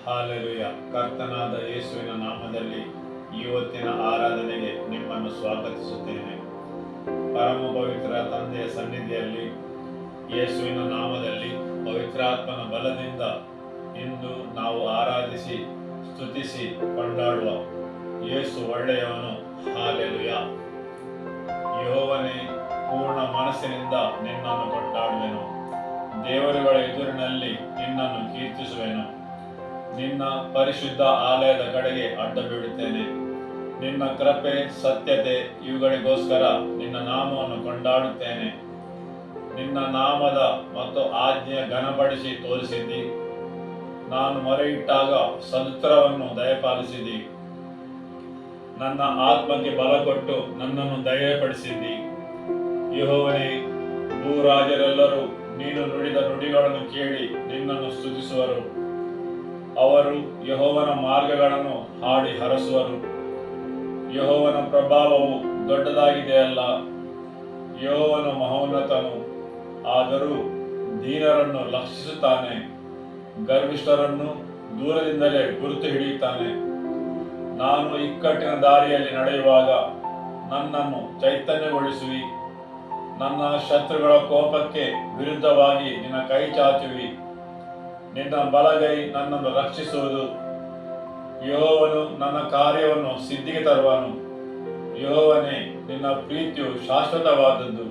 Hallelujah. ಕರ್ತನಾದ ಯೇಸುವಿನ ನಾಮದಲ್ಲಿ ಇವತ್ತಿನ ಆರಾಧನೆಗೆ ನಿಮ್ಮನ್ನು ಸ್ವಾಗತಿಸುತ್ತೇನೆ. ಪರಮ ಪವಿತ್ರ ತಂದೆಯ ಸನ್ನಿಧಿಯಲ್ಲಿ ಯೇಸುವಿನ ನಾಮದಲ್ಲಿ ಪವಿತ್ರಾತ್ಮನ ಬಲದಿಂದ ಇಂದು ನಾವು ಆರಾಧಿಸಿ ಸ್ತುತಿಸಿ ಕೊಂಡಾಡುವ ಯೇಸು ಒಳ್ಳೆಯವನು. ಹಾಲೆಲೂಯ. ಯೆಹೋವನೇ, ಪೂರ್ಣ ಮನಸ್ಸಿನಿಂದ ನಿನ್ನನ್ನು ಕೊಂಡಾಡುವೆನು. ದೇವರುಗಳ ಎದುರಿನಲ್ಲಿ ನಿನ್ನನ್ನು ಕೀರ್ತಿಸುವೆನು. ನಿನ್ನ ಪರಿಶುದ್ಧ ಆಲಯದ ಕಡೆಗೆ ಅಡ್ಡ ಬೀಳುತ್ತೇನೆ. ನಿನ್ನ ಕೃಪೆ, ಸತ್ಯತೆ ಇವುಗಳಿಗೋಸ್ಕರ ನಿನ್ನ ನಾಮವನ್ನು ಕೊಂಡಾಡುತ್ತೇನೆ. ನಿನ್ನ ನಾಮದ ಮತ್ತು ಆಜ್ಞೆಯ ಘನಪಡಿಸಿ ತೋರಿಸಿದ್ದಿ. ನಾನು ಮೊರೆಯಿಟ್ಟಾಗ ಸದುತ್ತರವನ್ನು ದಯಪಾಲಿಸಿದಿ. ನನ್ನ ಆತ್ಮಕ್ಕೆ ಬಲ ಕೊಟ್ಟು ನನ್ನನ್ನು ದಯಪಡಿಸಿದ್ದಿ. ಯೆಹೋವನೇ, ಭೂರಾಜರೆಲ್ಲರೂ ನೀನು ನುಡಿದ ನುಡಿಗಳನ್ನು ಕೇಳಿ ನಿನ್ನನ್ನು ಸ್ತುತಿಸುವರು. ಅವರು ಯೆಹೋವನ ಮಾರ್ಗಗಳನ್ನು ಹಾಡಿ ಹರಸುವರು. ಯೆಹೋವನ ಪ್ರಭಾವವು ದೊಡ್ಡದಾಗಿದೆಯಲ್ಲ. ಯೆಹೋವನು ಮಹೋನ್ನತನು, ಆದರೂ ದೀನರನ್ನು ಲಕ್ಷಿಸುತ್ತಾನೆ. ಗರ್ವಿಷ್ಠರನ್ನು ದೂರದಿಂದಲೇ ಗುರುತು ಹಿಡಿಯುತ್ತಾನೆ. ನಾನು ಇಕ್ಕಟ್ಟಿನ ದಾರಿಯಲ್ಲಿ ನಡೆಯುವಾಗ ನನ್ನನ್ನು ಚೈತನ್ಯಗೊಳಿಸುವಿ. ನನ್ನ ಶತ್ರುಗಳ ಕೋಪಕ್ಕೆ ವಿರುದ್ಧವಾಗಿ ನಿನ್ನ ಕೈ ಚಾಚುವಿ. ನಿನ್ನ ಬಲಗೈ ನನ್ನನ್ನು ರಕ್ಷಿಸುವುದು. ಯೆಹೋವನು ನನ್ನ ಕಾರ್ಯವನ್ನು ಸಿದ್ಧಿಗೆ ತರುವನು. ಯೆಹೋವನೇ, ನಿನ್ನ ಪ್ರೀತಿಯು ಶಾಶ್ವತವಾದದ್ದು.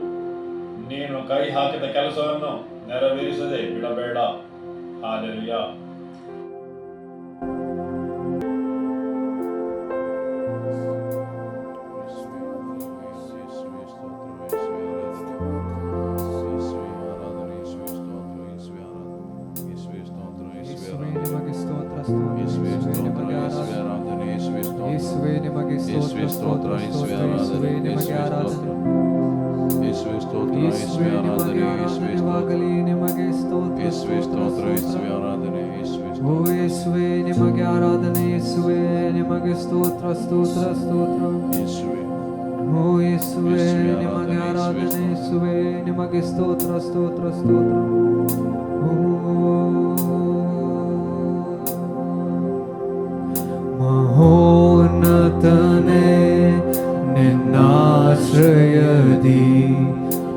ನೀನು ಕೈ ಹಾಕಿದ ಕೆಲಸವನ್ನು ನೆರವೇರಿಸದೆ ಬಿಡಬೇಡ. ಹಾಲೆಲೂಯ. ಮಹೋನ್ನತನೇ, ನಿನ್ನಾಶ್ರಯದಿ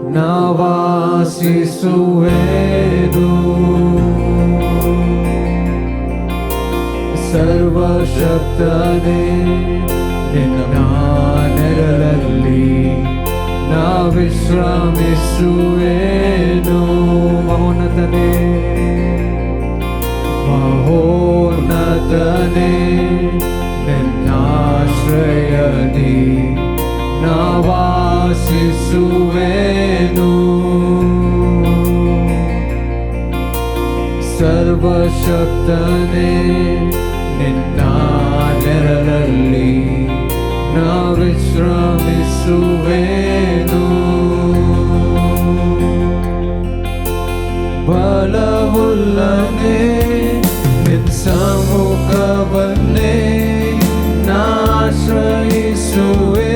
ನಾವಾಸಿಸುವೆನು. ಸರ್ವಶಕ್ತನೇ, ನಿನ್ನ ನೆರಳಲ್ಲಿ ನಾ ವಿಶ್ರಮಿಸುವೆನು. ಮಹೋನ್ನತನೇ, ಮಹೋನ್ನತನೇ, ನಿನ್ನಾಶ್ರಯದಿ ನಾವಾಸಿಸುವೆನು. ಸರ್ವಶಕ್ತನೇ, ನಿನ್ನ ನೆರಳಲ್ಲಿ ನಾ ವಿಶ್ರಮಿಸುವೆನು. ಬಲವುಳ್ಳನೆ, ನಿನ್ನ ಸಮ್ಮುಖವನ್ನೇ ನಾಶ್ರಯಿಸುವೆ.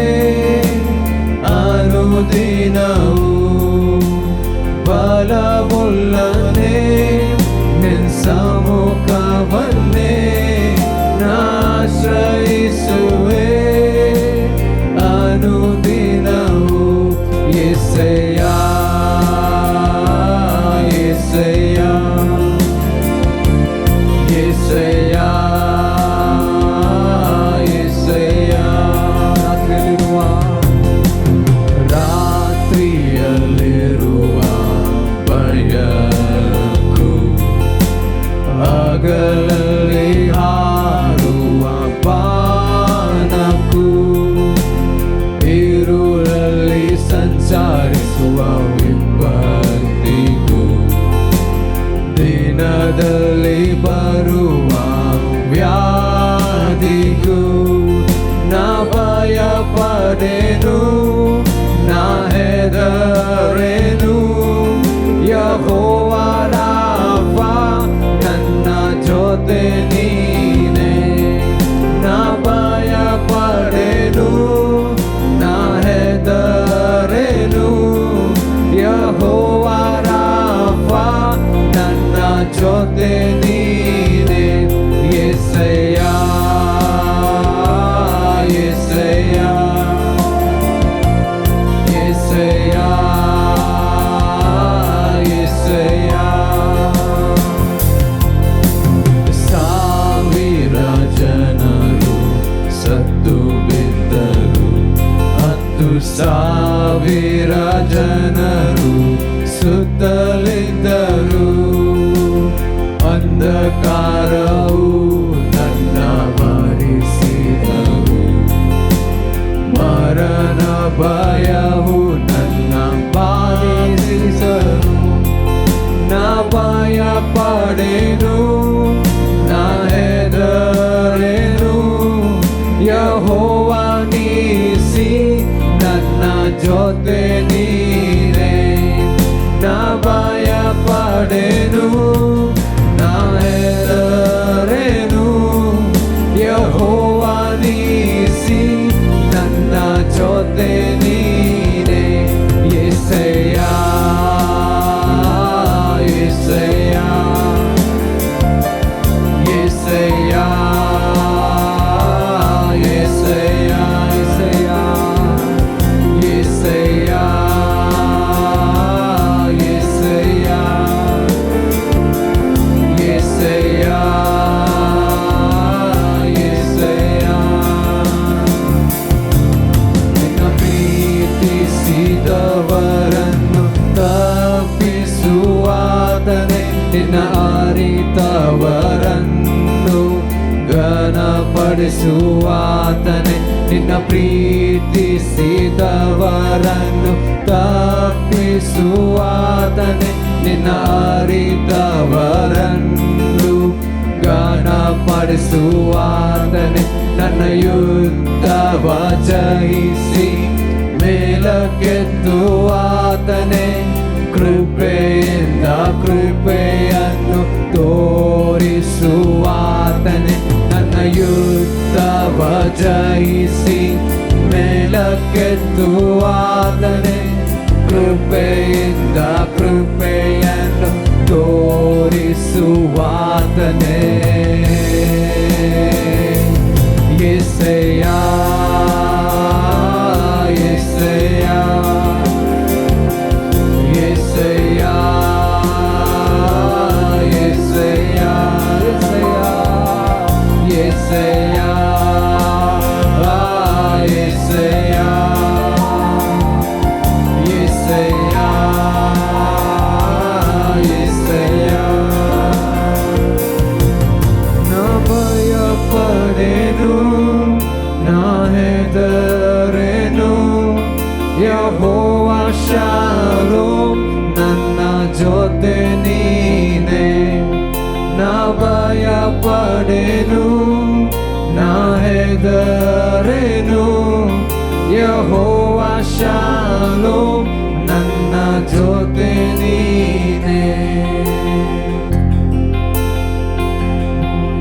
ಅನುದಿನವೂ ಬಲವುಳ್ಳನೆ, ನಿನ್ನ ಸಮ್ಮುಖವನ್ನೇ ನಾಶ್ರಯಿಸುವೆ. ಅನುದಿನವೂ ಯೆಹೋವಯ್ಯ, ಯೆಹೋವಯ್ಯ, ಯೆಹೋವಯ್ಯ, ಯೆಹೋವಯ್ಯ. ರಾತ್ರಿಯಲ್ಲಿರುವ ಭಯಕ್ಕೂ, ಹಗಲಲ್ಲಿ ಹಾರುವ ಬಾಣಕ್ಕೂ, ಇರುಳಲ್ಲಿ ಸಂಚರಿಸುವ ವಿಪತ್ತಿಗೂ, ದಿನದಲ್ಲಿ ಬರುವ ವ್ಯಾಧಿಗೂ ನಾ ಭಯಪಡೆನು, ನಾ ಹೆದರೆನು. ಯೆಹೋವ ರಾಫ ನನ್ನ ಜೊತೆ ಸಂಸಾರವು ನನ್ನ ಭರಿಸಿದವು, ಮರಣ ಭಯವು ನನ್ನ ಬಾಧಿಸಿಸಲು. ನಾ ಭಯ ಪಡೆನು, ನಾ ಹೆದರೆನು, ಯೆಹೋವ ನೀಸಿ ನನ್ನ ಜೊತೆ ನೀನೇ. ನಾ ಭಯ ಪಡೆನು, ನಾ ಹೆದರೆನು, ಯೆಹೋವ ನೀಸಿ ನನ್ನ ಜೊತೆ ನೀನೇ. ಯೆಸಯ್ಯ, ಯೆಸಯ್ಯ, ಯೆಸಯ್ಯ, ಯೆಸಯ್ಯ, ಯೆಸಯ್ಯ, ಯೆಸಯ್ಯ, ಯೆಸಯ್ಯ, ಯೆಸಯ್ಯ. ನಿನ್ನ ಪ್ರೀತಿಸಿದವರನ್ನು ತಪ್ಪಿಸುವಾತನೇ, ನಿನ್ನ ಅರಿತವರನ್ನು ಘನಪಡಿಸುವಾತನೇ. ನಿನ್ನ ಪ್ರೀತಿಸಿದವರನ್ನು ತಪ್ಪಿಸುವಾತನೇ, ನಿನ್ನ ಅರಿತವರನ್ನು ಘನಪಡಿಸುವಾತನೇ. ನನ್ನ ಯುದ್ಧವ ಜಯಿಸಿ ಮೇಲಕ್ಕೆತ್ತುವಾತನೇ, ಕೃಪೆಯಿಂದ ಕೃಪೆಯನ್ನು ತೋರಿಸುವಾತನೇ. ನನ್ನ ಯುದ್ಧವ ಜಯಿಸಿ ಮೇಲಕ್ಕೆತ್ತುವಾತನೇ, ಕೃಪೆಯಿಂದ ಕೃಪೆಯನ್ನು ತೋರಿಸುವಾತನೇ. ಯೆಸಯ್ಯ, ಯೆಸಯ್ಯ, ಯೆಸಯ್ಯ, ಯೆಸಯ್ಯ, ಯೆಸಯ್ಯ, ಯೆಸಯ್ಯ, ಯೆಸಯ್ಯ, ಯೆಸಯ್ಯ. ನಾ ಭಯ ಪಡೆನು, ನಾ ಹೆದರೆನು, ಯೆಹೋವ ಶಾಲೋಮ್ ನನ್ನ ಜೊತೆ ನೀನೇ. ನಾ ಭಯ ಪಡೆನು, ನಾ ಹೆದರೆನು, ಯೆಹೋವ ಶಾಲೋಮ್ ನನ್ನ ಜೊತೆ ನೀನೇ.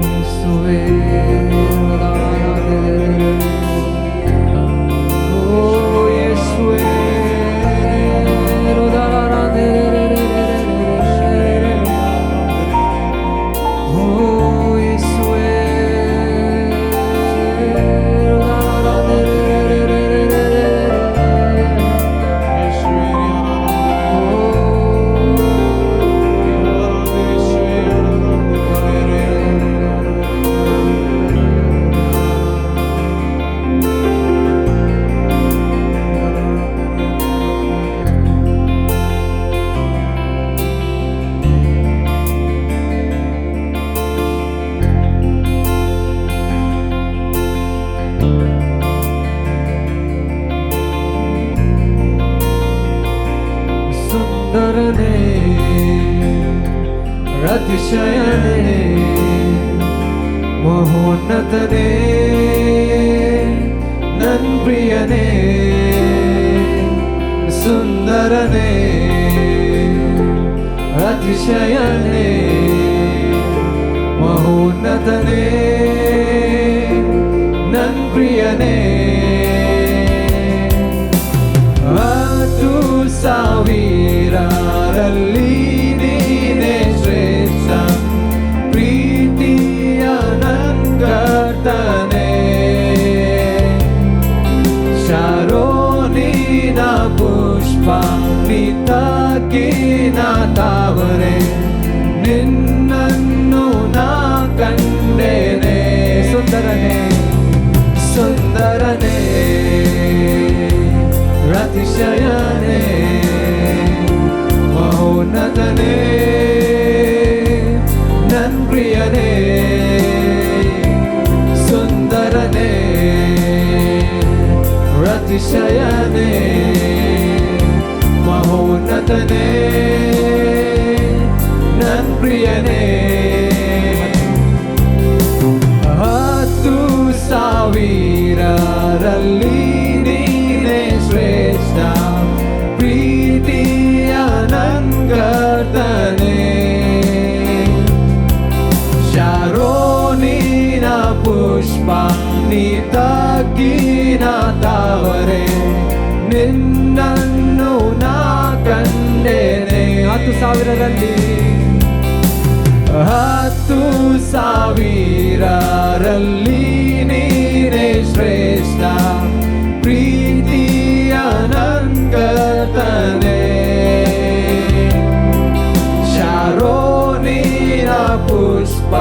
ಯೇಸುವೇ, ಓ ಯೇಸುವೇ, ಓ ಯೇಸುವೇ, ಸುಂದರನೇ, ಅತಿಶಯನೇ, ಮಹೋನ್ನತನೇ, ನನ್ ಪ್ರಿಯನೇ. ಸುಂದರನೇ, ಅತಿಶಯನೇ, ಮಹೋನ್ನತನೇ, ನನ್ ಪ್ರಿಯನೇ. ಅದು ಸಾವಿರರಲ್ಲಿ ನೀನೇ ಶ್ರೇಷ್ಠ, ಪ್ರೀತಿಯ ನನ್ ಕರ್ತನೇ. ಶಾರೋನಿನ ಪುಷ್ಪ ನಿತಕಿನ ತಾವರೆ, ನಿನ್ನನ್ನು ನಾ ಕಂಡೆನೆ. ಸುಂದರನೇ, ಸುಂದರನೇ, ಅತಿಶಯನೇ, ಮಹೋನ್ನತನೇ, ನನ್ ಪ್ರಿಯನೇ. ಅತಿಶಯನೇ ಮಹೋನ್ನತನೇ ನನ್ ಪ್ರಿಯನೇ 10,000ರಲ್ಲಿ ನೀನೇ ಶ್ರೇಷ್ಠ ಪ್ರೀತಿಯ ನಂಗರ್ತನೆ ಶಾರೋನಿನ ಪುಷ್ಪ ನೀ ತಗ್ಗಿನ ತಾವರೆ ನಿನ್ನನ್ನು ನಾ ಕಂಡೇನೆ 10,000ರಲ್ಲಿ 10,000ರಲ್ಲಿ ನೀನೇ ಶ್ರೇಷ್ಠ ಪ್ರೀತಿಯ ನಂಗರ್ತನೆ ಶಾರೋನಿನ ಪುಷ್ಪ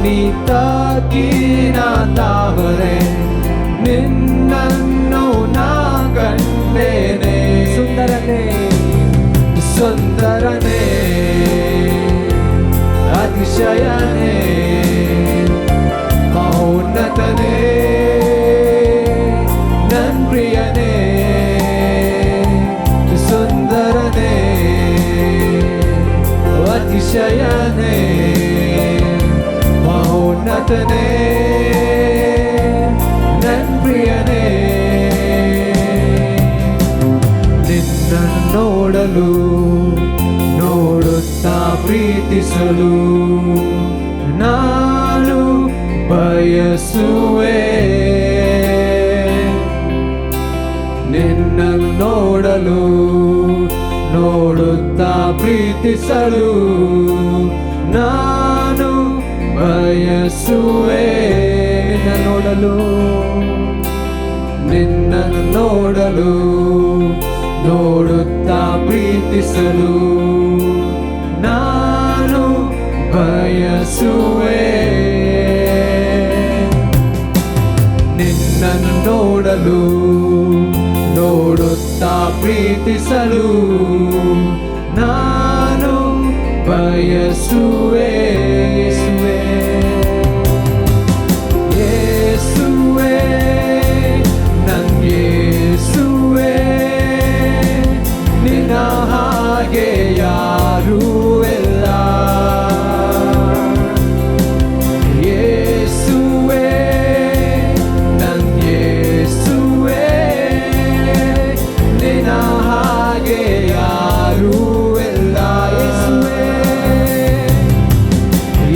ನೀ ತಗ್ಗಿನ ತಾವರೆ ನಿನ್ನನ್ನು ನಾ ಕಂಡೇನೆ ಸುಂದರನೇ ಸುಂದರನೇ ಅತಿಶಯನೇ ಮಹೋನ್ನತನೇ ನನ್ ಪ್ರಿಯನೇ ಸುಂದರನೇ ಅತಿಶಯನೇ ಮಹೋನ್ನತನೇ ನನ್ ಪ್ರಿಯನೇ ನಿನ್ನನ್ನು ನೋಡಲು ನೋಡುತ್ತಾ ಪ್ರೀತಿಸಲು ನಾನು ಬಯಸುವೆ ನಿನ್ನನ್ನು ನೋಡಲು ನೋಡುತ್ತಾ ಪ್ರೀತಿಸಲು ನಾನು ಬಯಸುವೆ ನಿನ್ನನ್ನು ನೋಡಲು ನೋಡುತ್ತಾ ಪ್ರೀತಿಸಲು ನಾನು ಬಯಸುವೆ ನಿನ್ನನ್ನು ನೋಡಲು ನೋಡುತ್ತಾ ಪ್ರೀತಿಸಲು ನಾನು ಬಯಸುವೆ ಯೇಸುವೆ ನನ್ ಯೇಸುವೆ ನಿನ್ನ ಹಾಗೆ ಯಾರೂ ಇಲ್ಲ ಯೇಸುವೆ ನನ್ ಯೇಸುವೆ ನಿನ್ನ ಹಾಗೆ ಯಾರೂ ಇಲ್ಲ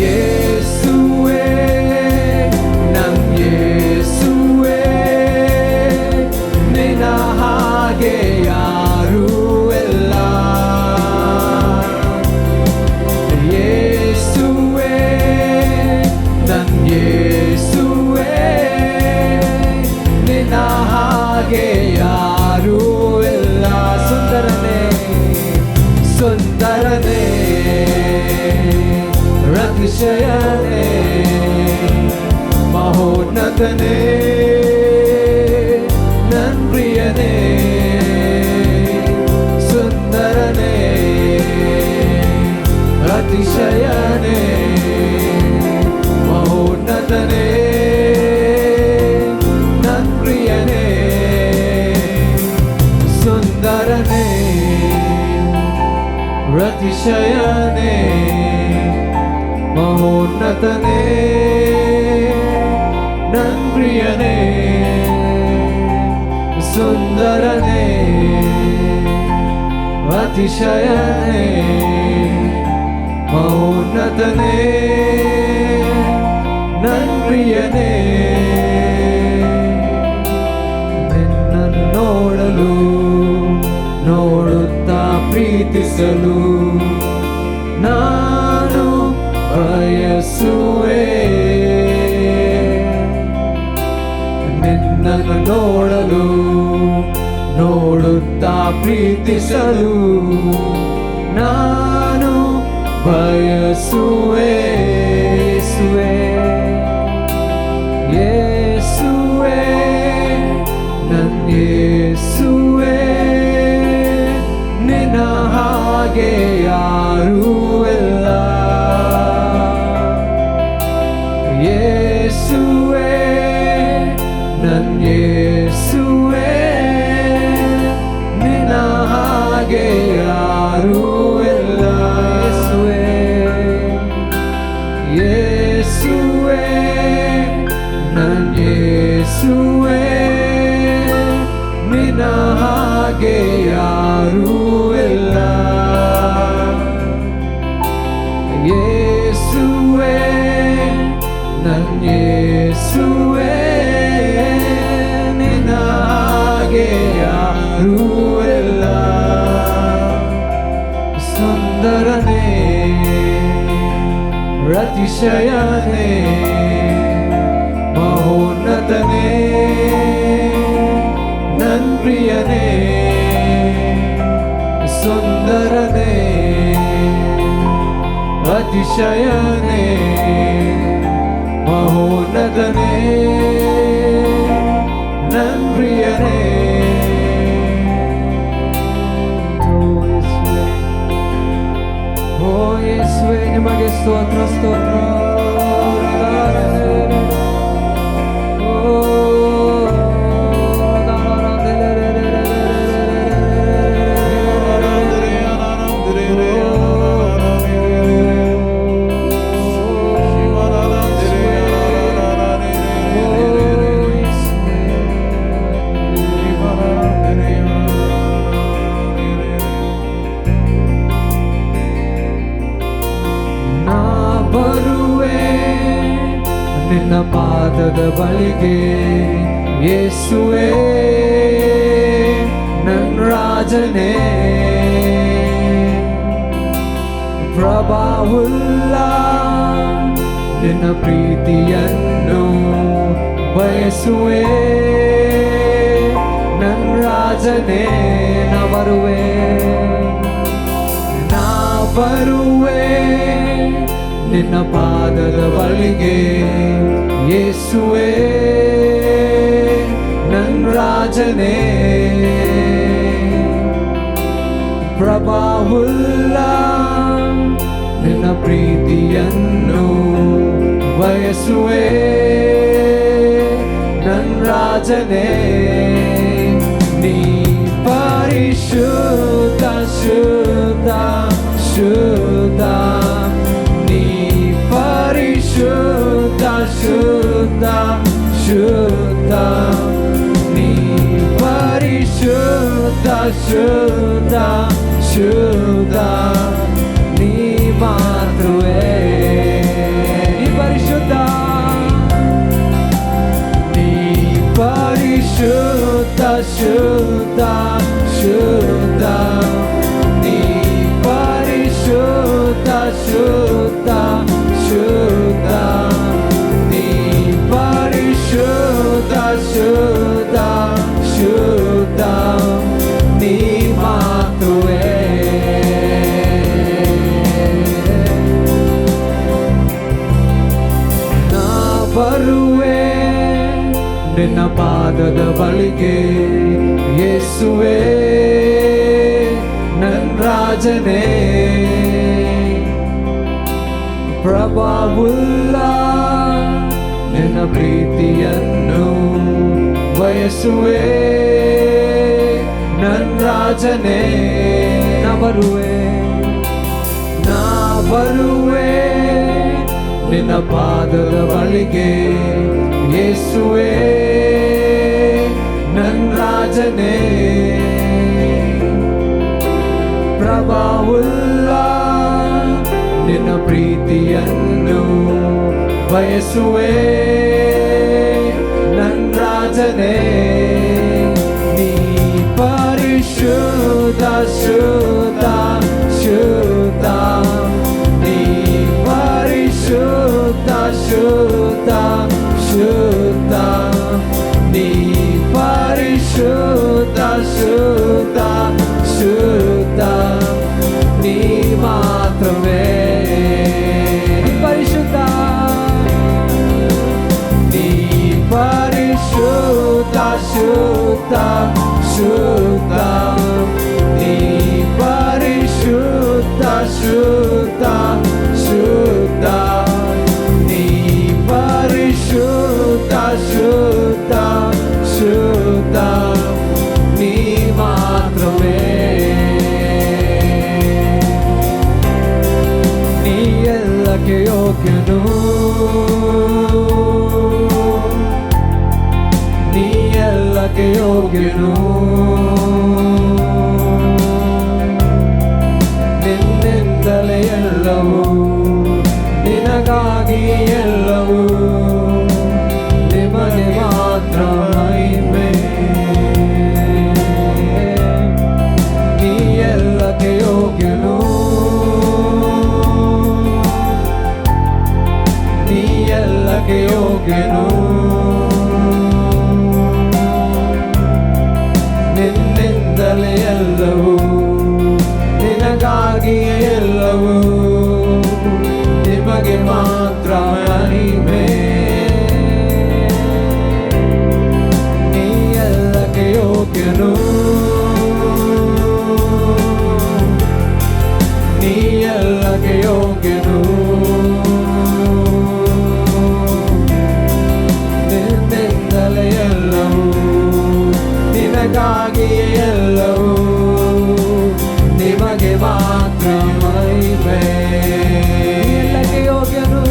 ಯೇಸುವೆ ನನ್ ಯೇಸುವೆ ನಿನ್ನ ಹಾಗೆ ಯಾರೂ ಇಲ್ಲ ಯೇಸುವೆ ನನ್ ಯೇಸುವೆ ನಿನ್ನ ಹಾಗೆ ಯಾರೂ ಇಲ್ಲ ಸುಂದರನೇ ಸುಂದರನೇ ಅತಿಶಯನೇ ಮಹೋನ್ನತನೇ ನನ್ ಪ್ರಿಯನೇ ಸುಂದರನೇ ಅತಿಶಯನೇ ಮಹೋನ್ನತನೇ ನನ್ ಪ್ರಿಯನೇ ಸುಂದರನೇ ಅತಿಶಯನೇ ಮಹೋನ್ನತನೇ ನನ್ ಪ್ರಿಯನೇ ಸುಂದರನೇ ಅತಿಶಯನೇ ಮಹೋನ್ನತನೇ ನನ್ ಪ್ರಿಯನೇ ನಿನ್ನನ್ನು ನೋಡಲು ನೋಡುತ್ತಾ ಪ್ರೀತಿಸಲು ನಾನು ಬಯಸುವೆ ನಿನ್ನನ್ನು ನೋಡಲು ನೋಡುತ್ತಾ ಪ್ರೀತಿಸಲು ನಾನು ಬಯಸುವೆ ಯೇಸುವೆ ನನ್ ಯೇಸುವೆ ನಿನ್ನ ಹಾಗೆ ಯಾರೂ ಇಲ್ಲ ಯೇಸುವೆ ನನ್ ಯೇಸುವೆ ನನ್ನ ಯೇಸುವೇ ನಿನ್ನ ಹಾಗೆ ಯಾರೂ ಇಲ್ಲ. ಯೇಸುವೇ ನನ್ನ ಯೇಸುವೇ ನಿನ್ನ ಹಾಗೆ ಯಾರೂ ಇಲ್ಲ. ಸುಂದರನೇ ಅತಿಶಯನೇ ಮಹೋನ್ನತನೇ ನನ್ ಪ್ರಿಯನೇ. ಸುಂದರನೇ ಅತಿಶಯನೇ ಮಹೋನ್ನತನೇ ನನ್ ಪ್ರಿಯನೇ. ಓ ಯೇಸುವೇ ನಿಮಗೆ ಸ್ತೋತ್ರ ಸ್ತೋತ್ರ. ನಿನ್ನ ಪಾದದ ಬಳಿಗೆ ಯೇಸುವೇ ನನ್ನ ರಾಜನೇ. ಪ್ರಭಾವುಲ್ಲ ನಿನ್ನ ಪ್ರೀತಿಯನ್ನು ಬಯಸುವೆ ನನ್ನ ರಾಜನೇ. ನಾ ಬರುವೆ ನಿನ್ನ ಪಾದದ ಬಳಿಗೆ ಯೇಸುವೇ ನನ್ನ ರಾಜನೇ. ಪ್ರಭಾವುಲ್ಲ ನಿನ್ನ ಪ್ರೀತಿಯನ್ನು ಬಯಸುವೆ ನನ್ನ ರಾಜನೇ. ನೀ ಪರಿಶುದ್ಧ ಶುದ್ಧ ಶುದ್ಧ, ನೀ ಪರಿಶುದ್ಧ ಶುದ್ಧ ಶುದ್ಧ, ನೀ ಪರಿಶುದ್ಧ ಶುದ್ಧ ಶುದ್ಧ, ನೀ ಮಾತೃವೇ. ನೀ ಪರಿಶುದ್ಧ, ನೀ ಪರಿಶುದ್ಧ ಶುದ್ಧ ಶುದ್ಧ, ನೀ ಪರಿಶುದ್ಧ ಶುದ್ಧ ಶುದ್ಧ, ನೀ ಪರಿಶುದ್ಧ ಶುದ್ಧ ಶುದ್ಧ, ನೀ ಮಾತೃವೇ. ನಾ ಬರುವೆ ನಿನ್ನ ಪಾದದ ಬಳಿಗೆ ಯೇಸುವೇ ನನ್ನ ರಾಜನೇ. ಪ್ರಭಾವುಲ್ಲ ನಿನ್ನ ಪ್ರೀತಿಯನ್ನು ಬಯಸುವೆ ನನ್ನ ರಾಜನೇ. ನಾ ಬರುವೆ ನಿನ್ನ ಪಾದದ ಬಳಿಗೆ ಯೇಸುವೇ ನನ್ನ ರಾಜನೇ. ಪ್ರಭಾವುಲ್ಲ ನಿನ್ನ ಪ್ರೀತಿಯನ್ನು ಬಯಸುವೆ ನನ್ನ ರಾಜನೇ. ನೀ ಪರಿಶುದ್ಧ ಶುದ್ಧ ಶುದ್ಧ, ನೀ ಪರಿಶುದ್ಧ ಶುದ್ಧ ಶುದ್ಧ, ನೀ ಪರಿಶುದ್ಧ ಶುದ್ಧ ಶುದ್ಧ, ನೀ ಮಾತ್ರವೇ. ಪರಿಶುದ್ಧ, ನೀ ಪರಿಶುದ್ಧ ಶುದ್ಧ ಶುದ್ಧ, ನೀ ಪರಿಶುದ್ಧ ಶುದ್ಧ ಶುದ್ಧ, ನೀ ಪರಿಶುದ್ಧ ಶುದ್ಧ ಶುದ್ಧ, ನೀ ಮಾತ್ರವೇ. ನೀ ಎಲ್ಲಕ್ಕೆ ಯೋಗ್ಯನು, ಯೋಗ್ಯನು, ನಿನ್ನಿಂದಲೇ ಎಲ್ಲವೂ, ನಿನಗಾಗಿ ಎಲ್ಲವೂ, ನಿಮಗೆ ಮಾತ್ರ ಮಹಿಮೆ. ನೀ ಎಲ್ಲಕ್ಕೆ ಯೋಗ್ಯನು, ನೀ ಎಲ್ಲಕ್ಕೆ ಯೋಗ್ಯನು, ನಿನ್ನಿಂದಲೇ ಎಲ್ಲವೂ, ನಿನಗಾಗಿ ಎಲ್ಲವೂ, ನಿಮಗೆ ಮಾತ್ರ ಮಹಿಮೆ. ನೀ ಎಲ್ಲಕ್ಕೆ ಯೋಗ್ಯನು, ನೀ ಎಲ್ಲಕ್ಕೆ ಯೋಗ್ಯನು, ನಿನ್ನಿಂದಲೇ ಎಲ್ಲವೂ, ನಿನಗಾಗಿ ಎಲ್ಲವೂ, ನಿಮಗೆ ಮಾತ್ರ ಮಹಿಮೆ. ಎಲ್ಲಕ್ಕೆ ಯೋಗ್ಯನು,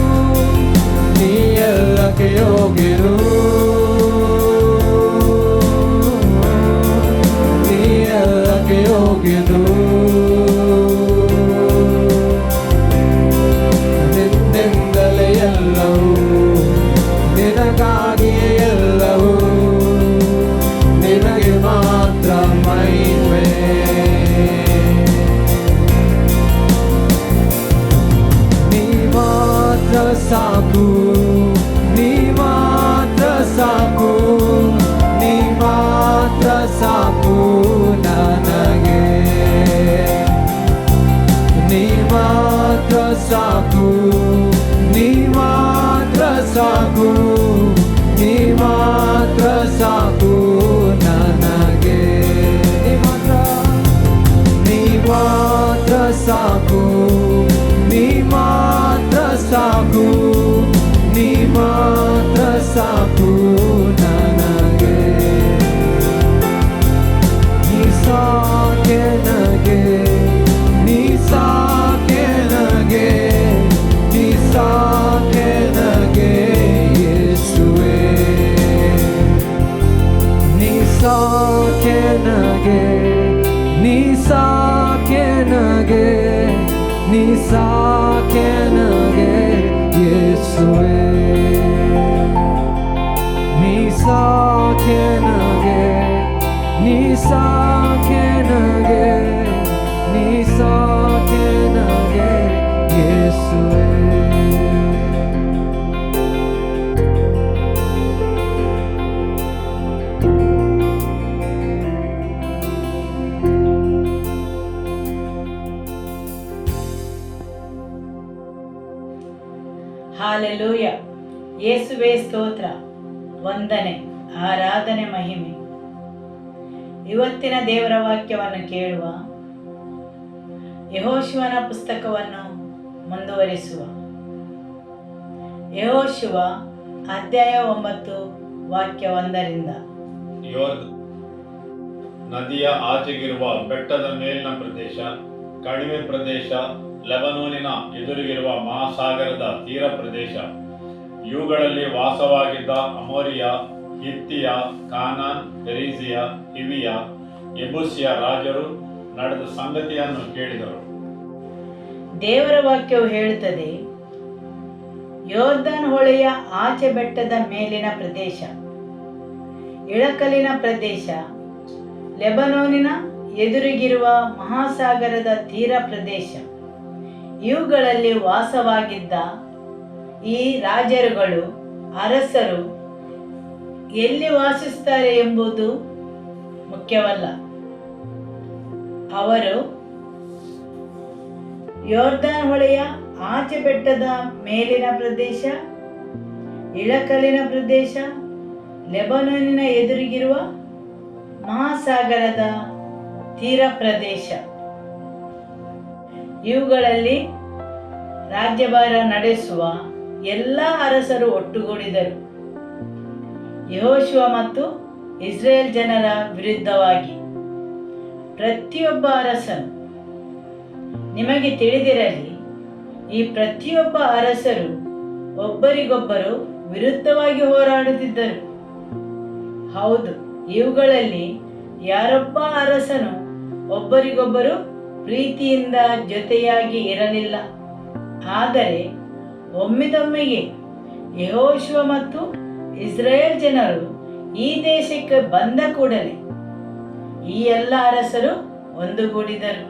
ನೀ ಎಲ್ಲಕ್ಕೆ ಯೋಗ್ಯನು, ನೀ ಎಲ್ಲಕ್ಕೆ ಯೋಗ್ಯನು, ನಿನ್ನಿಂದಲೇ ಎಲ್ಲವೂ, ನಿನಗಾಗಿ ಎಲ್ಲವೂ, ನಿನಗೆ ಮಾತ್ರ ಮಹಿಮೆ. ನೀ ಮಾತ್ರ ಸಾಕು, ನೀ ಮಾತ್ರ ಸಾಕು, ನೀ ಮಾತ್ರ ಸಾಕು ನನಗೆ. ನೀ ಮಾತ್ರ ಸಾಕು, ನೀ ಮಾತ್ರ ಸಾಕು, ನೀ ಮಾತ್ರ ಸಾಕು ನನಗೆ. ನೀ ಮಾತ್ರ ಸಾಕು, ನೀ ಮಾತ್ರ ಸಾಕು, ನೀ ಮಾತ್ರ ಸಾಕು ನನಗೆ. ನೀ ಸಾಕೆ ನನಗೆ, ನೀ ಸಾಕೆ ನನಗೆ, ನೀ ಸಾಕೆ ನನಗೆ ಯೇಸುವೇ. ನೀ ಸಾಕೆ ನನಗೆ, ನೀ ಸಾಕೆ ನನಗೆ, ನೀ ಸಾಕೆ ನನಗೆ ಯೇಸುವೇ. ನೀ ಸಾಕೆ ನನಗೆ, ನೀ ಸಾಕೆ ನನಗೆ, ನೀ ಸಾಕೆ ನನಗೆ ಯೇಸುವೇ. ಹಾಲೆಲೂಯ. ಯೇಸುವೇ ಸ್ತೋತ್ರ, ವಂದನೆ, ಆರಾಧನೆ, ಮಹಿಮೆ. ಇವತ್ತಿನ ದೇವರ ವಾಕ್ಯವನ್ನು ಕೇಳುವ, ಯೆಹೋಶುವನ ಪುಸ್ತಕವನ್ನು ಮುಂದುವರಿಸುವ. ಯೆಹೋಶುವ ಅಧ್ಯಾಯ 9 ವಾಕ್ಯ 1. ಯೋರ್ದ ನದಿಯ ಆಚೆಗಿರುವ ಬೆಟ್ಟದ ಮೇಲಿನ ಪ್ರದೇಶ, ಕಣಿವೆ ಪ್ರದೇಶ, ಲೆಬನೋನಿನ ಎದುರಿಗಿರುವ ಮಹಾಸಾಗರದ ತೀರ ಪ್ರದೇಶ, ಇವುಗಳಲ್ಲಿ ವಾಸವಾಗಿದ್ದ ಅಮೋರಿಯ, ಹಿತ್ತಿಯ, ಕಾನಾನ್, ಪೆರಿಜಿಯ, ಹಿವಿಯ, ಯೆಬೂಸಿಯ ರಾಜರು ನಡೆದ ಸಂಗತಿಯನ್ನು ಕೇಳಿದರು. ದೇವರ ವಾಕ್ಯವು ಹೇಳುತ್ತದೆ, ಯೋರ್ದನ್ ಹೊಳೆಯ ಆಚೆ ಬೆಟ್ಟದ ಮೇಲಿನ ಪ್ರದೇಶ, ಇಳಕಲಿನ ಪ್ರದೇಶ, ಲೆಬನೋನಿನ ಎದುರಿಗಿರುವ ಮಹಾಸಾಗರದ ತೀರ ಪ್ರದೇಶ, ಇವುಗಳಲ್ಲಿ ವಾಸವಾಗಿದ್ದ ಈ ರಾಜರುಗಳು, ಅರಸರು ಎಲ್ಲಿ ವಾಸಿಸುತ್ತಾರೆ ಎಂಬುದು ಮುಖ್ಯವಲ್ಲ. ಅವರು ಯೋರ್ದನ್ ಹೊಳೆಯ ಆಚೆ ಬೆಟ್ಟದ ಮೇಲಿನ ಪ್ರದೇಶ, ಇಳಕಲಿನ ಪ್ರದೇಶ, ಲೆಬನೋನಿನ ಎದುರಿಗಿರುವ ಮಹಾಸಾಗರದ ತೀರ ಪ್ರದೇಶ, ಇವುಗಳಲ್ಲಿ ರಾಜ್ಯಭಾರ ನಡೆಸುವ ಎಲ್ಲ ಅರಸರು ಒಟ್ಟುಗೂಡಿದರು ಯೆಹೋಶುವ ಮತ್ತು ಇಸ್ರೇಲ್ ಜನರ ವಿರುದ್ಧವಾಗಿ. ಪ್ರತಿಯೊಬ್ಬ ಅರಸನು, ನಿಮಗೆ ತಿಳಿದಿರಲಿ, ಈ ಪ್ರತಿಯೊಬ್ಬ ಅರಸರು ಒಬ್ಬರಿಗೊಬ್ಬರು ವಿರುದ್ಧವಾಗಿ ಹೋರಾಡುತ್ತಿದ್ದರು. ಹೌದು, ಇವುಗಳಲ್ಲಿ ಯಾರೊಬ್ಬ ಅರಸನು ಒಬ್ಬರಿಗೊಬ್ಬರು ಪ್ರೀತಿಯಿಂದ ಜೊತೆಯಾಗಿ ಇರಲಿಲ್ಲ. ಆದರೆ ಒಮ್ಮಿದೊಮ್ಮೆಗೆ ಯೆಹೋಶುವ ಮತ್ತು ಇಸ್ರಾಯೇಲ್ ಜನರು ಈ ದೇಶಕ್ಕೆ ಬಂದ ಕೂಡಲೇ ಈ ಎಲ್ಲ ಅರಸರು ಒಂದುಗೂಡಿದರು.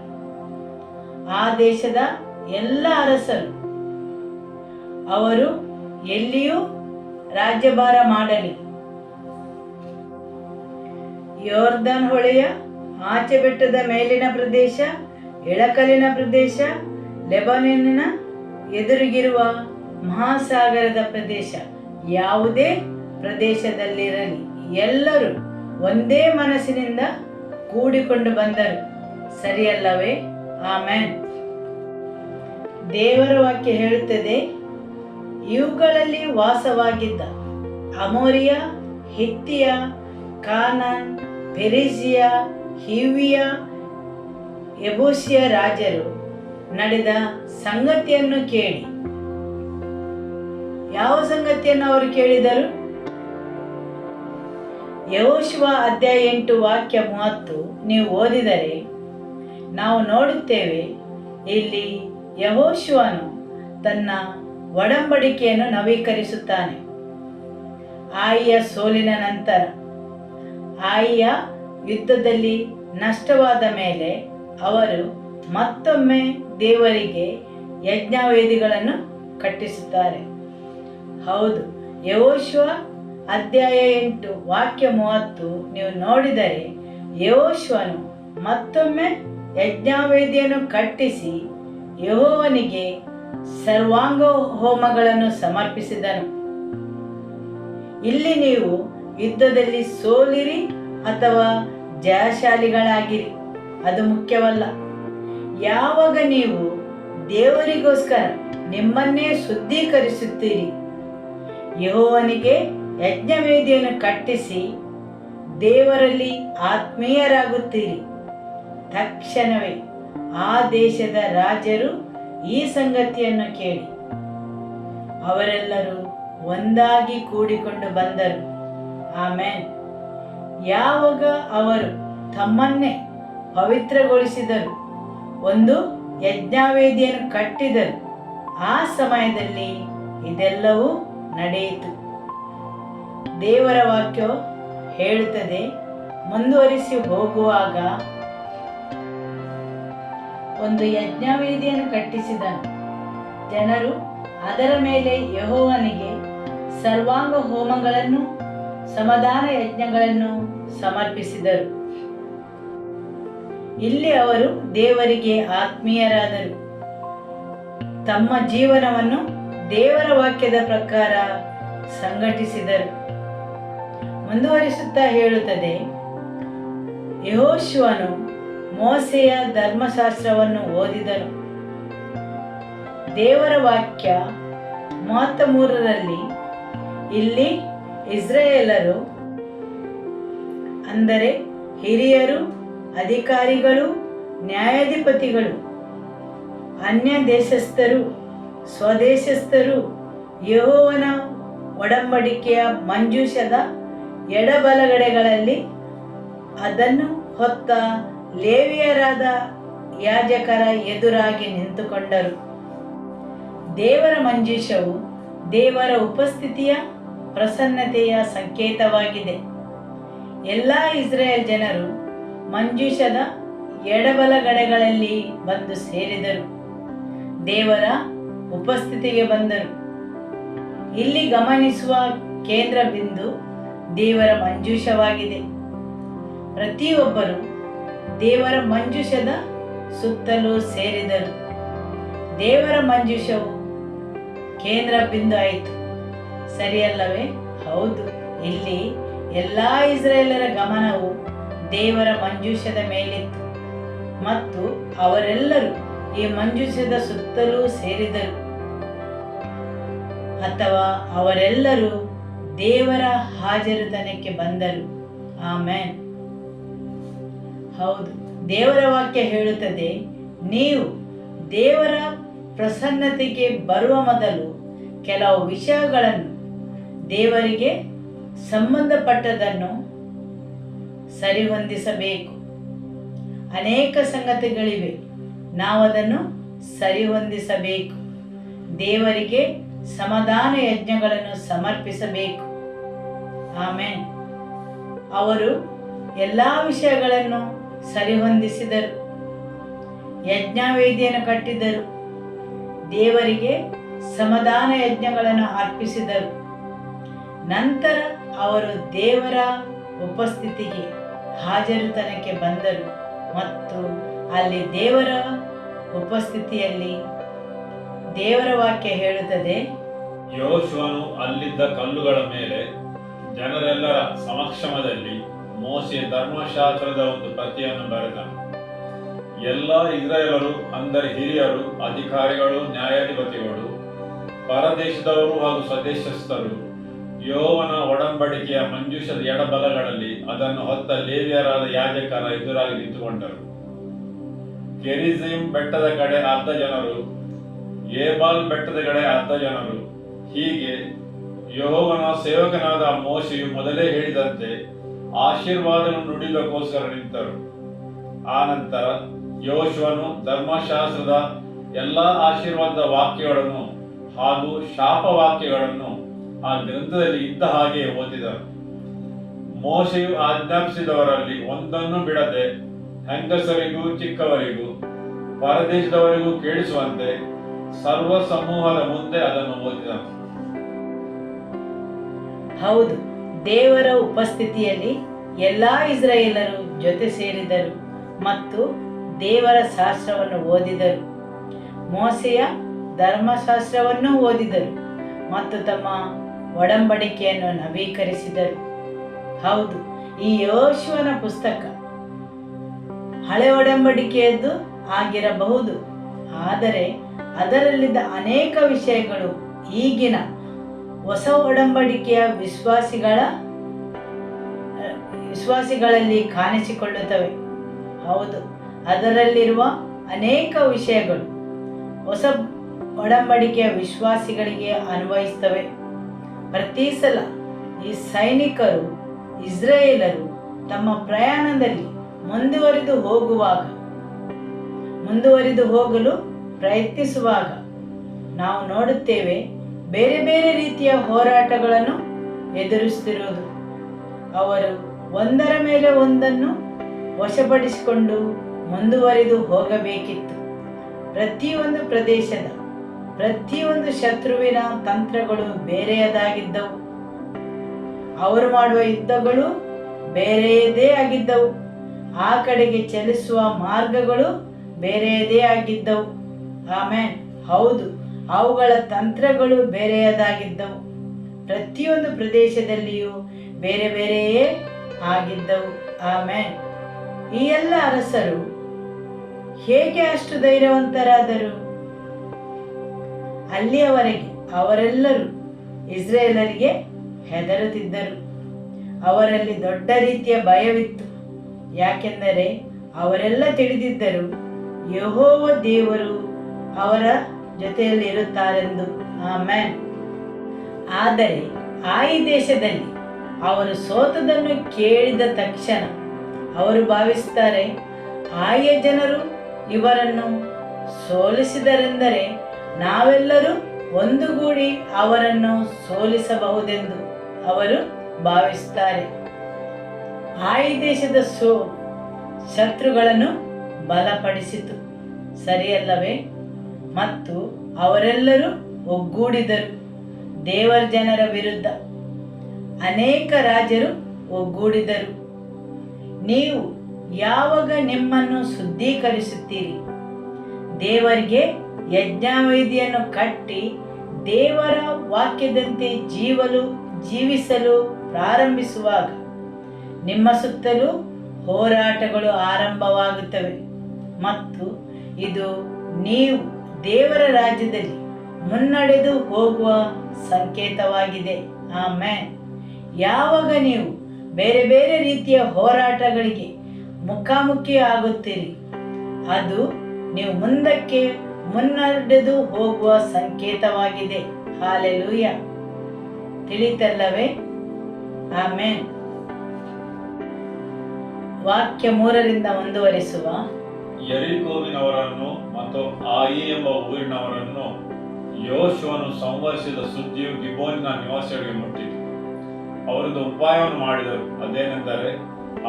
ಆ ದೇಶದ ಎಲ್ಲ ಅರಸರು ಅವರು ಎಲ್ಲಿಯೂ ರಾಜ್ಯಭಾರ ಮಾಡಲಿ, ಯೋರ್ದನ್ ಹೊಳೆಯ ಆಚೆ ಬೆಟ್ಟದ ಮೇಲಿನ ಪ್ರದೇಶ, ಇಳಕಲಿನ ಪ್ರದೇಶ, ಲೆಬನೋನಿನ ಎದುರಿಗಿರುವ ಮಹಾಸಾಗರದ ಪ್ರದೇಶ, ಯಾವುದೇ ಪ್ರದೇಶದಲ್ಲಿರಲಿ ಎಲ್ಲರೂ ಒಂದೇ ಮನಸ್ಸಿನಿಂದ ಕೂಡಿಕೊಂಡು ಬಂದರು. ಸರಿಯಲ್ಲವೇ? ಆಮೆನ್. ದೇವರ ವಾಕ್ಯ ಹೇಳುತ್ತದೆ, ಇವುಗಳಲ್ಲಿ ವಾಸವಾಗಿದ್ದ ಅಮೋರಿಯ, ಹಿತ್ತಿಯ, ಕಾನಾನ್, ಪೆರಿಜಿಯ, ಹಿವಿಯ, ಯೆಬೂಸಿಯ ರಾಜರು ನಡೆದ ಸಂಗತಿಯನ್ನು ಕೇಳಿ. ಯಾವ ಸಂಗತಿಯನ್ನು ಅವರು ಕೇಳಿದರು? ಯೆಹೋಶುವ ಅಧ್ಯಾಯ 8 ವಾಕ್ಯ 30 ನೀವು ಓದಿದರೆ ನಾವು ನೋಡುತ್ತೇವೆ, ಇಲ್ಲಿ ಯೆಹೋಶುವನು ತನ್ನ ಒಡಂಬಡಿಕೆಯನ್ನು ನವೀಕರಿಸುತ್ತಾನೆ. ಆಯಿಯ ಸೋಲಿನ ನಂತರ, ಆಯಿಯ ಯುದ್ಧದಲ್ಲಿ ನಷ್ಟವಾದ ಮೇಲೆ ಅವರು ಮತ್ತೊಮ್ಮೆ ದೇವರಿಗೆ ಯಜ್ಞವೇದಿಗಳನ್ನು ಕಟ್ಟಿಸುತ್ತಾರೆ. ಹೌದು, ಯೆಹೋಶುವ ಅಧ್ಯಾಯ 8 ವಾಕ್ಯ 30 ನೀವು ನೋಡಿದರೆ ಯೆಹೋಶುವನು ಮತ್ತೊಮ್ಮೆ ಯಜ್ಞವೇದಿಯನ್ನು ಕಟ್ಟಿಸಿ ಯೆಹೋವನಿಗೆ ಸರ್ವಾಂಗ ಹೋಮಗಳನ್ನು ಸಮರ್ಪಿಸಿದನು. ಇಲ್ಲಿ ನೀವು ಯುದ್ಧದಲ್ಲಿ ಸೋಲಿರಿ ಅಥವಾ ಜಯಶಾಲಿಗಳಾಗಿರಿ, ಅದು ಮುಖ್ಯವಲ್ಲ. ಯಾವಾಗ ನೀವು ದೇವರಿಗೋಸ್ಕರ ನಿಮ್ಮನ್ನೇ ಶುದ್ಧೀಕರಿಸುತ್ತೀರಿ, ಯೆಹೋವನಿಗೆ ಯಜ್ಞವೇದಿಯನ್ನು ಕಟ್ಟಿಸಿ ದೇವರಲ್ಲಿ ಆತ್ಮೀಯರಾಗುತ್ತೀರಿ, ತಕ್ಷಣವೇ ಆ ದೇಶದ ರಾಜರು ಈ ಸಂಗತಿಯನ್ನು ಕೇಳಿ ಅವರೆಲ್ಲರೂ ಒಂದಾಗಿ ಕೂಡಿಕೊಂಡು ಬಂದರು. ಆಮೆನ್. ಯಾವಾಗ ಅವರು ತಮ್ಮನ್ನೇ ಪವಿತ್ರಗೊಳಿಸಿದರು, ಒಂದು ಯಜ್ಞವೇದಿಯನ್ನು ಕಟ್ಟಿದರು, ಆ ಸಮಯದಲ್ಲಿ ಇದೆಲ್ಲವೂ ನಡೆಯಿತು. ದೇವರ ವಾಕ್ಯ ಹೇಳುತ್ತದೆ, ಮುಂದುವರಿಸಿ ಹೋಗುವಾಗ ಒಂದು ಯಜ್ಞವೇದಿಯನ್ನು ಕಟ್ಟಿಸಿದನು. ಜನರು ಅದರ ಮೇಲೆ ಯೆಹೋವನಿಗೆ ಸರ್ವಾಂಗ ಹೋಮಗಳನ್ನು, ಸಮಾಧಾನ ಯಜ್ಞಗಳನ್ನು ಸಮರ್ಪಿಸಿದರು. ಇಲ್ಲಿ ಅವರು ದೇವರಿಗೆ ಆತ್ಮೀಯರಾದರು. ತಮ್ಮ ಜೀವನವನ್ನು ದೇವರ ವಾಕ್ಯದ ಪ್ರಕಾರ ಸಂಘಟಿಸಿದರು. ಮುಂದುವರಿಸುತ್ತಾ ಹೇಳುತ್ತದೆ, ಯೆಹೋಶುವನು ಮೋಸೆಯ ಧರ್ಮಶಾಸ್ತ್ರವನ್ನು ಓದಿದನು. ದೇವರ ವಾಕ್ಯ 33ರಲ್ಲಿ ಇಲ್ಲಿ ಇಸ್ರಾಯೇಲರು ಅಂದರೆ ಹಿರಿಯರು, ಅಧಿಕಾರಿಗಳು, ನ್ಯಾಯಾಧಿಪತಿಗಳು, ಅನ್ಯ ದೇಶಸ್ಥರು, ಸ್ವದೇಶಸ್ಥರು ಯೆಹೋವನ ಒಡಂಬಡಿಕೆಯ ಮಂಜೂಷದ ಎಡಬಲಗಡೆಗಳಲ್ಲಿ ಅದನ್ನು ಹೊತ್ತ ಲೇವಿಯರಾದ ಯಾಜಕರ ಎದುರಾಗಿ ನಿಂತುಕೊಂಡರು. ದೇವರ ಮಂಜೂಷವು ದೇವರ ಉಪಸ್ಥಿತಿಯ ಪ್ರಸನ್ನತೆಯ ಸಂಕೇತವಾಗಿದೆ. ಎಲ್ಲ ಇಸ್ರಾಯೇಲ್ ಜನರು ಮಂಜೂಷದ ಎಡಬಲಗಡೆಗಳಲ್ಲಿ ಬಂದು ಸೇರಿದರು, ದೇವರ ಉಪಸ್ಥಿತಿಗೆ ಬಂದರು. ಇಲ್ಲಿ ಗಮನಿಸುವ ಕೇಂದ್ರ ಬಿಂದು ದೇವರ ಮಂಜೂಷವಾಗಿದೆ. ಪ್ರತಿಯೊಬ್ಬರು ದೇವರ ಮಂಜೂಷದ ಸುತ್ತಲೂ ಸೇರಿದರು. ದೇವರ ಮಂಜೂಷವು ಕೇಂದ್ರ ಬಿಂದು ಆಯಿತು. ಸರಿಯಲ್ಲವೇ? ಹೌದು. ಇಲ್ಲಿ ಎಲ್ಲ ಇಸ್ರಾಯೇಲರ ಗಮನವು ದೇವರ ಮಂಜೂಷದ ಮೇಲಿತ್ತು ಮತ್ತು ಅವರೆಲ್ಲರೂ ಈ ಮಂಜೂಷದ ಸುತ್ತಲೂ ಸೇರಿದರು, ಅಥವಾ ಅವರೆಲ್ಲರೂ ದೇವರ ಹಾಜರುತನಕ್ಕೆ ಬಂದರು. ಆಮೆನ್. ಹೌದು, ದೇವರ ವಾಕ್ಯ ಹೇಳುತ್ತದೆ, ನೀವು ದೇವರ ಪ್ರಸನ್ನತೆಗೆ ಬರುವ ಮೊದಲು ಕೆಲವು ವಿಷಯಗಳನ್ನು, ದೇವರಿಗೆ ಸಂಬಂಧಪಟ್ಟದನ್ನು ಸರಿಹೊಂದಿಸಬೇಕು. ಅನೇಕ ಸಂಗತಿಗಳಿವೆ, ನಾವದನ್ನು ಸರಿಹೊಂದಿಸಬೇಕು. ದೇವರಿಗೆ ಸಮಾಧಾನ ಯಜ್ಞಗಳನ್ನು ಸಮರ್ಪಿಸಬೇಕು. ಆಮೇನ್. ಅವರು ಎಲ್ಲ ವಿಷಯಗಳನ್ನು ಸರಿಹೊಂದಿಸಿದರು, ಯಜ್ಞವೇದಿಯನ್ನು ಕಟ್ಟಿದರು, ದೇವರಿಗೆ ಸಮಾಧಾನ ಯಜ್ಞಗಳನ್ನು ಅರ್ಪಿಸಿದರು. ನಂತರ ಅವರು ದೇವರ ಉಪಸ್ಥಿತಿಗೆ ಹಾಜರುತನಕ್ಕೆ ಬಂದರು ಮತ್ತು ಅಲ್ಲಿ ದೇವರ ಉಪಸ್ಥಿತಿಯಲ್ಲಿ ದೇವರ ವಾಕ್ಯ ಹೇಳುತ್ತದೆ, ಯೆಹೋಶುವನು ಅಲ್ಲಿದ್ದ ಕಲ್ಲುಗಳ ಮೇಲೆ ಜನರೆಲ್ಲರ ಸಮಕ್ಷಮದಲ್ಲಿ ಮೋಶೆಯ ಧರ್ಮಶಾಸ್ತ್ರದ ಒಂದು ಪ್ರತಿಯನ್ನು ಬರೆದನು. ಎಲ್ಲ ಇಸ್ರಾಯೇಲರು, ಅಂದರೆ ಹಿರಿಯರು, ಅಧಿಕಾರಿಗಳು, ನ್ಯಾಯಾಧಿಪತಿಗಳು, ಪರದೇಶದವರು ಹಾಗೂ ಸ್ವದೇಶಸ್ಥರು ಯೆಹೋವನ ಒಡಂಬಡಿಕೆಯ ಮಂಜೂಷದ ಎಡಬಲಗಳಲ್ಲಿ ಅದನ್ನು ಹೊತ್ತ ಲೇವಿಯರಾದ ಯಾಜಕರ ಎದುರಾಗಿ ನಿಂತುಕೊಂಡರು. ಕೆರಿಜೀಮ್ ಬೆಟ್ಟದ ಕಡೆ ಅರ್ಧ ಜನರು, ಏಬಾಲ್ ಬೆಟ್ಟದ ಕಡೆ ಅರ್ಧ ಜನರು, ಹೀಗೆ ಯೆಹೋವನ ಸೇವಕನಾದ ಮೋಶೆಯು ಮೊದಲೇ ಹೇಳಿದಂತೆ ಆಶೀರ್ವಾದವನ್ನು ನುಡಿದಕ್ಕೋಸ್ಕರ ನಿಂತರು. ಆನಂತರ ಯೆಹೋಶುವನು ಧರ್ಮಶಾಸ್ತ್ರದ ಎಲ್ಲ ಆಶೀರ್ವಾದದ ವಾಕ್ಯಗಳನ್ನು ಹಾಗೂ ಶಾಪ ವಾಕ್ಯಗಳನ್ನು ಆ ಗ್ರಂಥದಲ್ಲಿ ಇದ್ದ ಹಾಗೆ ಓದಿದರು. ಮೋಶೆಯು ಆಜ್ಞಾಪಿಸಿದವರಲ್ಲಿ ಒಂದನ್ನು ಬಿಡದೆ ಹೆಂಗಸರಿಗೂ ಚಿಕ್ಕವರಿಗೂ ಪರದೇಶದವರಿಗೂ ಕೇಳಿಸುವಂತೆ ಸರ್ವ ಸಮೂಹದ ಮುಂದೆ ಅದನ್ನು ಓದಿದನು. ಹೌದು, ದೇವರ ಉಪಸ್ಥಿತಿಯಲ್ಲಿ ಎಲ್ಲ ಇಸ್ರಾಯೇಲರು ಜೊತೆ ಸೇರಿದರು ಮತ್ತು ದೇವರ ಶಾಸ್ತ್ರವನ್ನು ಓದಿದರು. ಮೋಶೆಯ ಧರ್ಮಶಾಸ್ತ್ರವನ್ನು ಓದಿದರು ಮತ್ತು ತಮ್ಮ ಒಡಂಬಡಿಕೆಯನ್ನು ನವೀಕರಿಸಿದರು. ಹೌದು, ಈ ಯೆಹೋಶುವನ ಪುಸ್ತಕ ಹಳೆ ಒಡಂಬಡಿಕೆಯದ್ದು ಆಗಿರಬಹುದು, ಆದರೆ ಅದರಲ್ಲಿದ್ದ ಅನೇಕ ವಿಷಯಗಳು ಈಗಿನ ಹೊಸ ಒಡಂಬಡಿಕೆಯ ವಿಶ್ವಾಸಿಗಳಲ್ಲಿ ಕಾಣಿಸಿಕೊಳ್ಳುತ್ತವೆ. ಹೌದು, ಅದರಲ್ಲಿರುವ ಅನೇಕ ವಿಷಯಗಳು ಹೊಸ ಒಡಂಬಡಿಕೆಯ ವಿಶ್ವಾಸಿಗಳಿಗೆ ಅನ್ವಯಿಸ್ತವೆ. ಪ್ರತಿ ಸಲ ಈ ಸೈನಿಕರು ಇಸ್ರಾಯೇಲರು ತಮ್ಮ ಪ್ರಯಾಣದಲ್ಲಿ ಮುಂದುವರಿದು ಹೋಗಲು ಪ್ರಯತ್ನಿಸುವಾಗ ನಾವು ನೋಡುತ್ತೇವೆ, ಬೇರೆ ಬೇರೆ ರೀತಿಯ ಹೋರಾಟಗಳನ್ನು ಎದುರಿಸುತ್ತಿರುವುದು. ಅವರು ಒಂದರ ಮೇಲೆ ಒಂದನ್ನು ವಶಪಡಿಸಿಕೊಂಡು ಮುಂದುವರಿದು ಹೋಗಬೇಕಿತ್ತು. ಪ್ರತಿಯೊಂದು ಪ್ರದೇಶದ ಪ್ರತಿಯೊಂದು ಶತ್ರುವಿನ ತಂತ್ರಗಳು ಬೇರೆಯದಾಗಿದ್ದವು. ಅವರು ಮಾಡುವ ಯುದ್ಧಗಳು ಬೇರೆಯದೇ ಆಗಿದ್ದವು. ಆ ಕಡೆಗೆ ಚಲಿಸುವ ಮಾರ್ಗಗಳು ಬೇರೆಯದೇ ಆಗಿದ್ದವು. ಆಮೇನ್. ಹೌದು, ಅವುಗಳ ತಂತ್ರಗಳು ಬೇರೆಯದಾಗಿದ್ದವು. ಪ್ರತಿಯೊಂದು ಪ್ರದೇಶದಲ್ಲಿಯೂ ಬೇರೆ ಬೇರೆಯೇ ಆಗಿದ್ದವು. ಆಮೇನ್. ಈ ಎಲ್ಲ ಅರಸರು ಹೇಗೆ ಅಷ್ಟು ಧೈರ್ಯವಂತರಾದರು? ಅಲ್ಲಿಯವರೆಗೆ ಅವರೆಲ್ಲರೂ ಇಸ್ರಾಯೇಲರಿಗೆ ಹೆದರುತ್ತಿದ್ದರು. ಅವರಲ್ಲಿ ದೊಡ್ಡ ರೀತಿಯ ಭಯವಿತ್ತು. ಯಾಕೆಂದರೆ ಅವರೆಲ್ಲ ತಿಳಿದಿದ್ದರು, ಯೆಹೋವ ದೇವರು ಅವರ ಜೊತೆಯಲ್ಲಿ ಇರುತ್ತಾರೆಂದು. ಆಮೆನ್. ಆದರೆ ಈ ದೇಶದಲ್ಲಿ ಅವರು ಸೋತದನ್ನು ಕೇಳಿದ ತಕ್ಷಣ ಅವರು ಭಾವಿಸುತ್ತಾರೆ, ಆಯ ಜನರು ಇವರನ್ನು ಸೋಲಿಸಿದರೆಂದರೆ ನಾವೆಲ್ಲರೂ ಒಂದುಗೂಡಿ ಅವರನ್ನು ಸೋಲಿಸಬಹುದೆಂದು ಅವರು ಭಾವಿಸುತ್ತಾರೆ. ಈ ದೇಶದ ಶತ್ರುಗಳನ್ನು ಬಲಪಡಿಸಿತು, ಸರಿಯಲ್ಲವೇ? ಮತ್ತು ಅವರೆಲ್ಲರೂ ಒಗ್ಗೂಡಿದರು ದೇವರ ಜನರ ವಿರುದ್ಧ. ಅನೇಕ ರಾಜರು ಒಗ್ಗೂಡಿದರು. ನೀವು ಯಾವಾಗ ನಿಮ್ಮನ್ನು ಶುದ್ಧೀಕರಿಸುತ್ತೀರಿ, ದೇವರಿಗೆ ಯಜ್ಞವೇದಿಯನ್ನು ಕಟ್ಟಿ ದೇವರ ವಾಕ್ಯದಂತೆ ಜೀವಿಸಲು ಪ್ರಾರಂಭಿಸುವಾಗ ನಿಮ್ಮ ಸುತ್ತಲೂ ಹೋರಾಟಗಳು ಆರಂಭವಾಗುತ್ತವೆ ಮತ್ತು ಇದು ನೀವು ದೇವರ ರಾಜ್ಯದಲ್ಲಿ ಮುನ್ನಡೆದು ಹೋಗುವ ಸಂಕೇತವಾಗಿದೆ. ಆಮೆನ್. ಯಾವಾಗ ನೀವು ಬೇರೆ ಬೇರೆ ರೀತಿಯ ಹೋರಾಟಗಳಿಗೆ ಮುಖಾಮುಖಿ ಆಗುತ್ತೀರಿ, ಅದು ನೀವು ಮುಂದಕ್ಕೆ ಮುನ್ನಡೆದು ಹೋಗುವ ಸಂಕೇತವಾಗಿದೆ. ಹಾಲೆಲೂಯ. ತಿಳಿತಲ್ಲವೇ? ಆಮೆನ್. ವಾಕ್ಯ 3ರಿಂದ ಮುಂದುವರಿಸುವ. ಯೆರಿಕೋವಿನವರನ್ನು ಮತ್ತು ಆಯಿ ಎಂಬ ಊರಿನವರನ್ನು ಯೆಹೋಶುವನು ಸಂಹರಿಸಿದ ಸುದ್ದಿಯು ಗಿಬೋನಿನ ನಿವಾಸಿಗಳಿಗೆ ಮುಟ್ಟಿತು. ಅವರೊಂದು ಉಪಾಯವನ್ನು ಮಾಡಿದರು. ಅದೇನೆಂದರೆ,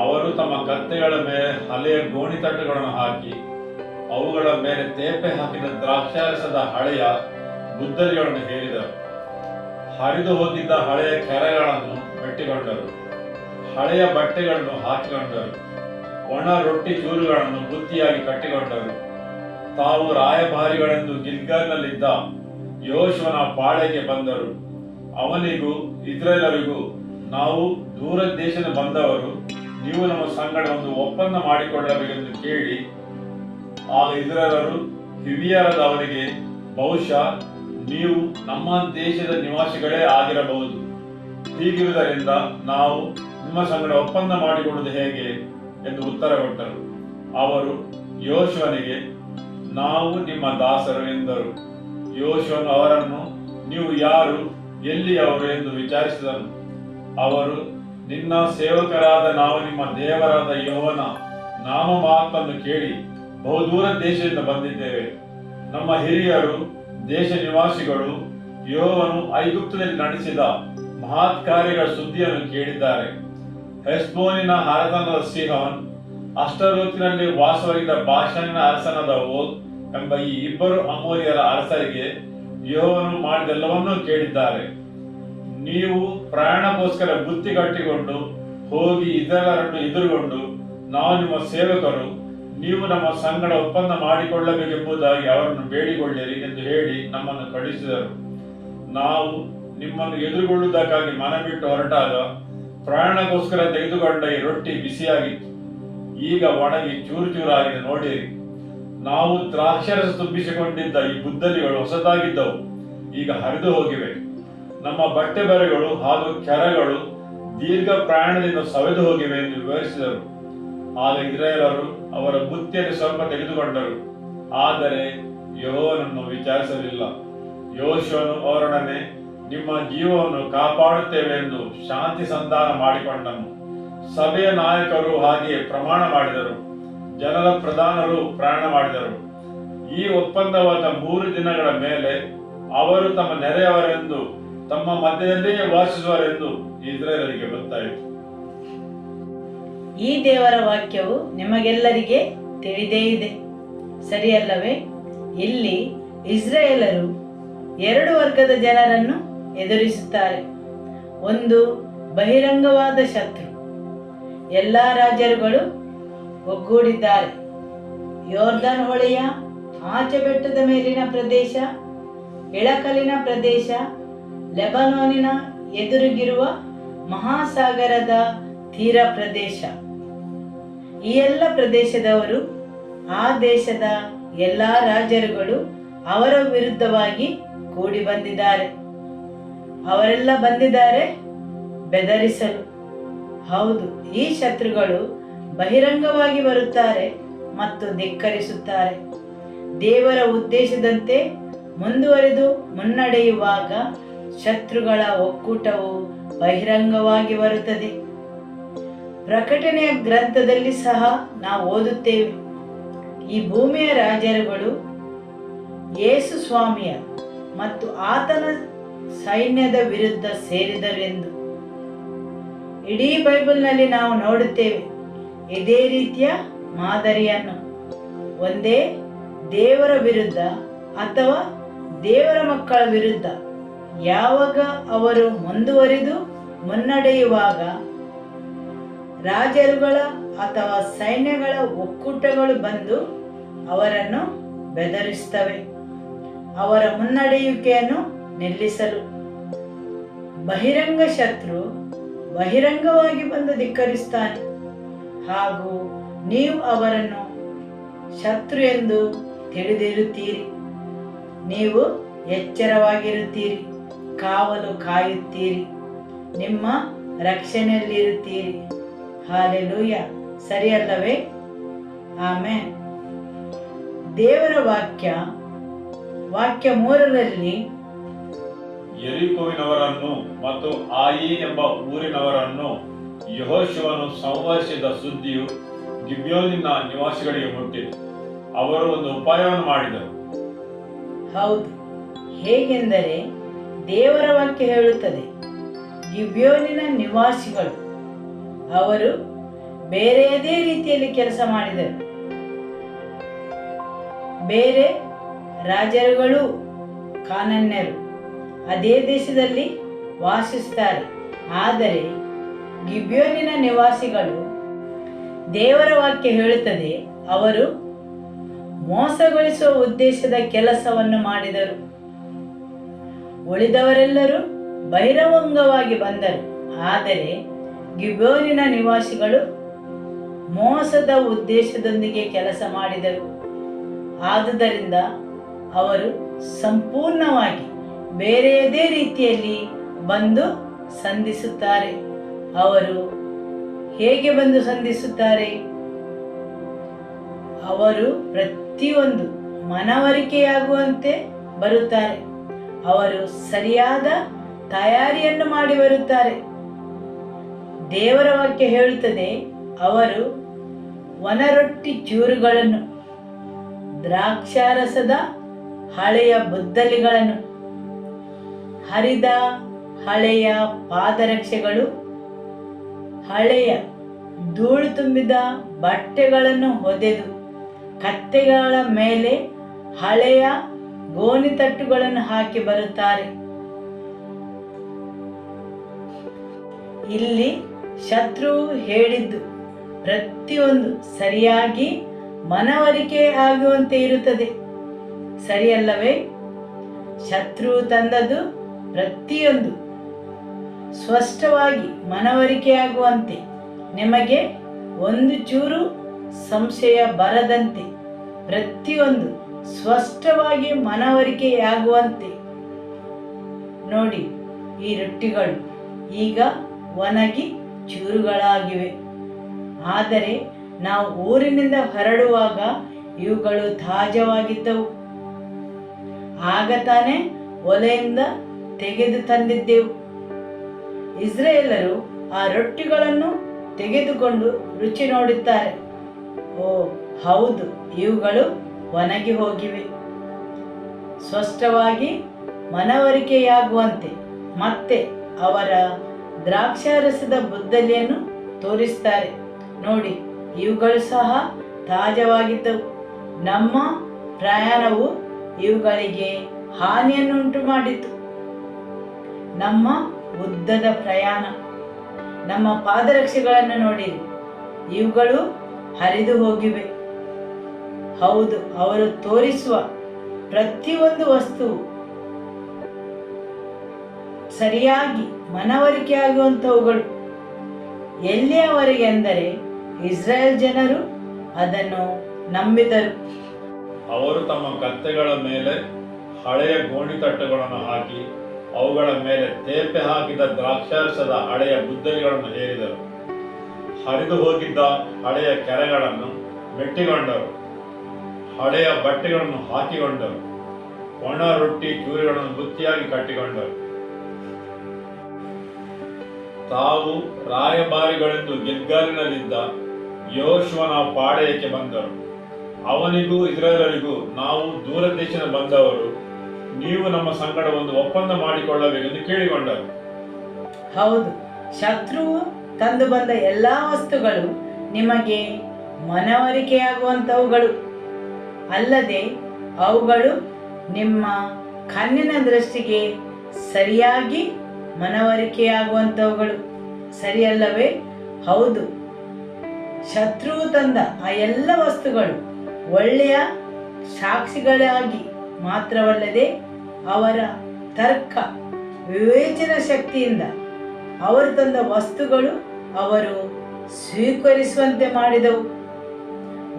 ಅವರು ತಮ್ಮ ಕತ್ತೆಗಳ ಮೇಲೆ ಹಳೆಯ ಗೋಣಿತಟ್ಟುಗಳನ್ನು ಹಾಕಿ ಅವುಗಳ ಮೇಲೆ ತೇಪೆ ಹಾಕಿದ ದ್ರಾಕ್ಷಾರಸದ ಹಳೆಯ ಗುದ್ದಲಿಗಳನ್ನು ಹೇರಿದರು. ಹರಿದು ಹೋಗಿದ್ದ ಹಳೆಯ ಕೆರೆಗಳನ್ನು ಮೆಟ್ಟಿಕೊಂಡರು. ಹಳೆಯ ಬಟ್ಟೆಗಳನ್ನು ಹಾಕಿಕೊಂಡರು. ಒಣ ರೊಟ್ಟಿ ಚೂರುಗಳನ್ನು ಬುತ್ತಿಯಾಗಿ ಕಟ್ಟಿಕೊಂಡರು. ತಾವು ರಾಯಭಾರಿಗಳೆಂದು ಗಿಲ್ಗಾಲ್ನಲ್ಲಿದ್ದ ಯೆಹೋಶುವನ ಪಾಳೆಯಕ್ಕೆ ಬಂದರು. ಅವನಿಗೂ ಇಸ್ರಾಯೇಲರಿಗೂ, ನಾವು ದೂರ ದೇಶದ ಬಂದವರು, ನೀವು ನಮ್ಮ ಸಂಗಡ ಒಂದು ಒಪ್ಪಂದ ಮಾಡಿಕೊಳ್ಳಬೇಕೆಂದು ಕೇಳಿ. ಆಗ ಇಸ್ರಾಯೇಲರು ಹಿವಿಯರಾದ ಅವರಿಗೆ, ಬಹುಶಃ ನೀವು ನಮ್ಮ ದೇಶದ ನಿವಾಸಿಗಳೇ ಆಗಿರಬಹುದು. ಹೀಗಿರುವುದರಿಂದ ನಾವು ನಿಮ್ಮ ಸಂಗಡ ಒಪ್ಪಂದ ಮಾಡಿಕೊಳ್ಳುವುದು ಹೇಗೆ ಎಂದು ಉತ್ತರ ಕೊಟ್ಟರು. ಅವರು ಯೆಹೋಶುವನಿಗೆ, ನಾವು ನಿಮ್ಮ ದಾಸರು ಎಂದರು. ಯೆಹೋಶುವನು ಅವರನ್ನು, ನೀವು ಯಾರು, ಎಲ್ಲಿಯವರು ಎಂದು ವಿಚಾರಿಸಿದನು. ಅವರು, ನಿನ್ನ ಸೇವಕರಾದ ನಾವು ನಿಮ್ಮ ದೇವರಾದ ಯೆಹೋವನ ನಾಮಮಾತನ್ನು ಕೇಳಿ ಬಹುದೂರ ದೇಶದಿಂದ ಬಂದಿದ್ದೇವೆ. ನಮ್ಮ ಹಿರಿಯರು, ದೇಶ ನಿವಾಸಿಗಳು ಯೆಹೋವನು ಐಗುಪ್ತದಲ್ಲಿ ನಡೆಸಿದ ಮಹತ್ ಕಾರ್ಯಗಳ ಸುದ್ದಿಯನ್ನು ಕೇಳಿದ್ದಾರೆ. ಹೆಷ್ಬೋನಿನ ಅರಸನಾದ ಸೀಹೋನ್, ಅಷ್ಟರೋತಿನಲ್ಲಿ ವಾಸವಾಗಿದ್ದ ಬಾಷಾನಿನ ಅರಸನಾದ ಓಗ್ ಎಂಬ ಈ ಇಬ್ಬರು ಅಮೋರಿಯರ ಅರಸರಿಗೆ ಯೆಹೋವನು ಮಾಡಿದೆಲ್ಲವನ್ನೂ ಕೇಳಿದ್ದಾರೆ. ನೀವು ಪ್ರಯಾಣಕ್ಕೋಸ್ಕರ ಬುತ್ತಿ ಕಟ್ಟಿಕೊಂಡು ಹೋಗಿ ಇಸ್ರಾಯೇಲರನ್ನು ಎದುರುಗೊಂಡು, ನಾವು ನಿಮ್ಮ ಸೇವಕರು, ನೀವು ನಮ್ಮ ಸಂಗಡ ಒಪ್ಪಂದ ಮಾಡಿಕೊಳ್ಳಬೇಕೆಂಬುದಾಗಿ ಅವರನ್ನು ಬೇಡಿಕೊಳ್ಳಿರಿ ಎಂದು ಹೇಳಿ ನಮ್ಮನ್ನು ಕಳುಹಿಸಿದರು. ನಾವು ನಿಮ್ಮನ್ನು ಎದುರುಗೊಳ್ಳುವುದಕ್ಕಾಗಿ ಮನ ಬಿಟ್ಟು ಹೊರಟಾಗ ಪ್ರಯಾಣಕ್ಕೋಸ್ಕರ ತೆಗೆದುಕೊಂಡ ಈ ರೊಟ್ಟಿ ಬಿಸಿಯಾಗಿತ್ತು, ಈಗ ಒಣಗಿ ಚೂರು ಚೂರಾಗಿದೆ ನೋಡಿರಿ. ನಾವು ದ್ರಾಕ್ಷಾರಸ ತುಂಬಿಸಿಕೊಂಡಿದ್ದ ಈ ಗುದ್ದಲಿಗಳು ಹೊಸದಾಗಿದ್ದವು, ಈಗ ಹರಿದು ಹೋಗಿವೆ. ನಮ್ಮ ಬಟ್ಟೆ ಬರೆಗಳು ಹಾಗೂ ಕೆರಗಳು ದೀರ್ಘ ಪ್ರಯಾಣದಿಂದ ಸವೆದು ಹೋಗಿವೆ ಎಂದು ವಿವರಿಸಿದರು. ಆಗ ಇಸ್ರಾಯೇಲರು ಅವರ ಬುತ್ತಿಯಲ್ಲಿ ಸ್ವಲ್ಪ ತೆಗೆದುಕೊಂಡರು, ಆದರೆ ಯೆಹೋವನನ್ನು ವಿಚಾರಿಸಲಿಲ್ಲ. ಯೆಹೋಶುವನು ಅವರೊಡನೆ, ನಿಮ್ಮ ಜೀವವನ್ನು ಕಾಪಾಡುತ್ತೇವೆ ಎಂದು ಶಾಂತಿ ಸಂಧಾನ ಮಾಡಿಕೊಂಡನು. ಸಭೆಯ ನಾಯಕರು ಹಾಗೆಯೇ ಪ್ರಮಾಣ ಮಾಡಿದರು. ಜನರ ಪ್ರಧಾನರು ಪ್ರಯಾಣ ಮಾಡಿದರು. ಈ ಒಪ್ಪಂದವಾದ 3 ದಿನಗಳ ಮೇಲೆ ಅವರು ತಮ್ಮ ನೆರೆಯವರೆಂದು, ತಮ್ಮ ಮಧ್ಯದಲ್ಲಿಯೇ ವಾಸಿಸುವರೆಂದು ಇಸ್ರಾಯೇಲರಿಗೆ ಗೊತ್ತಾಯಿತು. ಈ ದೇವರ ವಾಕ್ಯವು ನಿಮಗೆಲ್ಲರಿಗೆ ತಿಳಿದೇ ಇದೆ, ಸರಿಯಲ್ಲವೇ? ಇಲ್ಲಿ ಇಸ್ರಾಯೇಲರು 2 ವರ್ಗದ ಜನರನ್ನು ಎದುರಿಸುತ್ತಾರೆ. ಒಂದು ಬಹಿರಂಗವಾದ ಶತ್ರು. ಎಲ್ಲ ರಾಜರುಗಳು ಒಗ್ಗೂಡಿದ್ದಾರೆ. ಯೋರ್ದನ್ ಹೊಳೆಯ ಆಚೆ ಬೆಟ್ಟದ ಮೇಲಿನ ಪ್ರದೇಶ, ಇಳಕಲಿನ ಪ್ರದೇಶ, ಲೆಬನೋನಿನ ಎದುರಿಗಿರುವ ಮಹಾಸಾಗರದ ತೀರ ಪ್ರದೇಶ. ಈ ಎಲ್ಲ ಪ್ರದೇಶದವರು, ಆ ದೇಶದ ಎಲ್ಲ ರಾಜರುಗಳು ಅವರ ವಿರುದ್ಧವಾಗಿ ಕೂಡಿ ಬಂದಿದ್ದಾರೆ. ಅವರೆಲ್ಲ ಬಂದಿದ್ದಾರೆ ಬೆದರಿಸಲು. ಹೌದು, ಈ ಶತ್ರುಗಳು ಬಹಿರಂಗವಾಗಿ ಬರುತ್ತಾರೆ ಮತ್ತು ಧಿಕ್ಕರಿಸುತ್ತಾರೆ. ದೇವರ ಉದ್ದೇಶದಂತೆ ಮುಂದುವರೆದು ಮುನ್ನಡೆಯುವಾಗ ಶತ್ರುಗಳ ಒಕ್ಕೂಟವು ಬಹಿರಂಗವಾಗಿ ಬರುತ್ತದೆ. ಪ್ರಕಟಣೆಯ ಗ್ರಂಥದಲ್ಲಿ ಸಹ ನಾವು ಓದುತ್ತೇವೆ, ಈ ಭೂಮಿಯ ರಾಜರುಗಳು ಯೇಸು ಸ್ವಾಮಿಯ ಮತ್ತು ಆತನ ಸೈನ್ಯದ ವಿರುದ್ಧ ಸೇರಿದರೆಂದು. ಇಡೀ ಬೈಬಲ್ನಲ್ಲಿ ನಾವು ನೋಡುತ್ತೇವೆ ಇದೇ ರೀತಿಯ ಮಾದರಿಯನ್ನು. ಒಂದೇ ದೇವರ ವಿರುದ್ಧ ಅಥವಾ ದೇವರ ಮಕ್ಕಳ ವಿರುದ್ಧ ಯಾವಾಗ ಅವರು ಮುಂದುವರಿದು ಮುನ್ನಡೆಯುವಾಗ ರಾಜರುಗಳ ಅಥವಾ ಸೈನ್ಯಗಳ ಒಕ್ಕೂಟಗಳು ಬಂದು ಅವರನ್ನು ಬೆದರಿಸುತ್ತವೆ, ಅವರ ಮುನ್ನಡೆಯುವಿಕೆಯನ್ನು ನಿಲ್ಲಿಸಲು. ಬಹಿರಂಗ ಶತ್ರು ಬಹಿರಂಗವಾಗಿ ಬಂದು ಧಿಕ್ಕರಿಸುತ್ತಾನೆ, ಹಾಗೂ ನೀವು ಅವರನ್ನು ಶತ್ರು ಎಂದು ತಿಳಿದಿರುತ್ತೀರಿ. ನೀವು ಎಚ್ಚರವಾಗಿರುತ್ತೀರಿ, ಕಾವಲು ಕಾಯುತ್ತೀರಿ, ನಿಮ್ಮ ರಕ್ಷಣೆಯಲ್ಲಿರುತ್ತೀರಿ. ಹಾಲೆಲೂಯ, ಸರಿಯಲ್ಲವೇ? ಆಮೆನ್. ದೇವರ ವಾಕ್ಯ 3ರಲ್ಲಿ ಯೆರಿಕೋವಿನವರನ್ನು ಮತ್ತು ಆಯಿ ಎಂಬ ಊರಿನವರನ್ನು ಯೆಹೋಶುವನು ಸಂವರಿಸಿದ ಸುದ್ದಿಯು ಗಿಬ್ಯೋನಿನ ನಿವಾಸಿಗಳಿಗೆ ಮುಟ್ಟಿತು. ಅವರು ಒಂದು ಉಪಾಯವನ್ನು ಮಾಡಿದರು. ಹೌದು, ಹೇಗೆಂದರೆ ದೇವರ ವಾಕ್ಯ ಹೇಳುತ್ತದೆ, ಗಿಬ್ಯೋನಿನ ನಿವಾಸಿಗಳು ಅವರು ಬೇರೆಯದೇ ರೀತಿಯಲ್ಲಿ ಕೆಲಸ ಮಾಡಿದರು. ಬೇರೆ ರಾಜರುಗಳು ಕಾನಾನ್ಯರು ಅದೇ ದೇಶದಲ್ಲಿ ವಾಸಿಸುತ್ತಾರೆ. ಆದರೆ ಗಿಬ್ಯೋನಿನ ನಿವಾಸಿಗಳು, ದೇವರ ವಾಕ್ಯ ಹೇಳುತ್ತದೆ, ಅವರು ಮೋಸಗೊಳಿಸುವ ಉದ್ದೇಶದ ಕೆಲಸವನ್ನು ಮಾಡಿದರು. ಉಳಿದವರೆಲ್ಲರೂ ಬಹಿರಂಗವಾಗಿ ಬಂದರು, ಆದರೆ ಗಿಬ್ಯೋನಿನ ನಿವಾಸಿಗಳು ಮೋಸದ ಉದ್ದೇಶದೊಂದಿಗೆ ಕೆಲಸ ಮಾಡಿದರು. ಆದುದರಿಂದ ಅವರು ಸಂಪೂರ್ಣವಾಗಿ ಬೇರೆಯದೇ ರೀತಿಯಲ್ಲಿ ಬಂದು ಸಂಧಿಸುತ್ತಾರೆ. ಅವರು ಹೇಗೆ ಬಂದು ಸಂಧಿಸುತ್ತಾರೆ? ಅವರು ಪ್ರತಿಯೊಂದು ಮನವರಿಕೆಯಾಗುವಂತೆ ಬರುತ್ತಾರೆ. ಅವರು ಸರಿಯಾದ ತಯಾರಿಯನ್ನು ಮಾಡಿ ಬರುತ್ತಾರೆ. ದೇವರ ವಾಕ್ಯ ಹೇಳುತ್ತದೆ, ಅವರು ಒಣರೊಟ್ಟಿ ಚೂರುಗಳನ್ನು, ದ್ರಾಕ್ಷಾರಸದ ಹಳೆಯ ಬುದ್ದಲಿಗಳನ್ನು, ಹರಿದ ಹಳೆಯ ಪಾದರಕ್ಷೆಗಳು, ಹಳೆಯ ಧೂಳು ತುಂಬಿದ ಬಟ್ಟೆಗಳನ್ನು ಹೊದೆದು, ಕತ್ತೆಗಳ ಮೇಲೆ ಹಳೆಯ ಗೋಣಿತಟ್ಟುಗಳನ್ನು ಹಾಕಿ ಬರುತ್ತಾರೆ. ಇಲ್ಲಿ ಶತ್ರುವು ಹೇಳಿದ್ದು ಪ್ರತಿಯೊಂದು ಸರಿಯಾಗಿ ಮನವರಿಕೆ ಆಗುವಂತೆ ಇರುತ್ತದೆ, ಸರಿಯಲ್ಲವೇ? ಶತ್ರುವು ತಂದದ್ದು ಪ್ರತಿಯೊಂದು ಸ್ಪಷ್ಟವಾಗಿ ಮನವರಿಕೆಯಾಗುವಂತೆ, ನಿಮಗೆ ಒಂದು ಚೂರು ಸಂಶಯ ಬರದಂತೆ ಪ್ರತಿಯೊಂದು ಸ್ಪಷ್ಟವಾಗಿ ಮನವರಿಕೆಯಾಗುವಂತೆ. ನೋಡಿ, ಈ ರೊಟ್ಟಿಗಳು ಈಗ ಒಣಗಿ ಚೂರುಗಳಾಗಿವೆ, ಆದರೆ ನಾವು ಊರಿನಿಂದ ಹೊರಡುವಾಗ ಇವುಗಳು ತಾಜಾವಾಗಿದ್ದವು. ಆಗ ತಾನೇ ಒಲೆಯಿಂದ ತೆಗೆದು ತಂದಿದ್ದೆವು. ಇಸ್ರಾಯೇಲರು ಆ ರೊಟ್ಟಿಗಳನ್ನು ತೆಗೆದುಕೊಂಡು ರುಚಿ ನೋಡುತ್ತಾರೆ. ಓ ಹೌದು, ಇವುಗಳು ಒಣಗಿ ಹೋಗಿವೆ. ಸ್ಪಷ್ಟವಾಗಿ ಮನವರಿಕೆಯಾಗುವಂತೆ ಮತ್ತೆ ಅವರ ದ್ರಾಕ್ಷಾರಸದ ಬುದ್ದಲಿಯನ್ನು ತೋರಿಸ್ತಾರೆ. ನೋಡಿ, ಇವುಗಳು ಸಹ ತಾಜಾವಾಗಿದ್ದವು. ನಮ್ಮ ಪ್ರಯಾಣವು ಇವುಗಳಿಗೆ ಹಾನಿಯನ್ನುಂಟು ಮಾಡಿತು. ನಮ್ಮ ಉದ್ದದ ಪ್ರಯಾಣ, ನಮ್ಮ ಪಾದರಕ್ಷೆಗಳನ್ನು ನೋಡಿರಿ, ಇವುಗಳು ಹರಿದು ಹೋಗಿವೆ. ಹೌದು, ಅವರು ತೋರಿಸುವ ಪ್ರತಿಯೊಂದು ವಸ್ತುವು ಸರಿಯಾಗಿ ಮನವರಿಕೆಯಾಗುವಂಥವುಗಳು. ಎಲ್ಲಿಯವರೆಗೆ ಎಂದರೆ ಇಸ್ರಾಯೇಲ್ ಜನರು ಅದನ್ನು ನಂಬಿದರು. ಅವರು ತಮ್ಮ ಕತ್ತೆಗಳ ಮೇಲೆ ಹಳೆಯ ಗೋಣಿತಟ್ಟುಗಳನ್ನು ಹಾಕಿ ಅವುಗಳ ಮೇಲೆ ತೇಪೆ ಹಾಕಿದ ದ್ರಾಕ್ಷಾರಸದ ಹಳೆಯ ಬುದ್ದಲಿಗಳನ್ನು ಹೇರಿದರು. ಹರಿದು ಹೋಗಿದ್ದ ಹಳೆಯ ಕೆರೆಗಳನ್ನು ಮೆಟ್ಟಿಕೊಂಡರು, ಹಳೆಯ ಬಟ್ಟೆಗಳನ್ನು ಹಾಕಿಕೊಂಡರು, ಒಣ ರೊಟ್ಟಿ ಚೂರುಗಳನ್ನು ಬುತ್ತಿಯಾಗಿ ಕಟ್ಟಿಕೊಂಡರು. ತಾವು ರಾಯಭಾರಿಗಳೆಂದು ಗಿಲ್ಗಾಲಿನಲ್ಲಿದ್ದ ಯೆಹೋಶುವನ ಪಾಳೆಯಕ್ಕೆ ಬಂದರು. ಅವನಿಗೂ ಇಸ್ರಾಯೇಲರಿಗೂ, ನಾವು ದೂರ ದೇಶದಿಂದ ಬಂದವರು, ನೀವು ನಮ್ಮ ಸಂಗಡ ಒಂದು ಒಪ್ಪಂದ ಮಾಡಿಕೊಳ್ಳಬೇಕೆಂದು ಕೇಳಿಕೊಂಡರು. ಹೌದು, ಶತ್ರುವು ತಂದು ಬಂದ ಎಲ್ಲ ವಸ್ತುಗಳು ನಿಮಗೆ ಮನವರಿಕೆಯಾಗುವಂಥವುಗಳು, ಅಲ್ಲದೆ ಅವುಗಳು ನಿಮ್ಮ ಕಣ್ಣಿನ ದೃಷ್ಟಿಗೆ ಸರಿಯಾಗಿ ಮನವರಿಕೆಯಾಗುವಂಥವುಗಳು, ಸರಿಯಲ್ಲವೇ? ಹೌದು, ಶತ್ರುವು ತಂದ ಆ ಎಲ್ಲ ವಸ್ತುಗಳು ಒಳ್ಳೆಯ ಸಾಕ್ಷಿಗಳಾಗಿ ಮಾತ್ರವಲ್ಲದೆ ಅವರ ತರ್ಕ ವಿವೇಚನಾ ಶಕ್ತಿಯಿಂದ ಅವರು ತಂದ ವಸ್ತುಗಳು ಅವರು ಸ್ವೀಕರಿಸುವಂತೆ ಮಾಡಿದವು.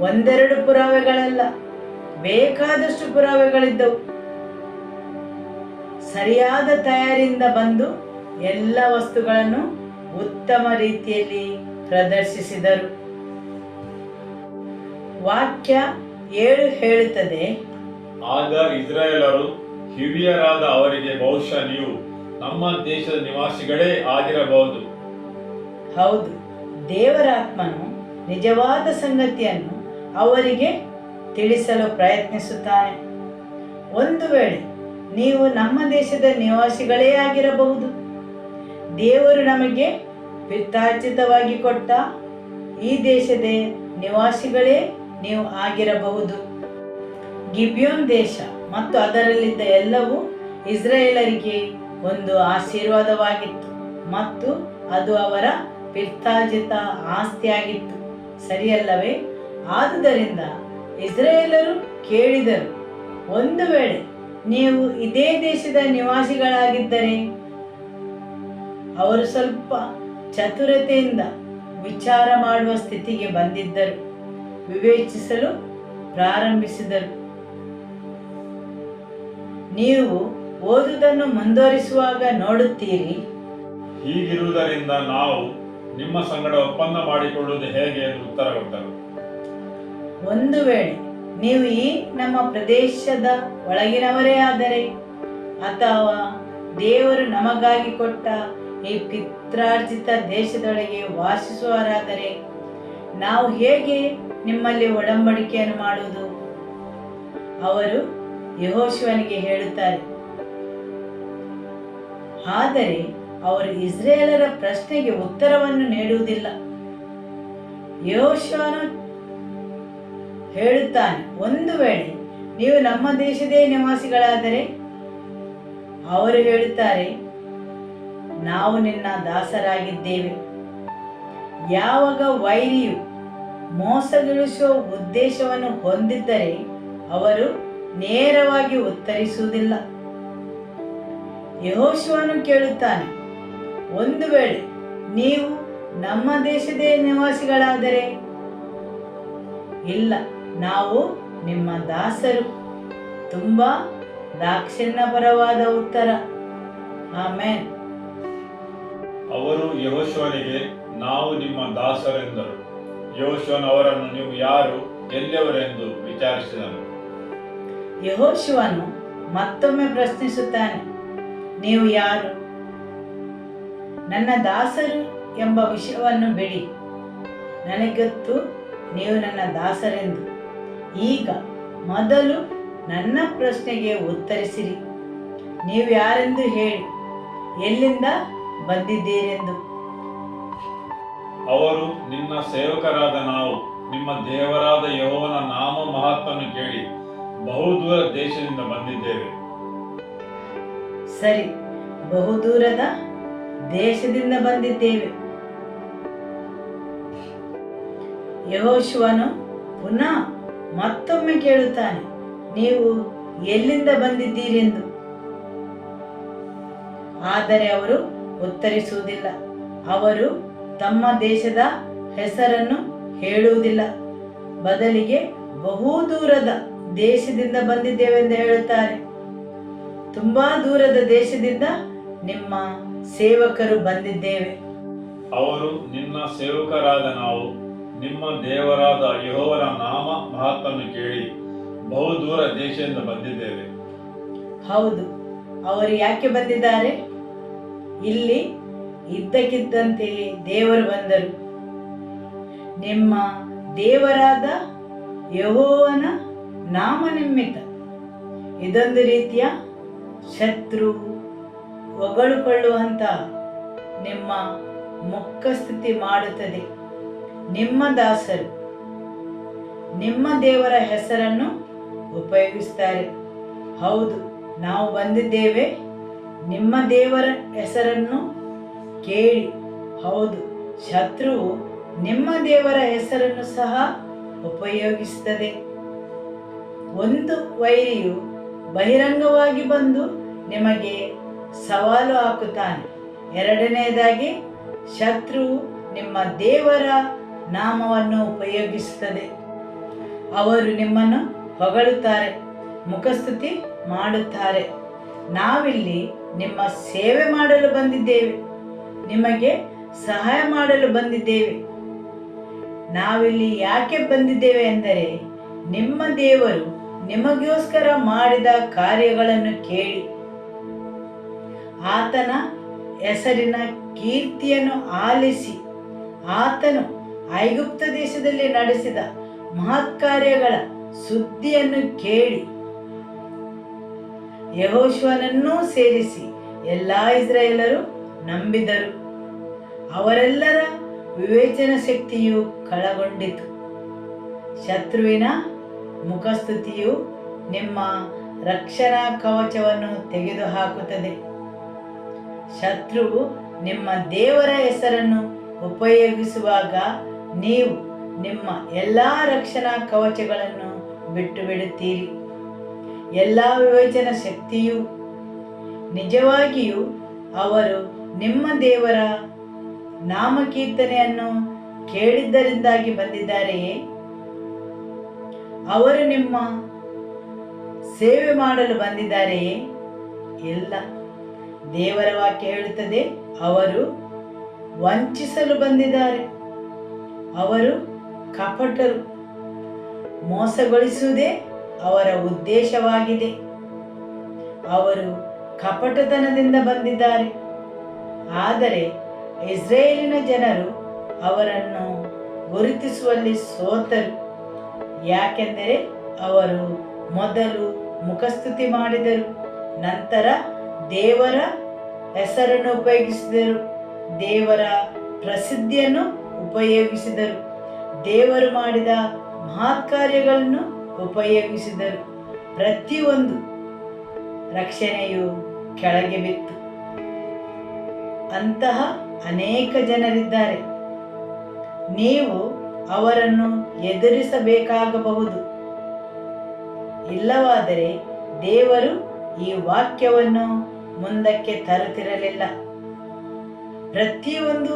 ಒಂದೆರಡು ಪುರಾವೆಗಳಲ್ಲ, ಬೇಕಾದಷ್ಟು ಪುರಾವೆಗಳಿದ್ದವು. ಸರಿಯಾದ ತಯಾರಿಯಿಂದ ಬಂದು ಎಲ್ಲ ವಸ್ತುಗಳನ್ನು ಉತ್ತಮ ರೀತಿಯಲ್ಲಿ ಪ್ರದರ್ಶಿಸಿದರು. ವಾಕ್ಯ 7 ಹೇಳುತ್ತದೆ, ಆಗ ಇಸ್ರಾಯೇಲರು ಹಿವಿಯರಾದ ಅವರಿಗೆ, ಬಹುಶಃ ನೀವು ನಮ್ಮ ದೇಶದ ನಿವಾಸಿಗಳೇ ಆಗಿರಬಹುದು. ಹೌದು, ದೇವರ ಆತ್ಮನು ನಿಜವಾದ ಸಂಗತಿಯನ್ನು ಅವರಿಗೆ ತಿಳಿಸಲು ಪ್ರಯತ್ನಿಸುತ್ತಾನೆ. ಒಂದು ವೇಳೆ ನೀವು ನಮ್ಮ ದೇಶದ ನಿವಾಸಿಗಳೇ ಆಗಿರಬಹುದು, ದೇವರು ನಮಗೆ ಪಿತ್ರಾರ್ಜಿತವಾಗಿ ಕೊಟ್ಟ ಈ ದೇಶದ ನಿವಾಸಿಗಳೇ ನೀವು ಆಗಿರಬಹುದು. ಗಿಬ್ಯೋನ್ ದೇಶ ಮತ್ತು ಅದರಲ್ಲಿದ್ದ ಎಲ್ಲವೂ ಇಸ್ರಾಯೇಲರಿಗೆ ಒಂದು ಆಶೀರ್ವಾದವಾಗಿತ್ತು ಮತ್ತು ಅದು ಅವರ ಪಿತ್ರಾರ್ಜಿತ ಆಸ್ತಿಯಾಗಿತ್ತು, ಸರಿಯಲ್ಲವೇ? ಆದುದರಿಂದ ಇಸ್ರಾಯೇಲರು ಕೇಳಿದರು, ಒಂದು ವೇಳೆ ನೀವು ಇದೇ ದೇಶದ ನಿವಾಸಿಗಳಾಗಿದ್ದರೆ. ಅವರು ಸ್ವಲ್ಪ ಚತುರತೆಯಿಂದ ವಿಚಾರ ಮಾಡುವ ಸ್ಥಿತಿಗೆ ಬಂದಿದ್ದರು, ವಿವೇಚಿಸಲು ಪ್ರಾರಂಭಿಸಿದರು. ನೀವು ಓದುವುದನ್ನು ಮುಂದುವರಿಸುವಾಗ ನೋಡುತ್ತೀರಿ. ಹೀಗಿರುವುದರಿಂದ ನಾವು ನಿಮ್ಮ ಸಂಗಡ ಒಪ್ಪಂದ ಮಾಡಿಕೊಳ್ಳುವುದು ಹೇಗೆ ಎಂದು ಉತ್ತರ ಕೊಟ್ಟರು. ಒಂದು ವೇಳೆ ನೀವು ಈ ನಮ್ಮ ಪ್ರದೇಶದ ಒಳಗಿನವರೇ ಆದರೆ ಅಥವಾ ದೇವರು ನಮಗಾಗಿ ಕೊಟ್ಟ ಈ ಪಿತ್ರಾರ್ಜಿತ ದೇಶದೊಳಗೆ ವಾಸಿಸುವವರಾದರೆ ನಾವು ಹೇಗೆ ನಿಮ್ಮಲ್ಲಿ ಒಡಂಬಡಿಕೆಯನ್ನು ಮಾಡುವುದು? ಅವರು ಯೆಹೋಶುವನಿಗೆ ಹೇಳುತ್ತಾರೆ. ಆದರೆ ಅವರು ಇಸ್ರಾಯೇಲರ ಪ್ರಶ್ನೆಗೆ ಉತ್ತರವನ್ನು ನೀಡುವುದಿಲ್ಲ. ಯೆಹೋಶುವನು ಹೇಳುತ್ತಾನೆ, ಒಂದು ವೇಳೆ ನೀವು ನಮ್ಮ ದೇಶದೇ ನಿವಾಸಿಗಳಾದರೆ. ಅವರು ಹೇಳುತ್ತಾರೆ, ನಾವು ನಿನ್ನ ದಾಸರಾಗಿದ್ದೇವೆ. ಯಾವಾಗ ವೈರಿಯು ಮೋಸಗೊಳಿಸುವ ಉದ್ದೇಶವನ್ನು ಹೊಂದಿದ್ದರೆ ಅವರು ನೇರವಾಗಿ ಉತ್ತರಿಸುವುದಿಲ್ಲ. ಯೆಹೋಶುವನು ಕೇಳುತ್ತಾನೆ, ಒಂದು ವೇಳೆ ನೀವು ನಮ್ಮ ದೇಶದೇ ನಿವಾಸಿಗಳಾದರೆ. ಇಲ್ಲ, ನಾವು ನಿಮ್ಮ ದಾಸರು. ತುಂಬಾ ದಾಕ್ಷಿಣ್ಯಪರವಾದ ಉತ್ತರ. ಆಮೆನ್. ಅವರು ಯೆಹೋಶುವನಿಗೆ, ನಾವು ನಿಮ್ಮ ದಾಸರೆಂದರು. ಯೆಹೋಶುವನು ಅವರನ್ನು, ನೀವು ಯಾರು, ಎಲ್ಲಿಯವರೆಂದು ವಿಚಾರಿಸಿದನು. ಯೆಹೋಶುವನು ಮತ್ತೊಮ್ಮೆ ಪ್ರಶ್ನಿಸುತ್ತಾನೆ, ನೀವು ಯಾರು? ನನ್ನ ದಾಸರು ಎಂಬ ವಿಷಯವನ್ನು ಬಿಡಿ, ನನಗೆ ಗೊತ್ತು ನೀವು ನನ್ನ ದಾಸರೆಂದು. ಈಗ ಮೊದಲು ನನ್ನ ಪ್ರಶ್ನೆಗೆ ಉತ್ತರಿಸಿರಿ. ನೀವು ಯಾರೆಂದು ಹೇಳಿ, ಎಲ್ಲಿಂದ ಬಂದಿದ್ದೀರೆಂದು. ಅವರು, ನಿನ್ನ ಸೇವಕರಾದ ನಾವು ನಿಮ್ಮ ದೇವರಾದ ಯೆಹೋವನ ನಾಮ ಮಹತ್ವವನ್ನು ಕೇಳಿ ಬಹುದೂರ ದೇಶದಿಂದ ಬಂದಿದ್ದೇವೆ. ಸರಿ, ಬಹುದೂರದ ದೇಶದಿಂದ ಬಂದಿದ್ದೇವೆ. ಯೆಹೋಶುವನು ಪುನಃ ಮತ್ತೊಮ್ಮೆ ಕೇಳುತ್ತಾನೆ, ನೀವು ಎಲ್ಲಿಂದ ಬಂದಿದ್ದೀರೆಂದು. ಆದರೆ ಅವರು ಉತ್ತರಿಸುವುದಿಲ್ಲ. ಅವರು ತಮ್ಮ ದೇಶದ ಹೆಸರನ್ನು ಹೇಳುವುದಿಲ್ಲ, ಬದಲಿಗೆ ಬಹುದೂರದ ದೇಶದಿಂದ ಬಂದಿದ್ದೇವೆಂದು ಹೇಳುತ್ತಾರೆ. ತುಂಬಾ ದೂರದ ದೇಶದಿಂದ ನಿಮ್ಮ ಸೇವಕರು ಬಂದಿದ್ದೇವೆ. ಅವರು, ನಿನ್ನ ಸೇವಕರಾದ ನಾವು ನಿಮ್ಮ ದೇವರಾದ ಯೆಹೋವನ ನಾಮ ಮಹತ್ವವನ್ನು ಕೇಳಿ ಬಹುದೂರ ದೇಶದಿಂದ ಬಂದಿದ್ದೇವೆ. ಹೌದು, ಅವರು ಯಾಕೆ ಬಂದಿದ್ದಾರೆ? ಇಲ್ಲಿ ಇದ್ದಕ್ಕಿದ್ದಂತೆ ದೇವರು ಬಂದರು. ನಿಮ್ಮ ದೇವರಾದ ಯೆಹೋವನ ನಾಮ ನಿಮಿತ್ತ. ಇದೊಂದು ರೀತಿಯ ಶತ್ರು ಹೊಗಳಿಕೊಳ್ಳುವಂತ ನಿಮ್ಮ ಮುಖಸ್ಥಿತಿ ಮಾಡುತ್ತದೆ. ನಿಮ್ಮ ದಾಸರು ನಿಮ್ಮ ದೇವರ ಹೆಸರನ್ನು ಉಪಯೋಗಿಸುತ್ತಾರೆ. ಹೌದು, ನಾವು ಬಂದಿದ್ದೇವೆ ನಿಮ್ಮ ದೇವರ ಹೆಸರನ್ನು ಕೇಳಿ. ಹೌದು, ಶತ್ರುವು ನಿಮ್ಮ ದೇವರ ಹೆಸರನ್ನು ಸಹ ಉಪಯೋಗಿಸುತ್ತದೆ. ಒಂದು ವೈರಿಯು ಬಹಿರಂಗವಾಗಿ ಬಂದು ನಿಮಗೆ ಸವಾಲು ಹಾಕುತ್ತಾನೆ. ಎರಡನೆಯದಾಗಿ, ಶತ್ರುವು ನಿಮ್ಮ ದೇವರ ನಾಮವನ್ನು ಉಪಯೋಗಿಸುತ್ತದೆ. ಅವರು ನಿಮ್ಮನ್ನು ಹೊಗಳುತ್ತಾರೆ, ಮುಖಸ್ತುತಿ ಮಾಡುತ್ತಾರೆ. ನಾವಿಲ್ಲಿ ನಿಮ್ಮ ಸೇವೆ ಮಾಡಲು ಬಂದಿದ್ದೇವೆ, ನಿಮಗೆ ಸಹಾಯ ಮಾಡಲು ಬಂದಿದ್ದೇವೆ. ನಾವಿಲ್ಲಿ ಯಾಕೆ ಬಂದಿದ್ದೇವೆ ಎಂದರೆ, ನಿಮ್ಮ ದೇವರು ನಿಮಗೋಸ್ಕರ ಮಾಡಿದ ಕಾರ್ಯಗಳನ್ನು ಕೇಳಿ ಆತನ ಹೆಸರಿನ ಕೀರ್ತಿಯನ್ನು ಆಲಿಸಿ ಆತನು ಐಗುಪ್ತ ದೇಶದಲ್ಲಿ ನಡೆಸಿದ ಮಹತ್ಕಾರ್ಯಗಳ ಸುದ್ದಿಯನ್ನು ಕೇಳಿ ಯೆಹೋಶುವನನ್ನೂ ಸೇರಿಸಿ ಎಲ್ಲ ಇಸ್ರಾಯೇಲರು ನಂಬಿದರು. ಅವರೆಲ್ಲರ ವಿವೇಚನ ಶಕ್ತಿಯು ಕಳಗೊಂಡಿತು. ಶತ್ರುವಿನ ಮುಖಸ್ತುತಿಯು ನಿಮ್ಮ ರಕ್ಷಣಾ ಕವಚವನ್ನು ತೆಗೆದುಹಾಕುತ್ತದೆ. ಶತ್ರುವು ನಿಮ್ಮ ದೇವರ ಹೆಸರನ್ನು ಉಪಯೋಗಿಸುವಾಗ ನೀವು ನಿಮ್ಮ ಎಲ್ಲ ರಕ್ಷಣಾ ಕವಚಗಳನ್ನು ಬಿಟ್ಟು ಬಿಡುತ್ತೀರಿ. ಎಲ್ಲ ವಿವೇಚನ ಶಕ್ತಿಯು ನಿಜವಾಗಿಯೂ ಅವರು ನಿಮ್ಮ ದೇವರ ನಾಮಕೀರ್ತನೆಯನ್ನು ಕೇಳಿದ್ದರಿಂದಾಗಿ ಬಂದಿದ್ದಾರೆಯೇ? ಅವರು ನಿಮ್ಮ ಸೇವೆ ಮಾಡಲು ಬಂದಿದ್ದಾರೆಯೇ? ಇಲ್ಲ. ದೇವರ ವಾಕ್ಯ ಹೇಳುತ್ತದೆ, ಅವರು ವಂಚಿಸಲು ಬಂದಿದ್ದಾರೆ. ಅವರು ಕಪಟರು. ಮೋಸಗೊಳಿಸುವುದೇ ಅವರ ಉದ್ದೇಶವಾಗಿದೆ. ಅವರು ಕಪಟತನದಿಂದ ಬಂದಿದ್ದಾರೆ. ಆದರೆ ಇಸ್ರೇಲಿನ ಜನರು ಅವರನ್ನು ಗುರುತಿಸುವಲ್ಲಿ ಸೋತರು. ಯಾಕೆಂದರೆ ಅವರು ಮೊದಲು ಮುಖಸ್ತುತಿ ಮಾಡಿದರು, ನಂತರ ದೇವರ ಹೆಸರನ್ನು ಉಪಯೋಗಿಸಿದರು, ದೇವರ ಪ್ರಸಿದ್ಧಿಯನ್ನು ಉಪಯೋಗಿಸಿದರು, ದೇವರು ಮಾಡಿದ ಮಹತ್ಕಾರ್ಯಗಳನ್ನು ಉಪಯೋಗಿಸಿದರು. ಪ್ರತಿಯೊಂದು ರಕ್ಷಣೆಯು ಕೆಳಗೆ ಬಿತ್ತು. ಅಂತಹ ಅನೇಕ ಜನರಿದ್ದಾರೆ. ನೀವು ಅವರನ್ನು ಎದುರಿಸಬೇಕಾಗಬಹುದು. ಇಲ್ಲವಾದರೆ ದೇವರು ಈ ವಾಕ್ಯವನ್ನು ಮುಂದಕ್ಕೆ ತರುತ್ತಿರಲಿಲ್ಲ. ಪ್ರತಿಯೊಂದು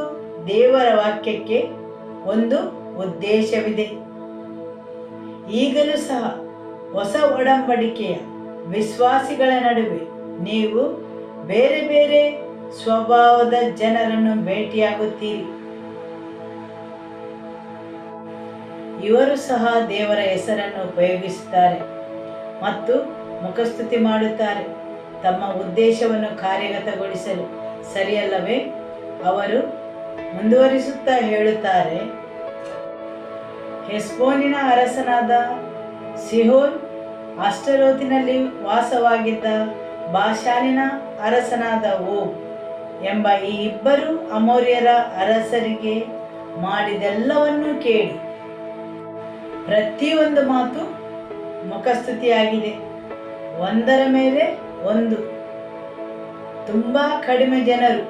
ದೇವರ ವಾಕ್ಯಕ್ಕೆ ಒಂದು ಉದ್ದೇಶವಿದೆ. ಈಗಲೂ ಸಹ ಹೊಸ ಒಡಂಬಡಿಕೆಯ ವಿಶ್ವಾಸಿಗಳ ನಡುವೆ ನೀವು ಬೇರೆ ಬೇರೆ ಸ್ವಭಾವದ ಜನರನ್ನು ಭೇಟಿಯಾಗುತ್ತೀರಿ. ಇವರು ಸಹ ದೇವರ ಹೆಸರನ್ನು ಉಪಯೋಗಿಸುತ್ತಾರೆ ಮತ್ತು ಮುಖಸ್ತುತಿ ಮಾಡುತ್ತಾರೆ, ತಮ್ಮ ಉದ್ದೇಶವನ್ನು ಕಾರ್ಯಗತಗೊಳಿಸಲು. ಸರಿಯಲ್ಲವೇ? ಅವರು ಮುಂದುವರಿಸುತ್ತಾ ಹೇಳುತ್ತಾರೆ, ಹೆಷ್ಬೋನಿನ ಅರಸನಾದ ಸಿಹೋನ್, ಅಷ್ಟರೋತಿನಲ್ಲಿ ವಾಸವಾಗಿದ್ದ ಬಾಷಾನಿನ ಅರಸನಾದ ಓಗ್ ಎಂಬ ಈ ಇಬ್ಬರು ಅಮೋರಿಯರ ಅರಸರಿಗೆ ಮಾಡಿದೆಲ್ಲವನ್ನೂ ಕೇಳಿ. ಪ್ರತಿಯೊಂದು ಮಾತು ಮುಖಸ್ತುತಿಯಾಗಿದೆ, ಒಂದರ ಮೇಲೆ ಒಂದು. ತುಂಬ ಕಡಿಮೆ ಜನರು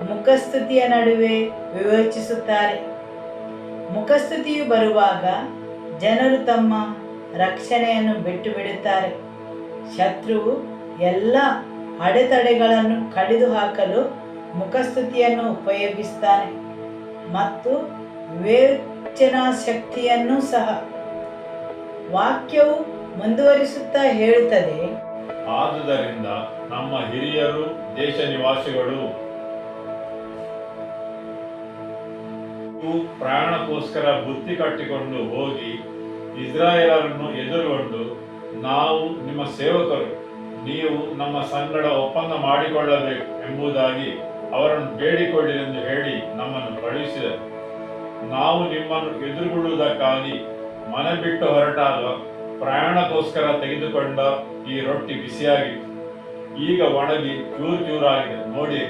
ಮುಖಸ್ತುತಿಯ ನಡುವೆ ವಿವೇಚಿಸುತ್ತಾರೆ. ಮುಖಸ್ತುತಿಯು ಬರುವಾಗ ಜನರು ತಮ್ಮ ರಕ್ಷಣೆಯನ್ನು ಬಿಟ್ಟು ಬಿಡುತ್ತಾರೆ. ಶತ್ರುವು ಎಲ್ಲ ಅಡೆತಡೆಗಳನ್ನು ಕಡಿದು ಹಾಕಲು ಮುಖಸ್ತುತಿಯನ್ನು ಉಪಯೋಗಿಸುತ್ತಾನೆ ಮತ್ತು ವಿವೇಚನಾ ಶಕ್ತಿಯನ್ನು ಸಹ. ವಾಕ್ಯವು ಮುಂದುವರಿಸುತ್ತಾ ಹೇಳುತ್ತದೆ, ಆದುದರಿಂದ ನಮ್ಮ ಹಿರಿಯರು, ದೇಶ ನಿವಾಸಿಗಳು ಪ್ರಾಣಕ್ಕೋಸ್ಕರ ಬುತ್ತಿ ಕಟ್ಟಿಕೊಂಡು ಹೋಗಿ ಇಸ್ರಾಯೇಲರನ್ನು ಎದುರುಗೊಂಡು, ನಾವು ನಿಮ್ಮ ಸೇವಕರು, ನೀವು ನಮ್ಮ ಸಂಗಡ ಒಪ್ಪಂದ ಮಾಡಿಕೊಳ್ಳಬೇಕು ಎಂಬುದಾಗಿ ಅವರನ್ನು ಬೇಡಿಕೊಳ್ಳಿರೆಂದು ಹೇಳಿ ನಮ್ಮನ್ನು ಕಳುಹಿಸಿದರು. ನಾವು ನಿಮ್ಮನ್ನು ಎದುರುಗೊಳ್ಳುವುದಕ್ಕಾಗಿ ಮನೆ ಬಿಟ್ಟು ಹೊರಟಾಗ ಪ್ರಯಾಣಕ್ಕೋಸ್ಕರ ತೆಗೆದುಕೊಂಡ ಈ ರೊಟ್ಟಿ ಬಿಸಿಯಾಗಿತ್ತು, ಈಗ ಒಣಗಿ ಚೂರು ಚೂರಾಗಿದೆ. ನೋಡಿ,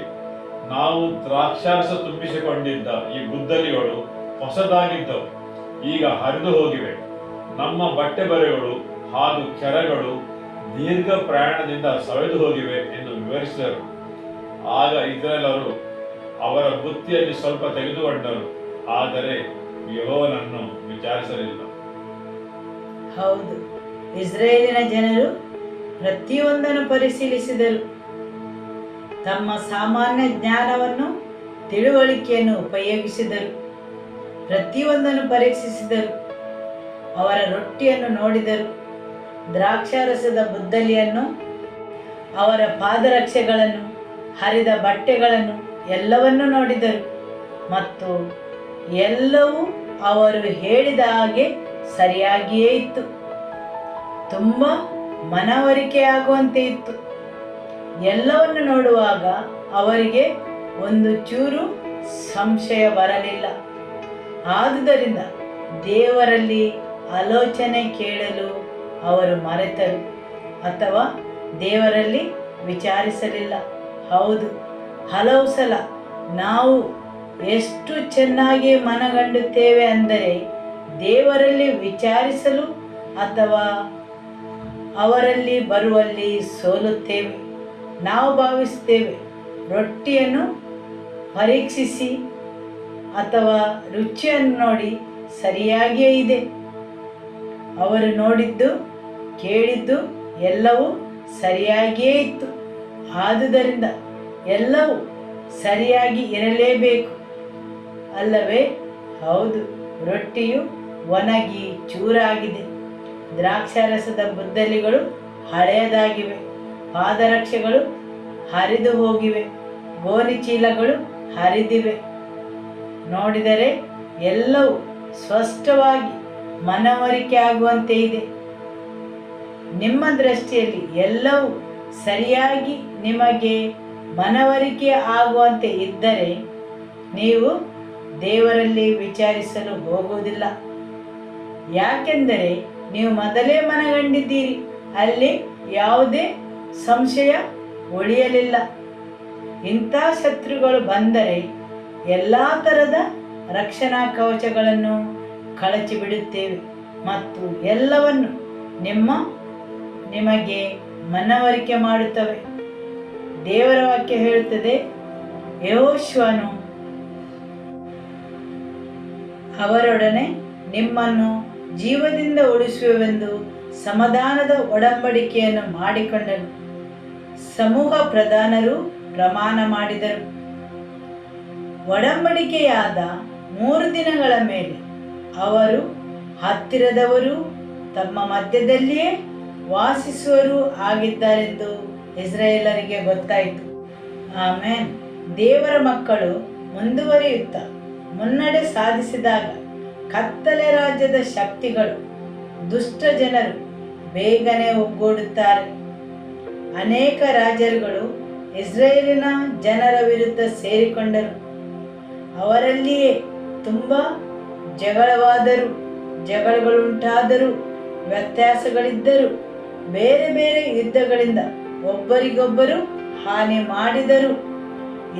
ನಾವು ದ್ರಾಕ್ಷಾರಸ ತುಂಬಿಸಿಕೊಂಡಿದ್ದ ಈ ಗುದ್ದಲಿಗಳು ಹೊಸದಾಗಿದ್ದವು, ಈಗ ಹರಿದು ಹೋಗಿವೆ. ನಮ್ಮ ಬಟ್ಟೆ ಬರೆಗಳು ಹಾಗೂ ಕೆರಗಳು ದೀರ್ಘ ಪ್ರಯಾಣದಿಂದ ಸವೆದು ಹೋಗಿವೆ ಎಂದು ವಿವರಿಸಿದರು. ಆಗ ಇಸ್ರಾಯೇಲರು ಅವರ ಬುತ್ತಿಯಲ್ಲಿ ಸ್ವಲ್ಪ ತೆಗೆದುಕೊಂಡರು, ಆದರೆ ಯೆಹೋವನನ್ನು ವಿಚಾರಿಸಲಿಲ್ಲ. ಹೌದು, ಇಸ್ರಾಯೇಲಿನ ಜನರು ಪ್ರತಿಯೊಂದನ್ನು ಪರಿಶೀಲಿಸಿದರು. ತಮ್ಮ ಸಾಮಾನ್ಯ ಜ್ಞಾನವನ್ನು, ತಿಳುವಳಿಕೆಯನ್ನು ಉಪಯೋಗಿಸಿದರು. ಪ್ರತಿಯೊಂದನ್ನು ಪರೀಕ್ಷಿಸಿದರು. ಅವರ ರೊಟ್ಟಿಯನ್ನು ನೋಡಿದರು, ದ್ರಾಕ್ಷಾರಸದ ಬುದ್ದಲಿಯನ್ನು, ಅವರ ಪಾದರಕ್ಷೆಗಳನ್ನು, ಹರಿದ ಬಟ್ಟೆಗಳನ್ನು ಎಲ್ಲವನ್ನೂ ನೋಡಿದರು. ಮತ್ತು ಎಲ್ಲವೂ ಅವರು ಹೇಳಿದ ಹಾಗೆ ಸರಿಯಾಗಿಯೇ ಇತ್ತು. ತುಂಬ ಮನವರಿಕೆಯಾಗುವಂತೆ ಇತ್ತು. ಎಲ್ಲವನ್ನು ನೋಡುವಾಗ ಅವರಿಗೆ ಒಂದು ಚೂರು ಸಂಶಯ ಬರಲಿಲ್ಲ. ಆದುದರಿಂದ ದೇವರಲ್ಲಿ ಆಲೋಚನೆ ಕೇಳಲು ಅವರು ಮರೆತರು ಅಥವಾ ದೇವರಲ್ಲಿ ವಿಚಾರಿಸಲಿಲ್ಲ. ಹೌದು, ಹಲವು ಸಲ ನಾವು ಎಷ್ಟು ಚೆನ್ನಾಗಿ ಮನಗಂಡುತ್ತೇವೆ ಅಂದರೆ ದೇವರಲ್ಲಿ ವಿಚಾರಿಸಲು ಅಥವಾ ಅವರಲ್ಲಿ ಬರುವಲ್ಲಿ ಸೋಲುತ್ತೇವೆ. ನಾವು ಭಾವಿಸುತ್ತೇವೆ, ರೊಟ್ಟಿಯನ್ನು ಪರೀಕ್ಷಿಸಿ ಅಥವಾ ರುಚಿಯನ್ನು ನೋಡಿ ಸರಿಯಾಗಿಯೇ ಇದೆ. ಅವರು ನೋಡಿದ್ದು ಕೇಳಿದ್ದು ಎಲ್ಲವೂ ಸರಿಯಾಗಿಯೇ ಇತ್ತು. ಆದುದರಿಂದ ಎಲ್ಲವೂ ಸರಿಯಾಗಿ ಇರಲೇಬೇಕು ಅಲ್ಲವೇ? ಹೌದು, ರೊಟ್ಟಿಯು ಒಣಗಿ ಚೂರಾಗಿದೆ, ದ್ರಾಕ್ಷಾರಸದ ಬುದ್ದಲಿಗಳು ಹಳೆಯದಾಗಿವೆ, ಪಾದರಕ್ಷೆಗಳು ಹರಿದು ಹೋಗಿವೆ, ಗೋಣಿ ಚೀಲಗಳು ಹರಿದಿವೆ. ನೋಡಿದರೆ ಎಲ್ಲವೂ ಸ್ಪಷ್ಟವಾಗಿ ಮನವರಿಕೆ ಆಗುವಂತೆ ಇದೆ. ನಿಮ್ಮ ದೃಷ್ಟಿಯಲ್ಲಿ ಎಲ್ಲವೂ ಸರಿಯಾಗಿ ನಿಮಗೆ ಮನವರಿಕೆ ಆಗುವಂತೆ ಇದ್ದರೆ ನೀವು ದೇವರಲ್ಲಿ ವಿಚಾರಿಸಲು ಹೋಗುವುದಿಲ್ಲ. ಯಾಕೆಂದರೆ ನೀವು ಮೊದಲೇ ಮನಗಂಡಿದ್ದೀರಿ, ಅಲ್ಲಿ ಯಾವುದೇ ಸಂಶಯ ಉಳಿಯಲಿಲ್ಲ. ಇಂಥ ಶತ್ರುಗಳು ಬಂದರೆ ಎಲ್ಲ ಥರದ ರಕ್ಷಣಾ ಕವಚಗಳನ್ನು ಕಳಚಿ ಬಿಡುತ್ತೇವೆ ಮತ್ತು ಎಲ್ಲವನ್ನು ನಿಮಗೆ ಮನವರಿಕೆ ಮಾಡುತ್ತವೆ. ದೇವರ ವಾಕ್ಯ ಹೇಳುತ್ತದೆ, ಯೆಹೋಶುವನು ಅವರೊಡನೆ ನಿಮ್ಮನ್ನು ಜೀವದಿಂದ ಉಳಿಸುವೆವೆಂದು ಸಮಾಧಾನದ ಒಡಂಬಡಿಕೆಯನ್ನು ಮಾಡಿಕೊಂಡನು. ಸಮೂಹ ಪ್ರಧಾನರು ಪ್ರಮಾಣ ಮಾಡಿದರು. ಒಡಂಬಡಿಕೆಯಾದ 3 ದಿನಗಳ ಮೇಲೆ ಅವರು ಹತ್ತಿರದವರು ತಮ್ಮ ಮಧ್ಯದಲ್ಲಿಯೇ ವಾಸಿಸುವರು ಆಗಿದ್ದಾರೆಂದು ಇಸ್ರಾಯೇಲರಿಗೆ ಗೊತ್ತಾಯಿತು. ಆಮೇನ್. ದೇವರ ಮಕ್ಕಳು ಮುಂದುವರಿಯುತ್ತಾ ಮುನ್ನಡೆ ಸಾಧಿಸಿದಾಗ ಕತ್ತಲೆ ರಾಜ್ಯದ ಶಕ್ತಿಗಳು, ದುಷ್ಟ ಜನರು ಬೇಗನೆ ಒಗ್ಗೂಡುತ್ತಾರೆ. ಅನೇಕ ರಾಜರುಗಳು ಇಸ್ರಾಯೇಲಿನ ಜನರ ವಿರುದ್ಧ ಸೇರಿಕೊಂಡರು. ಅವರಲ್ಲಿಯೇ ತುಂಬ ಜಗಳಗಳುಂಟಾದರೂ, ವ್ಯತ್ಯಾಸಗಳಿದ್ದರೂ, ಬೇರೆ ಬೇರೆ ಯುದ್ಧಗಳಿಂದ ಒಬ್ಬರಿಗೊಬ್ಬರು ಹಾನಿ ಮಾಡಿದರು.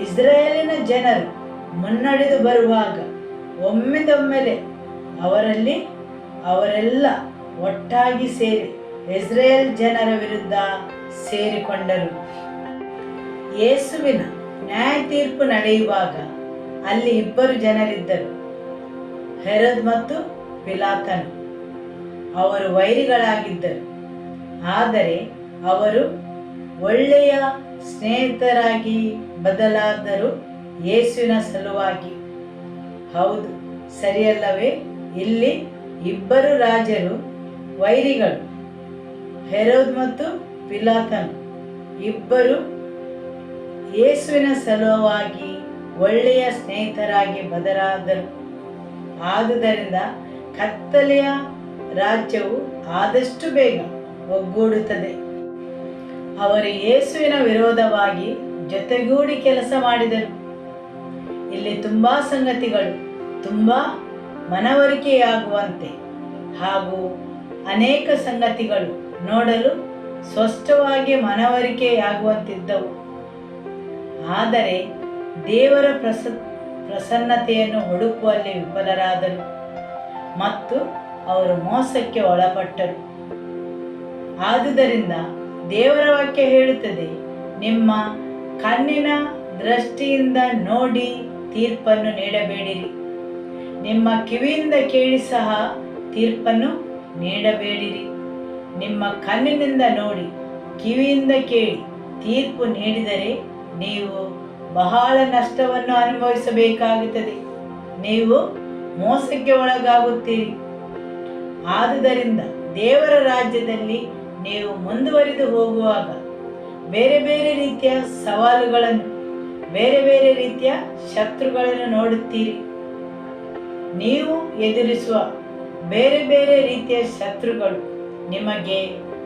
ಇಸ್ರಾಯೇಲಿನ ಜನರು ಮುನ್ನಡೆದು ಬರುವಾಗ ಒಮ್ಮೆದೊಮ್ಮೆಲೆ ಅವರೆಲ್ಲ ಒಟ್ಟಾಗಿ ಸೇರಿ ಇಸ್ರಾಯೇಲ್ ಜನರ ವಿರುದ್ಧ ಸೇರಿಕೊಂಡರು. ಯೇಸುವಿನ ನ್ಯಾಯ ತೀರ್ಪು ನಡೆಯುವಾಗ ಅಲ್ಲಿ 2 ಜನರಿದ್ದರು, ಹೆರೋದ್ ಮತ್ತು ಪಿಲಾತನು. ಅವರು ವೈರಿಗಳಾಗಿದ್ದರು, ಆದರೆ ಅವರು ಒಳ್ಳೆಯ ಸ್ನೇಹಿತರಾಗಿ ಬದಲಾದರು ಯೇಸುವಿನ ಸಲುವಾಗಿ. ಹೌದು, ಸರಿಯಲ್ಲವೇ? ಇಲ್ಲಿ 2 ರಾಜರು ವೈರಿಗಳು, ಹೆರೋದ್ ಮತ್ತು ಪಿಲಾತನು. 2 ಯೇಸುವಿನ ಸಲುವಾಗಿ ಒಳ್ಳೆಯ ಸ್ನೇಹಿತರಾಗಿ ಬದಲಾದರು. ಆದುದರಿಂದ ಕತ್ತಲೆಯ ರಾಜ್ಯವು ಆದಷ್ಟು ಬೇಗ ಒಗ್ಗೂಡುತ್ತದೆ. ಅವರು ಯೇಸುವಿನ ವಿರೋಧವಾಗಿ ಜೊತೆಗೂಡಿ ಕೆಲಸ ಮಾಡಿದರು. ಇಲ್ಲಿ ತುಂಬ ಸಂಗತಿಗಳು ತುಂಬ ಮನವರಿಕೆಯಾಗುವಂತೆ ಹಾಗೂ ಅನೇಕ ಸಂಗತಿಗಳು ನೋಡಲು ಸ್ಪಷ್ಟವಾಗಿ ಮನವರಿಕೆಯಾಗುವಂತಿದ್ದವು. ಆದರೆ ದೇವರ ಪ್ರಸನ್ನತೆಯನ್ನು ಹುಡುಕುವಲ್ಲಿ ವಿಫಲರಾದರು ಮತ್ತು ಅವರು ಮೋಸಕ್ಕೆ ಒಳಪಟ್ಟರು. ಆದುದರಿಂದ ದೇವರ ವಾಕ್ಯ ಹೇಳುತ್ತದೆ, ನಿಮ್ಮ ಕಣ್ಣಿನ ದೃಷ್ಟಿಯಿಂದ ನೋಡಿ ತೀರ್ಪನ್ನು ನೀಡಬೇಡಿರಿ, ನಿಮ್ಮ ಕಿವಿಯಿಂದ ಕೇಳಿ ಸಹ ತೀರ್ಪನ್ನು ನೀಡಬೇಡಿರಿ. ನಿಮ್ಮ ಕಣ್ಣಿನಿಂದ ನೋಡಿ ಕಿವಿಯಿಂದ ಕೇಳಿ ತೀರ್ಪು ನೀಡಿದರೆ ನೀವು ಬಹಳ ನಷ್ಟವನ್ನು ಅನುಭವಿಸಬೇಕಾಗುತ್ತದೆ. ನೀವು ಮೋಸಕ್ಕೆ ಒಳಗಾಗುತ್ತೀರಿ. ಆದುದರಿಂದ ದೇವರ ರಾಜ್ಯದಲ್ಲಿ ನೀವು ಮುಂದುವರಿದು ಹೋಗುವಾಗ ಬೇರೆ ಬೇರೆ ರೀತಿಯ ಸವಾಲುಗಳನ್ನು, ಬೇರೆ ಬೇರೆ ರೀತಿಯ ಶತ್ರುಗಳನ್ನು ನೋಡುತ್ತೀರಿ. ನೀವು ಎದುರಿಸುವ ಬೇರೆ ಬೇರೆ ರೀತಿಯ ಶತ್ರುಗಳು ನಿಮಗೆ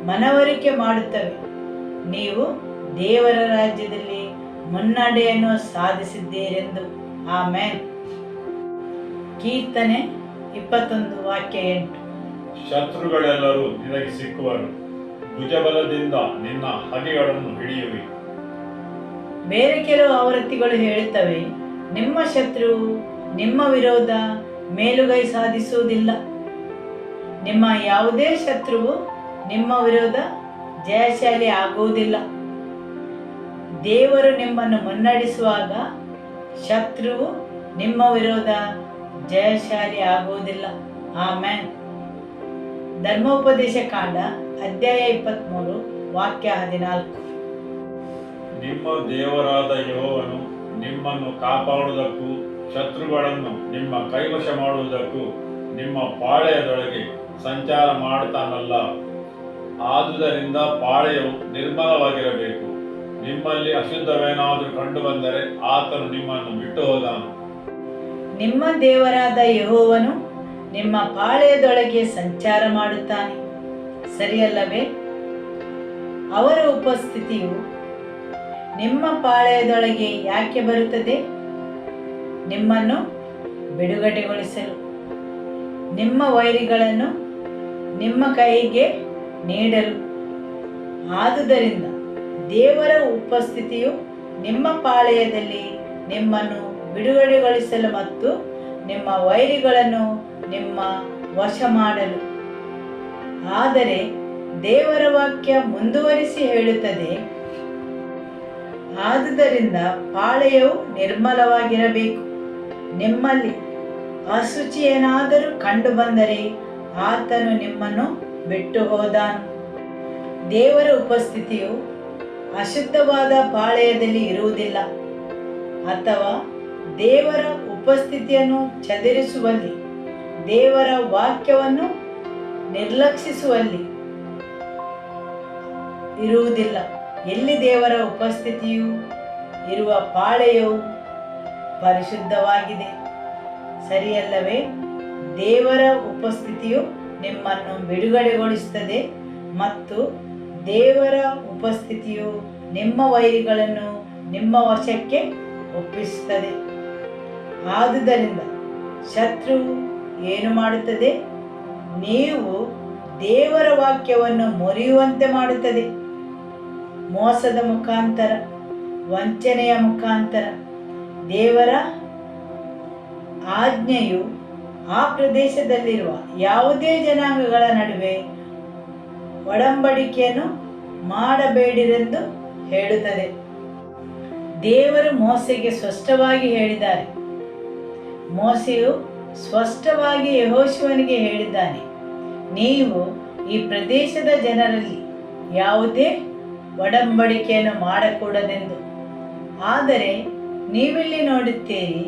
ಮನವರಿಕೆ ಮಾಡುತ್ತವೆ, ನೀವು ದೇವರ ರಾಜ್ಯದಲ್ಲಿ ಮುನ್ನಡೆಯನ್ನು ಸಾಧಿಸಿದ್ದೀರೆಂದು. ಆಮೇನ್. ಕೀರ್ತನೆ 21:8. ಶತ್ರುಗಳೆಲ್ಲರೂ ನಿನಗೆ ಸಿಕ್ಕುವರು, ಭುಜಬಲದಿಂದ ನಿನ್ನ ಹಗೆಗಳನ್ನು ಹಿಡಿಯುವಿ. ಬೇರೆ ಕೆಲವು ಆವೃತ್ತಿಗಳು ಹೇಳುತ್ತವೆ, ನಿಮ್ಮ ಶತ್ರುವು ನಿಮ್ಮ ವಿರೋಧ ಮೇಲುಗೈ ಸಾಧಿಸುವುದಿಲ್ಲ. ನಿಮ್ಮ ಯಾವುದೇ ಶತ್ರುವು ನಿಮ್ಮ ವಿರೋಧ ಜಯಶಾಲಿ ಆಗುವುದಿಲ್ಲ. ದೇವರು ನಿಮ್ಮನ್ನು ಮುನ್ನಡೆಸುವಾಗ ಶತ್ರುವು ನಿಮ್ಮ ವಿರೋಧ ಜಯಶಾಲಿ ಆಗುವುದಿಲ್ಲ. ಆಮೆನ್. ಧರ್ಮೋಪದೇಶ ಕಾಂಡ ಅಧ್ಯಾಯ 23 ವಾಕ್ಯ 14. ನಿಮ್ಮ ದೇವರಾದ ಯೆಹೋವನು ನಿಮ್ಮನ್ನು ಕಾಪಾಡುವುದಕ್ಕೂ ಶತ್ರುಗಳನ್ನು ನಿಮ್ಮ ಕೈವಶ ಮಾಡುವುದಕ್ಕೂ ನಿಮ್ಮ ಪಾಳೆಯದೊಳಗೆ ಸಂಚಾರ ಮಾಡುತ್ತಾನಲ್ಲ. ಆದುದರಿಂದ ಪಾಳೆಯವು ನಿರ್ಮಲವಾಗಿರಬೇಕು. ನಿಮ್ಮಲ್ಲಿ ಅಶುದ್ಧವೇನಾದರೂ ಕಂಡು ಬಂದರೆ ಆತನು ನಿಮ್ಮನ್ನು ಬಿಟ್ಟು ಹೋದನು. ನಿಮ್ಮ ದೇವರಾದ ಯೆಹೋವನು ನಿಮ್ಮ ಪಾಳೆಯದೊಳಗೆ ಸಂಚಾರ ಮಾಡುತ್ತಾನೆ, ಸರಿಯಲ್ಲವೇ? ಅವರ ಉಪಸ್ಥಿತಿಯು ನಿಮ್ಮ ಪಾಳೆಯದೊಳಗೆ ಯಾಕೆ ಬರುತ್ತದೆ? ನಿಮ್ಮನ್ನು ಬಿಡುಗಡೆಗೊಳಿಸಲು, ನಿಮ್ಮ ವೈರಿಗಳನ್ನು ನಿಮ್ಮ ಕೈಗೆ ನೀಡಲು. ಆದುದರಿಂದ ದೇವರ ಉಪಸ್ಥಿತಿಯು ನಿಮ್ಮ ಪಾಳೆಯದಲ್ಲಿ ನಿಮ್ಮನ್ನು ಬಿಡುಗಡೆಗೊಳಿಸಲು ಮತ್ತು ನಿಮ್ಮ ವೈರಿಗಳನ್ನು ನಿಮ್ಮ ವಶ ಮಾಡಲು. ಆದರೆ ದೇವರ ವಾಕ್ಯ ಮುಂದುವರಿಸಿ ಹೇಳುತ್ತದೆ, ಆದುದರಿಂದ ಪಾಳೆಯವು ನಿರ್ಮಲವಾಗಿರಬೇಕು. ನಿಮ್ಮಲ್ಲಿ ಅಶುಚಿ ಏನಾದರೂ ಕಂಡು ಬಂದರೆ ಆತನು ನಿಮ್ಮನ್ನು ಬಿಟ್ಟು ಹೋದನು. ದೇವರ ಉಪಸ್ಥಿತಿಯು ಅಶುದ್ಧವಾದ ಪಾಳೆಯದಲ್ಲಿ ಇರುವುದಿಲ್ಲ, ಅಥವಾ ದೇವರ ಉಪಸ್ಥಿತಿಯನ್ನು ಚದುರಿಸುವಲ್ಲಿ, ದೇವರ ವಾಕ್ಯವನ್ನು ನಿರ್ಲಕ್ಷಿಸುವಲ್ಲಿ ಇರುವುದಿಲ್ಲ. ಎಲ್ಲಿ ದೇವರ ಉಪಸ್ಥಿತಿಯು ಇರುವ ಪಾಳೆಯವು ಪರಿಶುದ್ಧವಾಗಿದೆ, ಸರಿಯಲ್ಲವೇ? ದೇವರ ಉಪಸ್ಥಿತಿಯು ನಿಮ್ಮನ್ನು ಬಿಡುಗಡೆಗೊಳಿಸುತ್ತದೆ ಮತ್ತು ದೇವರ ಉಪಸ್ಥಿತಿಯು ನಿಮ್ಮ ವೈರಿಗಳನ್ನು ನಿಮ್ಮ ವಶಕ್ಕೆ ಒಪ್ಪಿಸುತ್ತದೆ. ಆದುದರಿಂದ ಶತ್ರುವು ಏನು ಮಾಡುತ್ತದೆ? ನೀವು ದೇವರ ವಾಕ್ಯವನ್ನು ಮುರಿಯುವಂತೆ ಮಾಡುತ್ತದೆ. ಮೋಸದ ಮುಖಾಂತರ, ವಂಚನೆಯ ಮುಖಾಂತರ. ದೇವರ ಆಜ್ಞೆಯು ಆ ಪ್ರದೇಶದಲ್ಲಿರುವ ಯಾವುದೇ ಜನಾಂಗಗಳ ನಡುವೆ ಒಡಂಬಡಿಕೆಯನ್ನು ಮಾಡಬೇಡಿರೆಂದು ಹೇಳುತ್ತದೆ. ದೇವರು ಮೋಸೆಗೆ ಸ್ಪಷ್ಟವಾಗಿ ಹೇಳಿದ್ದಾರೆ. ಮೋಸೆಯು ಸ್ಪಷ್ಟವಾಗಿ ಯೆಹೋಶುವನಿಗೆ ಹೇಳಿದ್ದಾನೆ, ನೀವು ಈ ಪ್ರದೇಶದ ಜನರಲ್ಲಿ ಯಾವುದೇ ಒಡಂಬಡಿಕೆಯನ್ನು ಮಾಡಕೂಡದೆಂದು. ಆದರೆ ನೀವಿಲ್ಲಿ ನೋಡುತ್ತೀರಿ,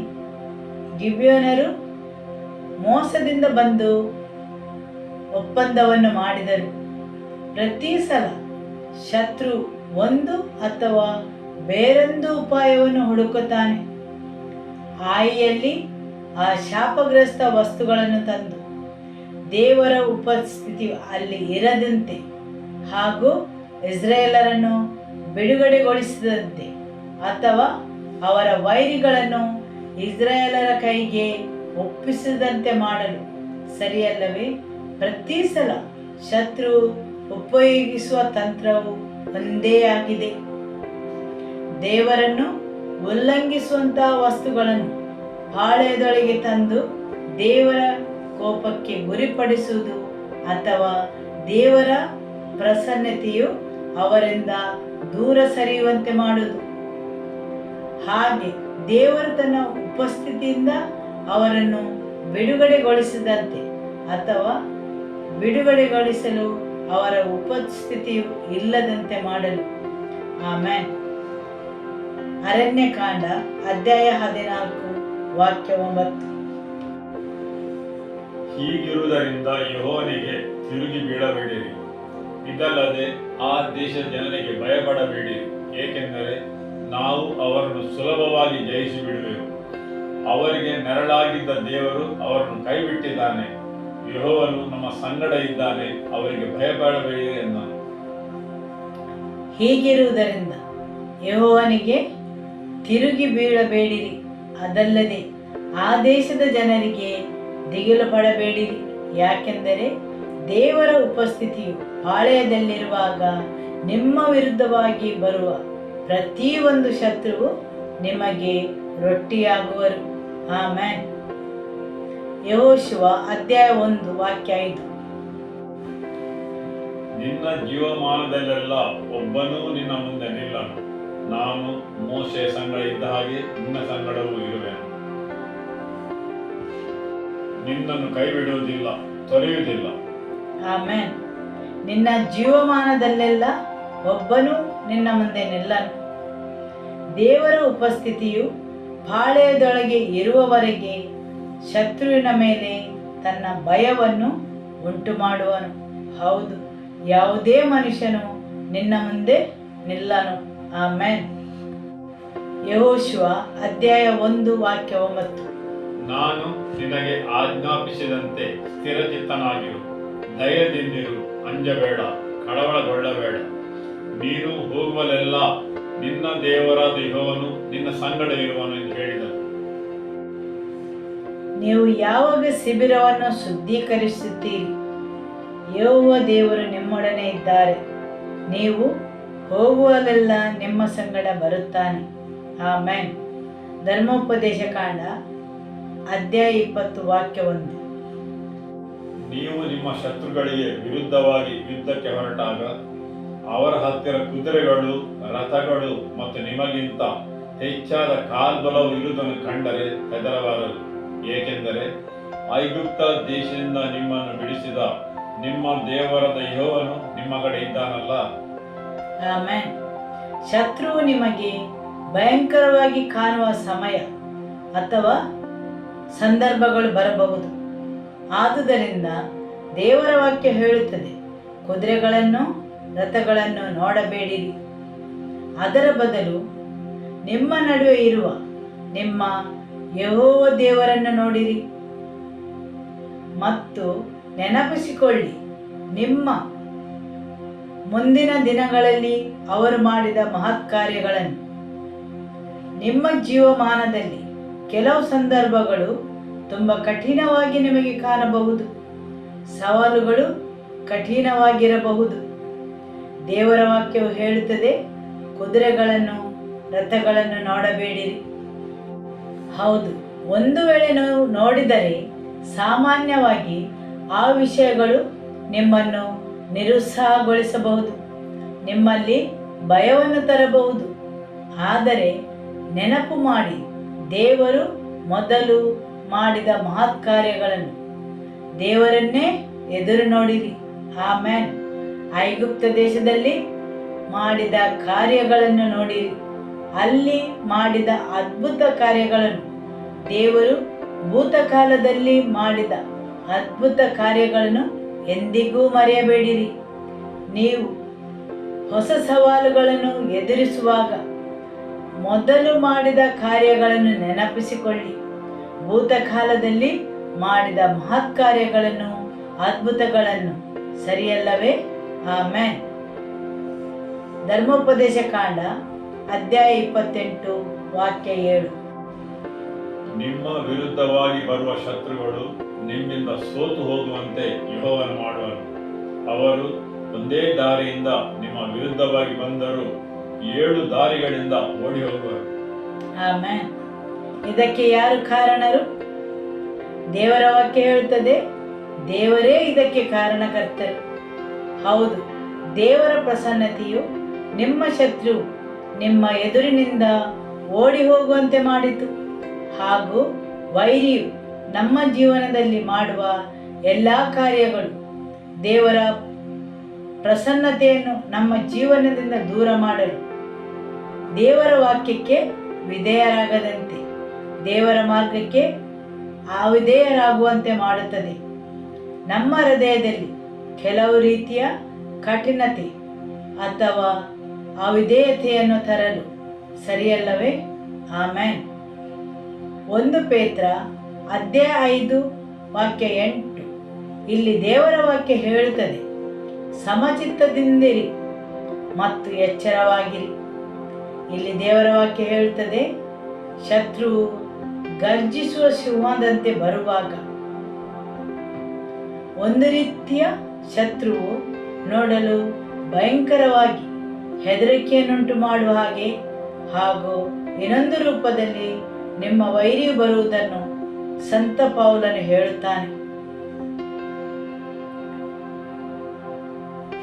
ಗಿಬ್ಯೋನರು ಮೋಸದಿಂದ ಬಂದು ಒಪ್ಪಂದವನ್ನು ಮಾಡಿದರು. ಪ್ರತಿ ಸಲ ಶತ್ರು ಒಂದು ಅಥವಾ ಬೇರೊಂದು ಉಪಾಯವನ್ನು ಹುಡುಕುತ್ತಾನೆ. ಆಯಿಯಲ್ಲಿ ಆ ಶಾಪಗ್ರಸ್ತ ವಸ್ತುಗಳನ್ನು ತಂದು ದೇವರ ಉಪಸ್ಥಿತಿ ಅಲ್ಲಿ ಇರದಂತೆ ಹಾಗೂ ಇಸ್ರಾಯೇಲರನ್ನು ಬಿಡುಗಡೆಗೊಳಿಸದಂತೆ ಅಥವಾ ಅವರ ವೈರಿಗಳನ್ನು ಇಸ್ರಾಯೇಲರ ಕೈಗೆ ಒಪ್ಪಿಸದಂತೆ ಮಾಡಲು, ಸರಿಯಲ್ಲವೇ? ಪ್ರತಿ ಸಲ ಶತ್ರು ಉಪಯೋಗಿಸುವ ತಂತ್ರವು ಒಂದೇ ಆಗಿದೆ. ದೇವರನ್ನು ಉಲ್ಲಂಘಿಸುವಂತಹ ವಸ್ತುಗಳನ್ನು ಪಾಳೆಯದೊಳಗೆ ತಂದು ದೇವರ ಕೋಪಕ್ಕೆ ಗುರಿಪಡಿಸುವುದು ಅಥವಾ ದೇವರ ಪ್ರಸನ್ನತೆಯು ಅವರಿಂದ ದೂರ ಸರಿಯುವಂತೆ ಮಾಡುವುದು. ಹಾಗೆ ದೇವರು ತನ್ನ ಉಪಸ್ಥಿತಿಯಿಂದ ಅವರನ್ನು ಬಿಡುಗಡೆಗೊಳಿಸದಂತೆ ಅಥವಾ ಬಿಡುಗಡೆಗೊಳಿಸಲು ಅವರ ಉಪಸ್ಥಿತಿಯು ಇಲ್ಲದಂತೆ ಮಾಡಲು. ಆಮೆನ್. ಅರಣ್ಯಕಾಂಡ ಅಧ್ಯಾಯ 14 ವಾಕ್ಯ 9. ಹೀಗಿರುವುದರಿಂದ ಯೆಹೋವನಿಗೆ ತಿರುಗಿ ಬೀಳಬೇಡಿರಿ, ಇದಲ್ಲದೆ ಆ ದೇಶದ ಜನರಿಗೆ ಭಯಪಡಬೇಡಿರಿ, ಏಕೆಂದರೆ ನಾವು ಅವರನ್ನು ಸುಲಭವಾಗಿ ಜಯಿಸಿ ಬಿಡುವೆವು. ಅವರಿಗೆ ನೆರಳಾಗಿದ್ದ ದೇವರು ಅವರನ್ನು ಕೈಬಿಟ್ಟಿದ್ದಾನೆ. ಯೆಹೋವನು ನಮ್ಮ ಸಂಗಡ ಇದ್ದಾನೆ, ಅವರಿಗೆ ಭಯಪಡಬೇಡಿರಿ ಎಂದನು. ಹೀಗಿರುವುದರಿಂದ ಯೆಹೋವನಿಗೆ ತಿರುಗಿ ಬೀಳಬೇಡಿರಿ, ಅದಲ್ಲದೆ ಆ ದೇಶದ ಜನರಿಗೆ ದಿಗಿಲು ಪಡಬೇಡಿರಿ, ಯಾಕೆಂದರೆ ದೇವರ ಉಪಸ್ಥಿತಿಯು ಪಾಳೆಯದಲ್ಲಿರುವಾಗ ನಿಮ್ಮ ವಿರುದ್ಧವಾಗಿ ಬರುವ ಪ್ರತಿಯೊಂದು ಶತ್ರುವು ನಿಮಗೆ ರೊಟ್ಟಿಯಾಗುವರು. ಆಮೆನ್. ಯೆಹೋಶುವ ಅಧ್ಯಾಯ 1 ವಾಕ್ಯ 5. ನಿನ್ನ ಜೀವಮಾನದಲ್ಲೆಲ್ಲ ಒಬ್ಬನೂ ನಿನ್ನ ಮುಂದೆ ನಿಲ್ಲನು. ನಾನು ಮೋಶೆಯ ಸಂಗಡ ಇದ್ದ ಹಾಗೆ ನಿನ್ನ ಸಂಗಡವೂ ಇರುವೆನು. ನಿನ್ನನ್ನು ಕೈ ಬಿಡುವುದಿಲ್ಲ, ತೊರೆಯುವುದಿಲ್ಲ. ಆಮೆನ್. ನಿನ್ನ ಜೀವಮಾನದಲ್ಲೆಲ್ಲ ಒಬ್ಬನೂ ನಿನ್ನ ಮುಂದೆ ನಿಲ್ಲನು. ದೇವರ ಉಪಸ್ಥಿತಿಯು ಪಾಳೆಯದೊಳಗೆ ಇರುವವರೆಗೆ ಶತ್ರುವಿನ ಮೇಲೆ ತನ್ನ ಭಯವನ್ನು ಉಂಟು ಮಾಡುವನು. ಹೌದು, ಯಾವುದೇ ಮನುಷ್ಯನು ನಿನ್ನ ಮುಂದೆ ನಿಲ್ಲನು. ಆಮೆನ್. ಯೆಹೋಶುವ ಅಧ್ಯಾಯ 1 ವಾಕ್ಯ 9. ನಾನು ನಿನಗೆ ಆಜ್ಞಾಪಿಸಿದಂತೆ ಸ್ಥಿರಚಿತ್ತನಾಗಿರು, ಧೈರ್ಯದಿಂದಿರು, ಅಂಜಬೇಡ, ಕಳವಳಗೊಳ್ಳಬೇಡ. ನೀನು ಹೋಗುವಲ್ಲೆಲ್ಲ ನಿನ್ನ ದೇವರಾದ ಯೆಹೋವನು ನಿನ್ನ ಸಂಗಡ ಇರುವನು ಎಂದು ಹೇಳಿದನು. ನೀವು ಯಾವಾಗ ಶಿಬಿರವನ್ನು ಶುದ್ಧೀಕರಿಸುತ್ತೀರಿ, ಯೆಹೋವ ದೇವರು ನಿಮ್ಮೊಡನೆ ಇದ್ದಾರೆ. ನೀವು ಹೋಗುವಲ್ಲೆಲ್ಲ ನಿಮ್ಮ ಸಂಗಡ ಬರುತ್ತಾನೆ. ಆಮೆನ್. ಧರ್ಮೋಪದೇಶ ಕಾಂಡ ಅಧ್ಯಾಯ 20 ವಾಕ್ಯ 1. ನೀವು ನಿಮ್ಮ ಶತ್ರುಗಳಿಗೆ ವಿರುದ್ಧವಾಗಿ ಯುದ್ಧಕ್ಕೆ ಹೊರಟಾಗ ಅವರ ಹತ್ತಿರ ಕುದುರೆಗಳು, ರಥಗಳು ಮತ್ತು ನಿಮಗಿಂತ ಹೆಚ್ಚಾದ ಕಾಲ್ಬಲವು ಇರುವುದನ್ನು ಕಂಡರೆ ಹೆದರಬಾರದು. ಏಕೆಂದರೆ ಐಗುಪ್ತ ದೇಶದಿಂದ ನಿಮ್ಮನ್ನು ಬಿಡಿಸಿದ ನಿಮ್ಮ ದೇವರಾದ ಯೆಹೋವನು ನಿಮ್ಮ ಕಡೆ ಇದ್ದಾನಲ್ಲ. ಆಮೆನ್. ಶತ್ರುವು ನಿಮಗೆ ಭಯಂಕರವಾಗಿ ಕಾಣುವ ಸಮಯ ಅಥವಾ ಸಂದರ್ಭಗಳು ಬರಬಹುದು. ಆದುದರಿಂದ ದೇವರ ವಾಕ್ಯ ಹೇಳುತ್ತದೆ, ಕುದುರೆಗಳನ್ನು, ರಥಗಳನ್ನು ನೋಡಬೇಡಿರಿ. ಅದರ ಬದಲು ನಿಮ್ಮ ನಡುವೆ ಇರುವ ನಿಮ್ಮ ಯೆಹೋವ ದೇವರನ್ನು ನೋಡಿರಿ ಮತ್ತು ನೆನಪಿಸಿಕೊಳ್ಳಿ, ನಿಮ್ಮ ಮುಂದಿನ ದಿನಗಳಲ್ಲಿ ಅವರು ಮಾಡಿದ ಮಹತ್ ಕಾರ್ಯಗಳನ್ನು. ನಿಮ್ಮ ಜೀವಮಾನದಲ್ಲಿ ಕೆಲವು ಸಂದರ್ಭಗಳು ತುಂಬ ಕಠಿಣವಾಗಿ ನಿಮಗೆ ಕಾಣಬಹುದು. ಸವಾಲುಗಳು ಕಠಿಣವಾಗಿರಬಹುದು. ದೇವರ ವಾಕ್ಯವು ಹೇಳುತ್ತದೆ, ಕುದುರೆಗಳನ್ನು, ರಥಗಳನ್ನು ನೋಡಬೇಡಿರಿ. ಹೌದು, ಒಂದು ವೇಳೆ ನೀವು ನೋಡಿದರೆ ಸಾಮಾನ್ಯವಾಗಿ ಆ ವಿಷಯಗಳು ನಿಮ್ಮನ್ನು ನಿರುತ್ಸಾಹಗೊಳಿಸಬಹುದು, ನಿಮ್ಮಲ್ಲಿ ಭಯವನ್ನು ತರಬಹುದು. ಆದರೆ ನೆನಪು ಮಾಡಿ, ದೇವರು ಮೊದಲು ಮಾಡಿದ ಮಹತ್ ಕಾರ್ಯಗಳನ್ನು, ದೇವರನ್ನೇ ಎದುರು ನೋಡಿರಿ. ಆಮೆನ್. ಐಗುಪ್ತ ದೇಶದಲ್ಲಿ ಮಾಡಿದ ಕಾರ್ಯಗಳನ್ನು ನೋಡಿರಿ. ಅಲ್ಲಿ ಮಾಡಿದ ಅದ್ಭುತ ಕಾರ್ಯಗಳನ್ನು, ದೇವರು ಭೂತಕಾಲದಲ್ಲಿ ಮಾಡಿದ ಅದ್ಭುತ ಕಾರ್ಯಗಳನ್ನು ಎಂದಿಗೂ ಮರೆಯಬೇಡಿರಿ. ನೀವು ಹೊಸ ಸವಾಲುಗಳನ್ನು ಎದುರಿಸುವಾಗ ಮೊದಲು ಮಾಡಿದ ಕಾರ್ಯಗಳನ್ನು ನೆನಪಿಸಿಕೊಳ್ಳಿ. ಭೂತಕಾಲದಲ್ಲಿ ಮಾಡಿದ ಮಹತ್ ಕಾರ್ಯಗಳನ್ನು, ಅದ್ಭುತಗಳನ್ನು. ಸರಿಯಲ್ಲವೇ? ಆಮೆನ್. ಧರ್ಮೋಪದೇಶ ಕಾಂಡ ಅಧ್ಯಾಯ 28 ವಾಕ್ಯ 7. ನಿಮ್ಮ ವಿರುದ್ಧವಾಗಿ ಬರುವ ಶತ್ರುಗಳು ನಿಮ್ಮಿಂದ ಸೋತು ಹೋಗುವಂತೆ ಯೆಹೋವನು ಮಾಡುವನು. ಅವರು ಒಂದೇ ದಾರಿಯಿಂದ ನಿಮ್ಮ ವಿರುದ್ಧವಾಗಿ ಬಂದರೂ 7 ದಾರಿಗಳಿಂದ ಓಡಿ ಹೋಗುವರು. ಆಮೆನ್. ಇದಕ್ಕೆ ಯಾರು ಕಾರಣರು? ದೇವರ ವಾಕ್ಯ ಹೇಳುತ್ತದೆ, ದೇವರೇ ಇದಕ್ಕೆ ಕಾರಣಕರ್ತರು. ಹೌದು, ದೇವರ ಪ್ರಸನ್ನತೆಯು ನಿಮ್ಮ ಶತ್ರು ನಿಮ್ಮ ಎದುರಿನಿಂದ ಓಡಿ ಹೋಗುವಂತೆ ಮಾಡಿತು. ಹಾಗೂ ವೈರಿಯು ನಮ್ಮ ಜೀವನದಲ್ಲಿ ಮಾಡುವ ಎಲ್ಲ ಕಾರ್ಯಗಳು ದೇವರ ಪ್ರಸನ್ನತೆಯನ್ನು ನಮ್ಮ ಜೀವನದಿಂದ ದೂರ ಮಾಡಲು, ದೇವರ ವಾಕ್ಯಕ್ಕೆ ವಿಧೇಯರಾಗದಂತೆ, ದೇವರ ಮಾರ್ಗಕ್ಕೆ ಅವಿಧೇಯರಾಗುವಂತೆ ಮಾಡುತ್ತದೆ. ನಮ್ಮ ಹೃದಯದಲ್ಲಿ ಕೆಲವು ರೀತಿಯ ಕಠಿಣತೆ ಅಥವಾ ಅವಿಧೇಯತೆಯನ್ನು ತರಲು. ಸರಿಯಲ್ಲವೇ? ಆಮೆನ್. 1 ಪೇತ್ರ ಅಧ್ಯಾಯ 5 ವಾಕ್ಯ 8. ಇಲ್ಲಿ ದೇವರ ವಾಕ್ಯ ಹೇಳುತ್ತದೆ, ಸಮಚಿತ್ತದಿಂದಿರಿ ಮತ್ತು ಎಚ್ಚರವಾಗಿರಿ. ಇಲ್ಲಿ ದೇವರ ವಾಕ್ಯ ಹೇಳುತ್ತದೆ, ಶತ್ರುವು ಗರ್ಜಿಸುವ ಸಿಂಹದಂತೆ ಬರುವಾಗ ಒಂದು ರೀತಿಯ ಶತ್ರುವು ನೋಡಲು ಭಯಂಕರವಾಗಿ ಹೆದರಿಕೆಯನ್ನುಂಟು ಮಾಡುವ ಹಾಗೆ ಹಾಗೂ ಇನ್ನೊಂದು ರೂಪದಲ್ಲಿ ನಿಮ್ಮ ವೈರಿಯು ಬರುವುದನ್ನು ಸಂತ ಪೌಲನು ಹೇಳುತ್ತಾನೆ.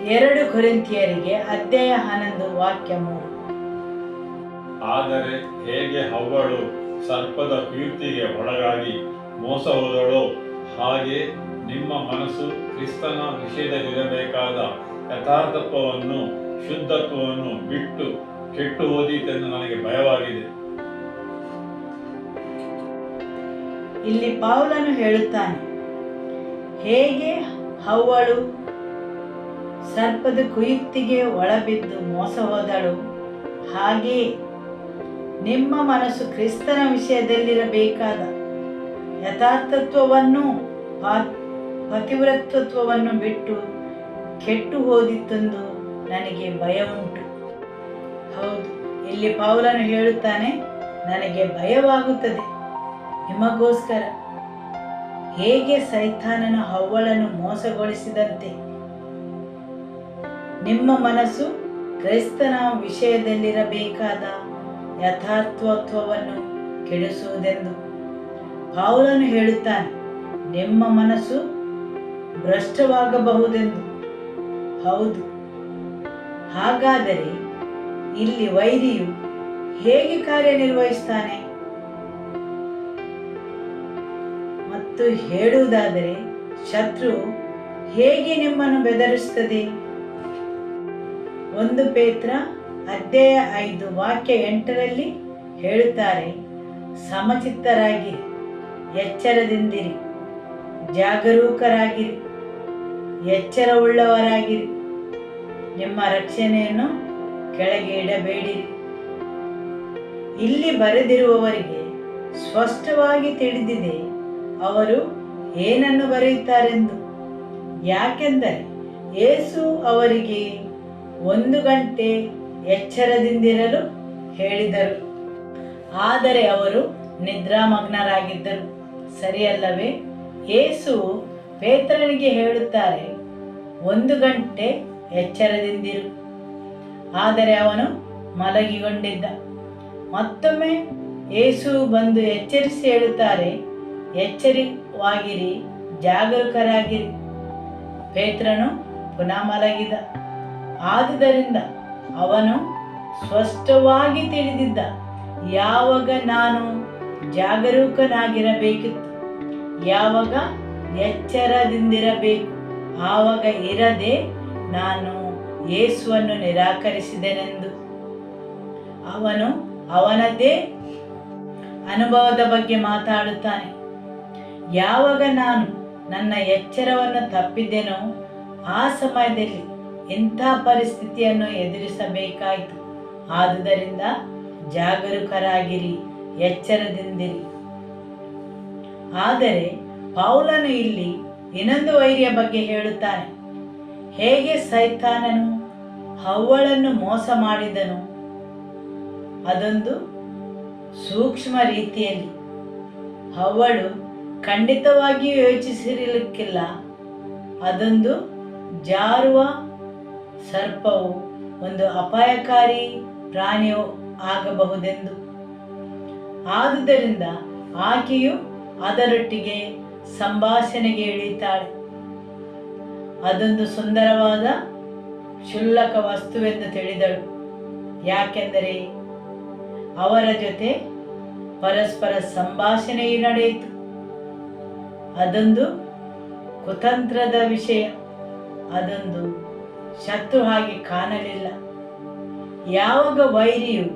2 ಕೊರಿಂಥಿಯರಿಗೆ ಅಧ್ಯಾಯ 11 ವಾಕ್ಯ 3. ಆದರೆ ಹೇಗೆ ಹವ್ವಳು ಸರ್ಪದ ಕೀರ್ತಿಗೆ ಒಳಗಾಗಿ ಮೋಸ ಹೋದಳೋ ಹಾಗೆ ನಿಮ್ಮ ಮನಸ್ಸು ಕ್ರಿಸ್ತನ ವಿಷಯದಲ್ಲಿರಬೇಕಾದ ಯಥಾರ್ಥತ್ವವನ್ನು ಶುದ್ಧತ್ವವನ್ನು ಬಿಟ್ಟು ಕೆಟ್ಟು ಹೋದೀತೆಂದು ನನಗೆ ಭಯವಾಗಿದೆ. ಇಲ್ಲಿ ಪೌಲನು ಹೇಳುತ್ತಾನೆ, ಹೇಗೆ ಹವ್ವಳು ಸರ್ಪದ ಕುಯುಕ್ತಿಗೆ ಒಳಬಿದ್ದು ಮೋಸ ಹೋದಳು ಹಾಗೆಯೇ ನಿಮ್ಮ ಮನಸ್ಸು ಕ್ರಿಸ್ತನ ವಿಷಯದಲ್ಲಿರಬೇಕಾದ ಯಥಾರ್ಥತ್ವವನ್ನು ಪತಿವ್ರತತ್ವವನ್ನು ಬಿಟ್ಟು ಕೆಟ್ಟು ಹೋದಿತೆಂದು ನನಗೆ ಭಯ ಉಂಟು. ಹೌದು, ಇಲ್ಲಿ ಪೌಲನು ಹೇಳುತ್ತಾನೆ, ನನಗೆ ಭಯವಾಗುತ್ತದೆ ನಿಮಗೋಸ್ಕರ. ಹೇಗೆ ಸೈತಾನನು ಹವ್ವಳನ್ನು ಮೋಸಗೊಳಿಸಿದಂತೆ ನಿಮ್ಮ ಮನಸ್ಸು ಕ್ರಿಸ್ತನ ವಿಷಯದಲ್ಲಿರಬೇಕಾದ ಯಥಾರ್ಥತ್ವವನ್ನು ಕೆಡಿಸುವುದೆಂದು ಪೌಲನು ಹೇಳುತ್ತಾನೆ. ನಿಮ್ಮ ಮನಸ್ಸು ಭ್ರಷ್ಟವಾಗಬಹುದೆಂದು. ಹೌದು, ಹಾಗಾದರೆ ಇಲ್ಲಿ ವೈರಿಯು ಹೇಗೆ ಕಾರ್ಯನಿರ್ವಹಿಸ್ತಾನೆ ಮತ್ತು ಹೇಳುವುದಾದರೆ ಶತ್ರು ಹೇಗೆ ನಿಮ್ಮನ್ನು ಬೆದರಿಸುತ್ತದೆ? 1 ಪೇತ್ರ ಅಧ್ಯಾಯ 5 ವಾಕ್ಯ 8ರಲ್ಲಿ ಹೇಳುತ್ತಾರೆ, ಸಮಚಿತ್ತರಾಗಿರಿ, ಎಚ್ಚರದಿಂದಿರಿ, ಜಾಗರೂಕರಾಗಿರಿ, ಎಚ್ಚರವುಳ್ಳವರಾಗಿರಿ, ನಿಮ್ಮ ರಕ್ಷಣೆಯನ್ನು ಕೆಳಗೆ ಇಡಬೇಡಿರಿ. ಇಲ್ಲಿ ಬರೆದಿರುವವರಿಗೆ ಸ್ಪಷ್ಟವಾಗಿ ತಿಳಿದಿದೆ ಅವರು ಏನನ್ನು ಬರೆಯುತ್ತಾರೆಂದು. ಯಾಕೆಂದರೆ ಯೇಸು ಅವರಿಗೆ 1 ಗಂಟೆ ಎಚ್ಚರದಿಂದಿರಲು ಹೇಳಿದರು, ಆದರೆ ಅವರು ನಿದ್ರಾಮಗ್ನರಾಗಿದ್ದರು. ಸರಿಯಲ್ಲವೇ? ಯೇಸು ಪೇತ್ರನಿಗೆ ಹೇಳುತ್ತಾರೆ, 1 ಗಂಟೆ ಎಚ್ಚರದಿಂದಿರು, ಆದರೆ ಅವನು ಮಲಗಿಕೊಂಡಿದ್ದ. ಮತ್ತೊಮ್ಮೆ ಯೇಸು ಬಂದು ಎಚ್ಚರಿಸಿ ಹೇಳುತ್ತಾರೆ, ಎಚ್ಚರವಾಗಿರಿ, ಜಾಗರೂಕರಾಗಿರಿ. ಪೇತ್ರನು ಪುನಃ ಮಲಗಿದ. ಆದುದರಿಂದ ಅವನು ಸ್ಪಷ್ಟವಾಗಿ ತಿಳಿದಿದ್ದ, ಯಾವಾಗ ನಾನು ಜಾಗರೂಕನಾಗಿರಬೇಕಿತ್ತು, ಯಾವಾಗ ಎಚ್ಚರದಿಂದಿರಬೇಕು, ಆವಾಗ ಇರದೆ ನಾನು ಯೇಸುವನ್ನು ನಿರಾಕರಿಸಿದೆನೆಂದು. ಅವನು ಅವನದೇ ಅನುಭವದ ಬಗ್ಗೆ ಮಾತಾಡುತ್ತಾನೆ. ಯಾವಾಗ ನಾನು ನನ್ನ ಎಚ್ಚರವನ್ನು ತಪ್ಪಿದ್ದೆನೋ ಆ ಸಮಯದಲ್ಲಿ ಇಂಥ ಪರಿಸ್ಥಿತಿಯನ್ನು ಎದುರಿಸಬೇಕಾಯಿತು. ಆದುದರಿಂದ ಜಾಗರೂಕರಾಗಿರಿ, ಎಚ್ಚರದಿಂದಿರಿ. ಆದರೆ ಪೌಲನು ಇಲ್ಲಿ ಇನ್ನೊಂದು ವೈರಿಯ ಬಗ್ಗೆ ಹೇಳುತ್ತಾನೆ. ಹೇಗೆ ಸೈತಾನನು ಹವ್ವಳನ್ನು ಮೋಸ ಮಾಡಿದನು, ಅದೊಂದು ಸೂಕ್ಷ್ಮ ರೀತಿಯಲ್ಲಿ. ಹವ್ವಳು ಖಂಡಿತವಾಗಿಯೂ ಯೋಚಿಸಿರಲಿಕ್ಕಿಲ್ಲ ಅದೊಂದು ಜಾರುವ ಸರ್ಪವು ಒಂದು ಅಪಾಯಕಾರಿ ಪ್ರಾಣಿಯು ಆಗಬಹುದೆಂದು. ಆದುದರಿಂದ ಆಕೆಯು ಅದರೊಟ್ಟಿಗೆ ಸಂಭಾಷಣೆಗೆ ಇಳಿತಾಳೆ. ಅದೊಂದು ಸುಂದರವಾದ ಕ್ಷುಲ್ಲಕ ವಸ್ತುವೆಂದು ತಿಳಿದಳು. ಯಾಕೆಂದರೆ ಅವರ ಜೊತೆ ಪರಸ್ಪರ ಸಂಭಾಷಣೆಯು ನಡೆಯಿತು. ಅದೊಂದು ಕುತಂತ್ರದ ವಿಷಯ. ಅದೊಂದು ಶತ್ರು ಹಾಗೆ ಕಾಣಲಿಲ್ಲ. ಯಾವಾಗ ವೈರಿಯು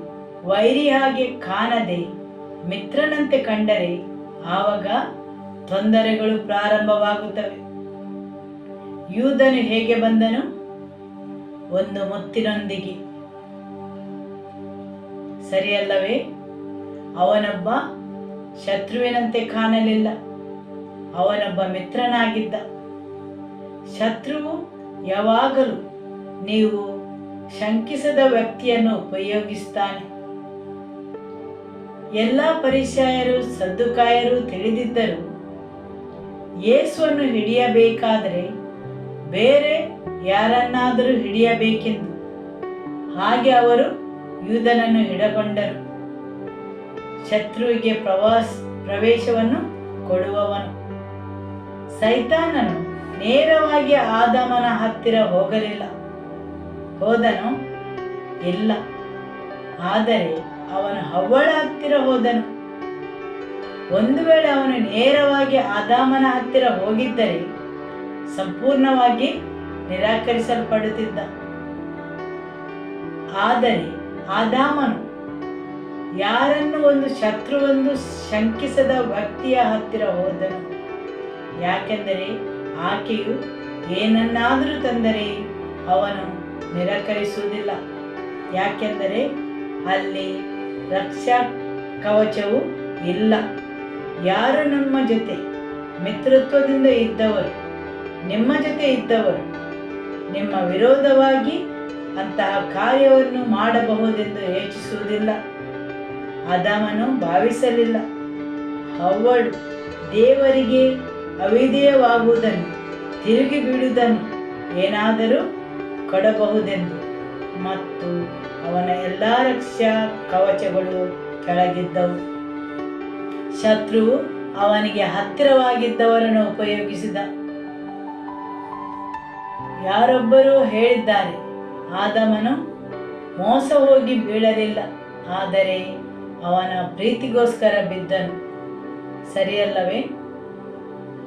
ವೈರಿ ಹಾಗೆ ಕಾಣದೆ ಮಿತ್ರನಂತೆ ಕಂಡರೆ ಆವಾಗ ತೊಂದರೆಗಳು ಪ್ರಾರಂಭವಾಗುತ್ತವೆ. ಯೂದನು ಹೇಗೆ ಬಂದನು? ಒಂದು ಮುತ್ತಿನೊಂದಿಗೆ, ಸರಿಯಲ್ಲವೇ? ಅವನೊಬ್ಬ ಶತ್ರುವಿನಂತೆ ಕಾಣಲಿಲ್ಲ, ಅವನೊಬ್ಬ ಮಿತ್ರನಾಗಿದ್ದ. ಶತ್ರುವು ಯಾವಾಗಲೂ ನೀವು ಶಂಕಿಸದ ವ್ಯಕ್ತಿಯನ್ನು ಉಪಯೋಗಿಸ್ತಾನೆ. ಎಲ್ಲ ಪರಿಸಯರು ಸದ್ದುಕಾಯರು ತಿಳಿದಿದ್ದರು ಯೇಸುವನ್ನು ಹಿಡಿಯಬೇಕಾದರೆ ಬೇರೆ ಯಾರನ್ನಾದರೂ ಹಿಡಿಯಬೇಕೆಂದು. ಹಾಗೆ ಅವರು ಯೂದನನ್ನು ಹಿಡಕೊಂಡರು. ಶತ್ರುವಿಗೆ ಪ್ರವೇಶವನ್ನು ಕೊಡುವವನು. ಸೈತಾನನು ನೇರವಾಗಿ ಆದಾಮನ ಹತ್ತಿರ ಹೋದನು ಇಲ್ಲ, ಆದರೆ ಅವನು ಹವ್ವಳ ಹತ್ತಿರ ಹೋದನು. ಒಂದು ವೇಳೆ ಅವನು ನೇರವಾಗಿ ಆದಾಮನ ಹತ್ತಿರ ಹೋಗಿದ್ದರೆ ಸಂಪೂರ್ಣವಾಗಿ ನಿರಾಕರಿಸಲ್ಪಡುತ್ತಿದ್ದ. ಆದರೆ ಆದಾಮನು ಯಾರನ್ನು ಒಂದು ಶತ್ರುವೊಂದು ಶಂಕಿಸದ ವ್ಯಕ್ತಿಯ ಹತ್ತಿರ ಹೋದನು. ಯಾಕೆಂದರೆ ಆಕೆಯು ಏನನ್ನಾದರೂ ತಂದರೆ ಅವನು ನಿರಾಕರಿಸುವುದಿಲ್ಲ. ಯಾಕೆಂದರೆ ಅಲ್ಲಿ ರಕ್ಷಾ ಕವಚವು ಇಲ್ಲ. ಯಾರು ನಮ್ಮ ಜೊತೆ ಮಿತ್ರತ್ವದಿಂದ ಇದ್ದವರು, ನಿಮ್ಮ ಜೊತೆ ಇದ್ದವರು ನಿಮ್ಮ ವಿರೋಧವಾಗಿ ಅಂತಹ ಕಾರ್ಯವನ್ನು ಮಾಡಬಹುದೆಂದು ಯೋಚಿಸುವುದಿಲ್ಲ. ಆದಾಮನು ಭಾವಿಸಲಿಲ್ಲ ಹವ್ವಳು ದೇವರಿಗೆ ಅವಿಧೇಯವಾಗುವುದನ್ನು, ತಿರುಗಿ ಬಿಡುವುದನ್ನು ಏನಾದರೂ ಕೊಡಬಹುದೆಂದು. ಮತ್ತು ಅವನ ಎಲ್ಲ ರಕ್ಷಾ ಕವಚಗಳು ಕೆಳಗಿದ್ದವು. ಶತ್ರುವು ಅವನಿಗೆ ಹತ್ತಿರವಾಗಿದ್ದವರನ್ನು ಉಪಯೋಗಿಸಿದ. ಯಾರೊಬ್ಬರೂ ಹೇಳಿದ್ದಾರೆ, ಆದಾಮನು ಮೋಸ ಹೋಗಿ ಬೀಳಲಿಲ್ಲ, ಆದರೆ ಅವನ ಪ್ರೀತಿಗೋಸ್ಕರ ಬಿದ್ದನು. ಸರಿಯಲ್ಲವೇ?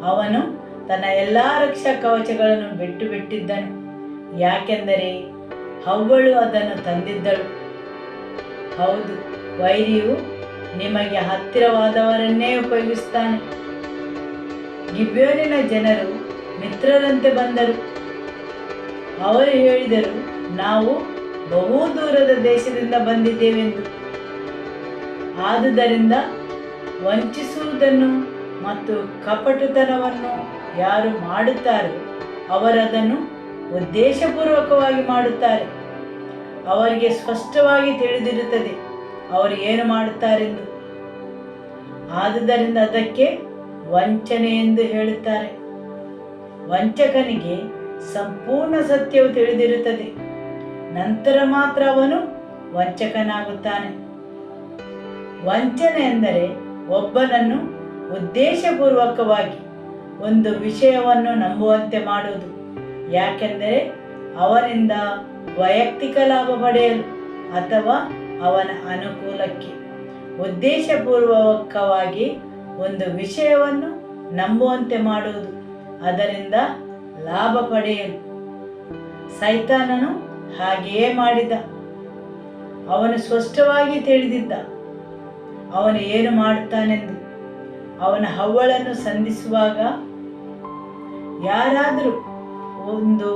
ಅವನು ತನ್ನ ಎಲ್ಲ ರಕ್ಷಾ ಕವಚಗಳನ್ನು ಬಿಟ್ಟಿದ್ದನು, ಯಾಕೆಂದರೆ ಹವ್ವಳು ಅದನ್ನು ತಂದಿದ್ದಳು. ಹೌದು, ವೈರಿಯು ನಿಮಗೆ ಹತ್ತಿರವಾದವರನ್ನೇ ಉಪಯೋಗಿಸುತ್ತಾನೆ. ಗಿಬ್ಯೋನಿನ ಜನರು ಮಿತ್ರರಂತೆ ಬಂದರು. ಅವರು ಹೇಳಿದರು, ನಾವು ಬಹು ದೂರದ ದೇಶದಿಂದ ಬಂದಿದ್ದೇವೆಂದು. ಆದುದರಿಂದ ವಂಚಿಸುವುದನ್ನು ಮತ್ತು ಕಪಟತನವನ್ನು ಯಾರು ಮಾಡುತ್ತಾರೋ ಅವರದನ್ನು ಉದ್ದೇಶಪೂರ್ವಕವಾಗಿ ಮಾಡುತ್ತಾರೆ. ಅವರಿಗೆ ಸ್ಪಷ್ಟವಾಗಿ ತಿಳಿದಿರುತ್ತದೆ ಅವರು ಏನು ಮಾಡುತ್ತಾರೆಂದು. ಆದುದರಿಂದ ಅದಕ್ಕೆ ವಂಚನೆ ಎಂದು ಹೇಳುತ್ತಾರೆ. ವಂಚಕನಿಗೆ ಸಂಪೂರ್ಣ ಸತ್ಯವು ತಿಳಿದಿರುತ್ತದೆ, ನಂತರ ಮಾತ್ರ ಅವನು ವಂಚಕನಾಗುತ್ತಾನೆ. ವಂಚನೆ ಎಂದರೆ ಒಬ್ಬನನ್ನು ಉದ್ದೇಶಪೂರ್ವಕವಾಗಿ ಒಂದು ವಿಷಯವನ್ನು ನಂಬುವಂತೆ ಮಾಡುವುದು, ಯಾಕೆಂದರೆ ಅವನಿಂದ ವೈಯಕ್ತಿಕ ಲಾಭ ಪಡೆಯಲು ಅಥವಾ ಅವನ ಅನುಕೂಲಕ್ಕೆ. ಉದ್ದೇಶಪೂರ್ವಕವಾಗಿ ಒಂದು ವಿಷಯವನ್ನು ನಂಬುವಂತೆ ಮಾಡುವುದು, ಅದರಿಂದ ಲಾಭ ಪಡೆಯಲು. ಸೈತಾನನು ಹಾಗೆಯೇ ಮಾಡಿದ. ಅವನು ಸ್ಪಷ್ಟವಾಗಿ ತಿಳಿದಿದ್ದ ಅವನು ಏನು ಮಾಡುತ್ತಾನೆಂದು. ಅವನ ಹವ್ವಳನ್ನು ಸಂಧಿಸುವಾಗ ಯಾರಾದರೂ ಒಂದು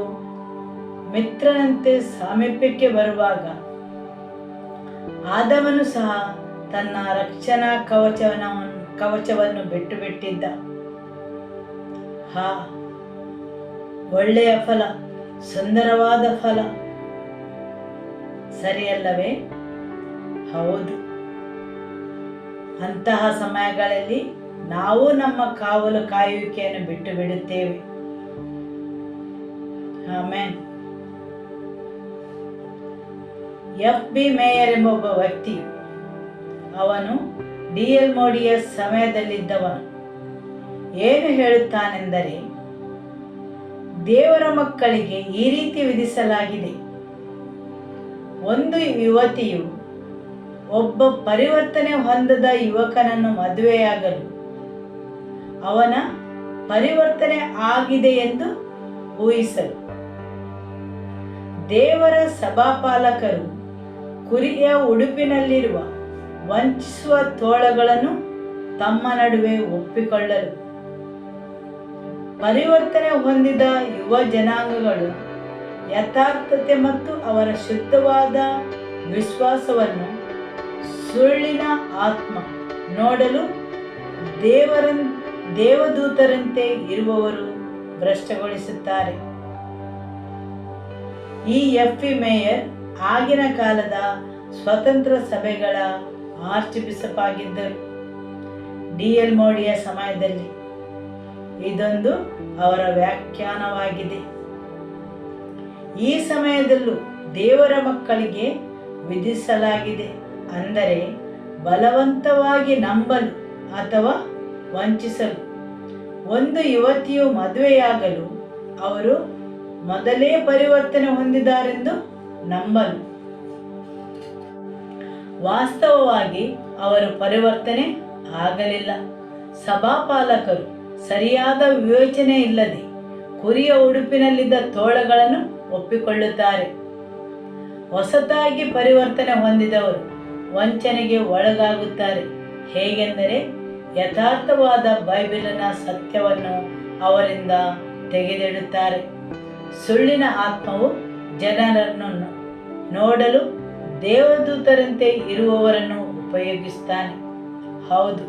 ಮಿತ್ರನಂತೆ ಸಾಮೀಪ್ಯಕ್ಕೆ ಬರುವಾಗ ಆದಾಮನು ಸಹ ತನ್ನ ರಕ್ಷಣಾ ಕವಚವನ್ನು ಬಿಟ್ಟಿದ್ದ. ಒಳ್ಳೆಯ ಫಲ, ಸುಂದರವಾದ ಫಲ, ಸರಿಯಲ್ಲವೇ? ಹೌದು. ಅಂತಹ ಸಮಯಗಳಲ್ಲಿ ನಾವು ನಮ್ಮ ಕಾವಲು ಕಾಯುವಿಕೆಯನ್ನು ಬಿಟ್ಟು ಬಿಡುತ್ತೇವೆ. ಆಮೆನ್. ಎಫ್.ಬಿ. ಮೇಯರ್ ಎಂಬ ಒಬ್ಬ ವ್ಯಕ್ತಿಯು, ಅವನು ಡಿ.ಎಲ್. ಮೋಡಿಯ ಸಮಯದಲ್ಲಿದ್ದವನು, ಏನು ಹೇಳುತ್ತಾನೆಂದರೆ, ದೇವರ ಮಕ್ಕಳಿಗೆ ಈ ರೀತಿ ವಿಧಿಸಲಾಗಿದೆ. ಒಂದು ಯುವತಿಯು ಒಬ್ಬ ಪರಿವರ್ತನೆ ಹೊಂದದ ಯುವಕನನ್ನು ಮದುವೆಯಾಗಲು ಅವನ ಪರಿವರ್ತನೆ ಆಗಿದೆ ಎಂದು ಊಹಿಸಲು ದೇವರ ಸಭಾಪಾಲಕರು ಕುರಿಯ ಉಡುಪಿನಲ್ಲಿರುವ ವಂಚಿಸುವ ತೋಳಗಳನ್ನು ತಮ್ಮ ನಡುವೆ ಒಪ್ಪಿಕೊಳ್ಳಲು, ಪರಿವರ್ತನೆ ಹೊಂದಿದ ಯುವ ಜನಾಂಗಗಳು ಯಥಾರ್ಥತೆ ಮತ್ತು ಅವರ ಶುದ್ಧವಾದ ವಿಶ್ವಾಸವನ್ನು ಸುಳ್ಳಿನ ಆತ್ಮ ನೋಡಲು ದೇವದೂತರಂತೆ ಇರುವವರು ಭ್ರಷ್ಟಗೊಳಿಸುತ್ತಾರೆ. ಈ ಎಫ್.ಬಿ. ಮೇಯರ್ ಆಗಿನ ಕಾಲದ ಸ್ವತಂತ್ರ ಸಭೆಗಳ ಆರ್ಚ್ ಬಿಷಪ್ ಆಗಿದ್ದರು. ಡಿ.ಎಲ್. ಮೋಡಿಯ ಸಮಯದಲ್ಲಿ ಇದೊಂದು ಅವರ ವ್ಯಾಖ್ಯಾನವಾಗಿದೆ. ಈ ಸಮಯದಲ್ಲೂ ದೇವರ ಮಕ್ಕಳಿಗೆ ವಿಧಿಸಲಾಗಿದೆ, ಅಂದರೆ ಬಲವಂತವಾಗಿ ನಂಬಲು ಅಥವಾ ವಂಚಿಸಲು. ಒಂದು ಯುವತಿಯು ಮದುವೆಯಾಗಲು ಅವರು ಮೊದಲೇ ಪರಿವರ್ತನೆ ಹೊಂದಿದ್ದಾರೆಂದು ನಂಬಲು. ವಾಸ್ತವವಾಗಿ ಅವರು ಪರಿವರ್ತನೆ ಆಗಲಿಲ್ಲ. ಸಭಾಪಾಲಕರು ಸರಿಯಾದ ವಿವೇಚನೆ ಇಲ್ಲದೆ ಕುರಿಯ ಉಡುಪಿನಲ್ಲಿದ್ದ ತೋಳಗಳನ್ನು ಒಪ್ಪಿಕೊಳ್ಳುತ್ತಾರೆ. ಹೊಸತಾಗಿ ಪರಿವರ್ತನೆ ಹೊಂದಿದವರು ವಂಚನೆಗೆ ಒಳಗಾಗುತ್ತಾರೆ. ಹೇಗೆಂದರೆ ಯಥಾರ್ಥವಾದ ಬೈಬಲಿನ ಸತ್ಯವನ್ನು ಅವರಿಂದ ತೆಗೆದಿಡುತ್ತಾರೆ. ಸುಳ್ಳಿನ ಆತ್ಮವು ಜನರನ್ನು ನೋಡಲು ದೇವದೂತರಂತೆ ಇರುವವರನ್ನು ಉಪಯೋಗಿಸ್ತಾನೆ. ಹೌದು,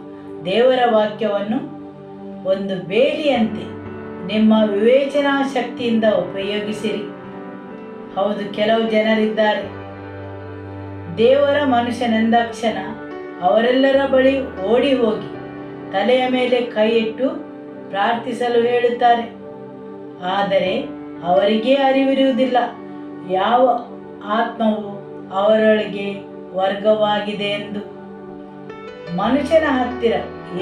ದೇವರ ವಾಕ್ಯವನ್ನು ಒಂದು ಬೇಲಿಯಂತೆ ನಿಮ್ಮ ವಿವೇಚನಾ ಶಕ್ತಿಯಿಂದ ಉಪಯೋಗಿಸಿರಿ. ಹೌದು, ಕೆಲವು ಜನರಿದ್ದಾರೆ, ದೇವರ ಮನುಷ್ಯನೆಂದಾಕ್ಷಣ ಅವರೆಲ್ಲರ ಬಳಿ ಓಡಿ ಹೋಗಿ ತಲೆಯ ಮೇಲೆ ಕೈ ಇಟ್ಟು ಪ್ರಾರ್ಥಿಸಲು ಹೇಳುತ್ತಾರೆ. ಆದರೆ ಅವರಿಗೇ ಅರಿವಿರುವುದಿಲ್ಲ ಯಾವ ಆತ್ಮವು ಅವರೊಳಗೆ ವರ್ಗವಾಗಿದೆ ಎಂದು. ಮನುಷ್ಯನ ಹತ್ತಿರ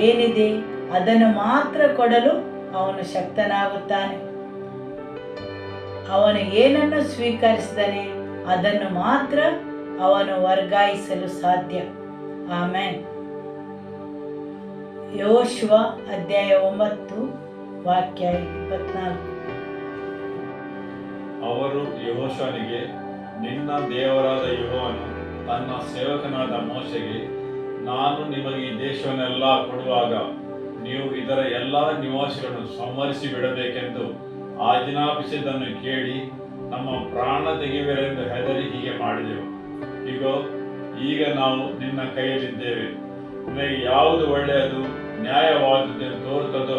ಏನಿದೆ ಅದನ್ನು ಮಾತ್ರ ಕೊಡಲು ಅವನು ಶಕ್ತನಾಗುತ್ತಾನೆ. ಅವನು ಏನನ್ನು ಸ್ವೀಕರಿಸಿದನೆ ಅದನ್ನು ಮಾತ್ರ ಅವನು ವರ್ಗಾಯಿಸಲು ಸಾಧ್ಯ. ಆಮೆನ್. ಯೋಶುವ ಅಧ್ಯಾಯ 9 ವಾಕ್ಯ 24. ಅವರು ಯೆಹೋಶುವನಿಗೆ, ನಿನ್ನ ದೇವರಾದ ಯೆಹೋವನು ತನ್ನ ಸೇವಕನಾದ ಮೋಶೆಗೆ, ನಾನು ನಿಮಗೆ ಈ ದೇಶವನ್ನೆಲ್ಲ ಕೊಡುವಾಗ ನೀವು ಇದರ ಎಲ್ಲ ನಿವಾಸಿಗಳನ್ನು ಸಂಹರಿಸಿ ಬಿಡಬೇಕೆಂದು ಆಜ್ಞಾಪಿಸಿದ್ದನ್ನು ಕೇಳಿ ನಮ್ಮ ಪ್ರಾಣ ತೆಗೆಯುವರೆಂದು ಹೆದರಿ ಹೀಗೆ ಮಾಡಿದೆವು. ಈಗ ನಾವು ನಿನ್ನ ಕೈಯಲ್ಲಿದ್ದೇವೆ. ನಿನಗೆ ಯಾವುದು ಒಳ್ಳೆಯದು ನ್ಯಾಯವಾದುದೆಂದು ತೋರುತ್ತದೋ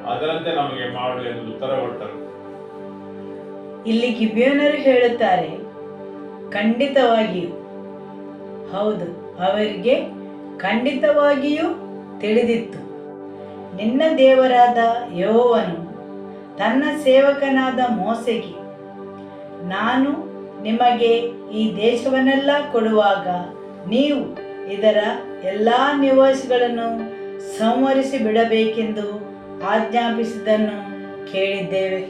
ಅದರಂತೆ ನಮಗೆ ಮಾಡು ಎಂದು ಉತ್ತರ ಕೊಟ್ಟರು. ಇಲ್ಲಿ ಗಿಬ್ಯೋನರು ಹೇಳುತ್ತಾರೆ, ಖಂಡಿತವಾಗಿಯೂ, ಹೌದು, ಅವರಿಗೆ ಖಂಡಿತವಾಗಿಯೂ ತಿಳಿದಿತ್ತು, ನಿನ್ನ ದೇವರಾದ ಯೆಹೋವನು ತನ್ನ ಸೇವಕನಾದ ಮೋಶೆಗೆ, ನಾನು ನಿಮಗೆ ಈ ದೇಶವನ್ನೆಲ್ಲ ಕೊಡುವಾಗ ನೀವು ಇದರ ಎಲ್ಲ ನಿವಾಸಿಗಳನ್ನು ಸಂಹರಿಸಿ ಬಿಡಬೇಕೆಂದು ಆಜ್ಞಾಪಿಸಿದ್ದನ್ನು ಕೇಳಿದ್ದೇವೆ.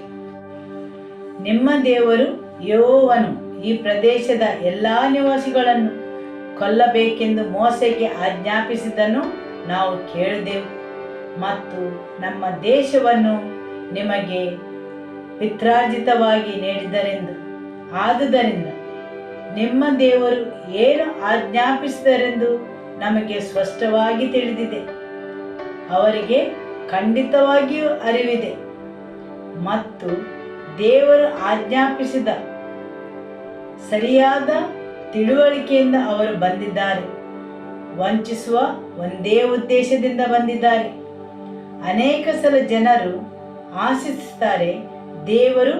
ನಿಮ್ಮ ದೇವರು ಯೆಹೋವನು ಈ ಪ್ರದೇಶದ ಎಲ್ಲ ನಿವಾಸಿಗಳನ್ನು ಕೊಲ್ಲಬೇಕೆಂದು ಮೋಶೆಗೆ ಆಜ್ಞಾಪಿಸಿದ್ದನ್ನು ನಾವು ಕೇಳಿದೆವು ಮತ್ತು ನಮ್ಮ ದೇಶವನ್ನು ನಿಮಗೆ ಪಿತ್ರಾರ್ಜಿತವಾಗಿ ನೀಡಿದರೆಂದು. ಆದುದರಿಂದ ನಿಮ್ಮ ದೇವರು ಏನು ಆಜ್ಞಾಪಿಸಿದರೆಂದು ನಮಗೆ ಸ್ಪಷ್ಟವಾಗಿ ತಿಳಿದಿದೆ. ಅವರಿಗೆ ಖಂಡಿತವಾಗಿಯೂ ಅರಿವಿದೆ ಮತ್ತು ದೇವರು ಆಜ್ಞಾಪಿಸಿದ ಸರಿಯಾದ ತಿಳುವಳಿಕೆಯಿಂದ ಅವರು ಬಂದಿದ್ದಾರೆ. ವಂಚಿಸುವ ಒಂದೇ ಉದ್ದೇಶದಿಂದ ಬಂದಿದ್ದಾರೆ. ಅನೇಕ ಸಲ ಜನರು ಆಶಿಸುತ್ತಾರೆ, ದೇವರು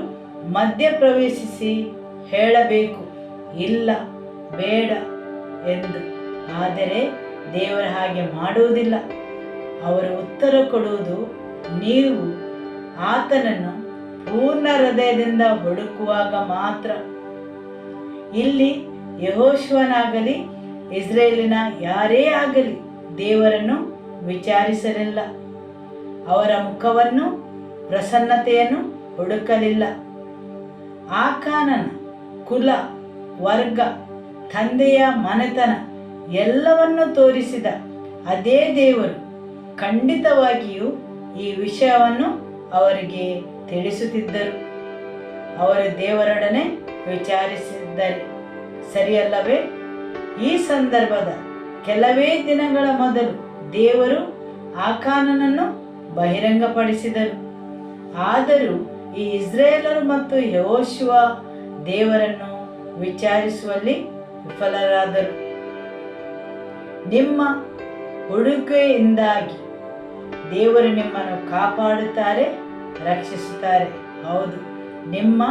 ಮಧ್ಯ ಪ್ರವೇಶಿಸಿ ಹೇಳಬೇಕು, ಇಲ್ಲ, ಬೇಡ ಎಂದು. ಆದರೆ ದೇವರು ಹಾಗೆ ಮಾಡುವುದಿಲ್ಲ. ಅವರು ಉತ್ತರ ಕೊಡುವುದು ನೀವು ಆತನನ್ನು ಪೂರ್ಣ ಹೃದಯದಿಂದ ಹುಡುಕುವಾಗ ಮಾತ್ರ. ಇಲ್ಲಿ ಯೆಹೋಶುವನಾಗಲಿ ಇಸ್ರೇಲಿನ ಯಾರೇ ಆಗಲಿ ದೇವರನ್ನು ವಿಚಾರಿಸಲಿಲ್ಲ. ಅವರ ಮುಖವನ್ನು ಪ್ರಸನ್ನತೆಯನ್ನು ಹುಡುಕಲಿಲ್ಲ. ಆಕಾನನ ಕುಲ, ವರ್ಗ, ತಂದೆಯ ಮನೆತನ ಎಲ್ಲವನ್ನು ತೋರಿಸಿದ ಅದೇ ದೇವರು ಖಂಡಿತವಾಗಿಯೂ ಈ ವಿಷಯವನ್ನು ಅವರಿಗೆ ತಿಳಿಸುತ್ತಿದ್ದರು. ಅವರು ದೇವರೊಡನೆ ವಿಚಾರಿಸಿದ್ದಾರೆ, ಸರಿಯಲ್ಲವೇ? ಈ ಸಂದರ್ಭದ ಕೆಲವೇ ದಿನಗಳ ಮೊದಲು ದೇವರು ಆಕಾನನನ್ನು ಬಹಿರಂಗಪಡಿಸಿದರು. ಆದರೂ ಈ ಇಸ್ರೇಲರು ಮತ್ತು ಯೆಹೋಶುವ ದೇವರನ್ನು ವಿಚಾರಿಸುವಲ್ಲಿ ವಿಫಲರಾದರು. ನಿಮ್ಮ ಹುಡುಕೆಯಿಂದಾಗಿ ದೇವರು ನಿಮ್ಮನ್ನು ಕಾಪಾಡುತ್ತಾರೆ, ರಕ್ಷಿಸುತ್ತಾರೆ. ಹೌದು, ನಿಮ್ಮ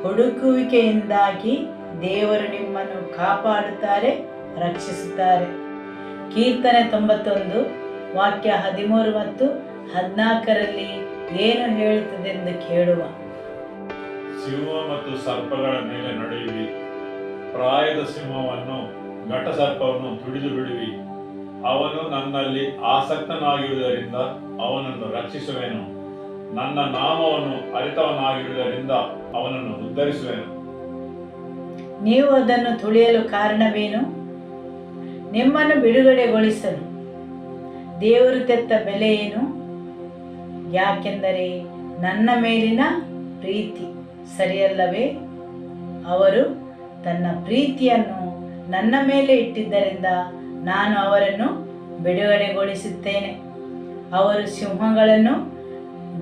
ಹುಡುಕುವಿಕೆಯಿಂದಾಗಿ ದೇವರು ನಿಮ್ಮನ್ನು ಕಾಪಾಡುತ್ತಾರೆ, ರಕ್ಷಿಸುತ್ತಾರೆ. ಕೀರ್ತನೆ 91 ವಾಕ್ಯ 13 ಮತ್ತು 14ರಲ್ಲಿ ಏನು ಹೇಳುತ್ತದೆಂದು ಕೇಳುವ. ಸಿಂಹ ಮತ್ತು ಸರ್ಪಗಳ ಮೇಲೆ ನಡೆಯುವಿ, ಪ್ರಾಯದ ಸಿಂಹವನ್ನು ಘಟಸರ್ಪವನ್ನು ತುಳಿದು ಬಿಡುವಿ. ಅವನು ನನ್ನಲ್ಲಿ ಆಸಕ್ತನಾಗಿರುವುದರಿಂದ ಅವನನ್ನು ರಕ್ಷಿಸುವೆನು. ನನ್ನ ನಾಮವನ್ನು ಅರಿತವನಾಗಿರುವುದರಿಂದ ಅವನನ್ನು ಉದ್ಧರಿಸುವೆನು. ನೀವು ಅದನ್ನು ತುಳಿಯಲು ಕಾರಣವೇನು? ನಿಮ್ಮನ್ನು ಬಿಡುಗಡೆಗೊಳಿಸಲು ದೇವರು ತೆತ್ತ ಬೆಲೆ ಏನು? ಯಾಕೆಂದರೆ ನನ್ನ ಮೇಲಿನ ಪ್ರೀತಿ, ಸರಿಯಲ್ಲವೇ? ಅವರು ತನ್ನ ಪ್ರೀತಿಯನ್ನು ನನ್ನ ಮೇಲೆ ಇಟ್ಟಿದ್ದರಿಂದ ನಾನು ಅವರನ್ನು ಬಿಡುಗಡೆಗೊಳಿಸುತ್ತೇನೆ. ಅವರು ಸಿಂಹಗಳನ್ನು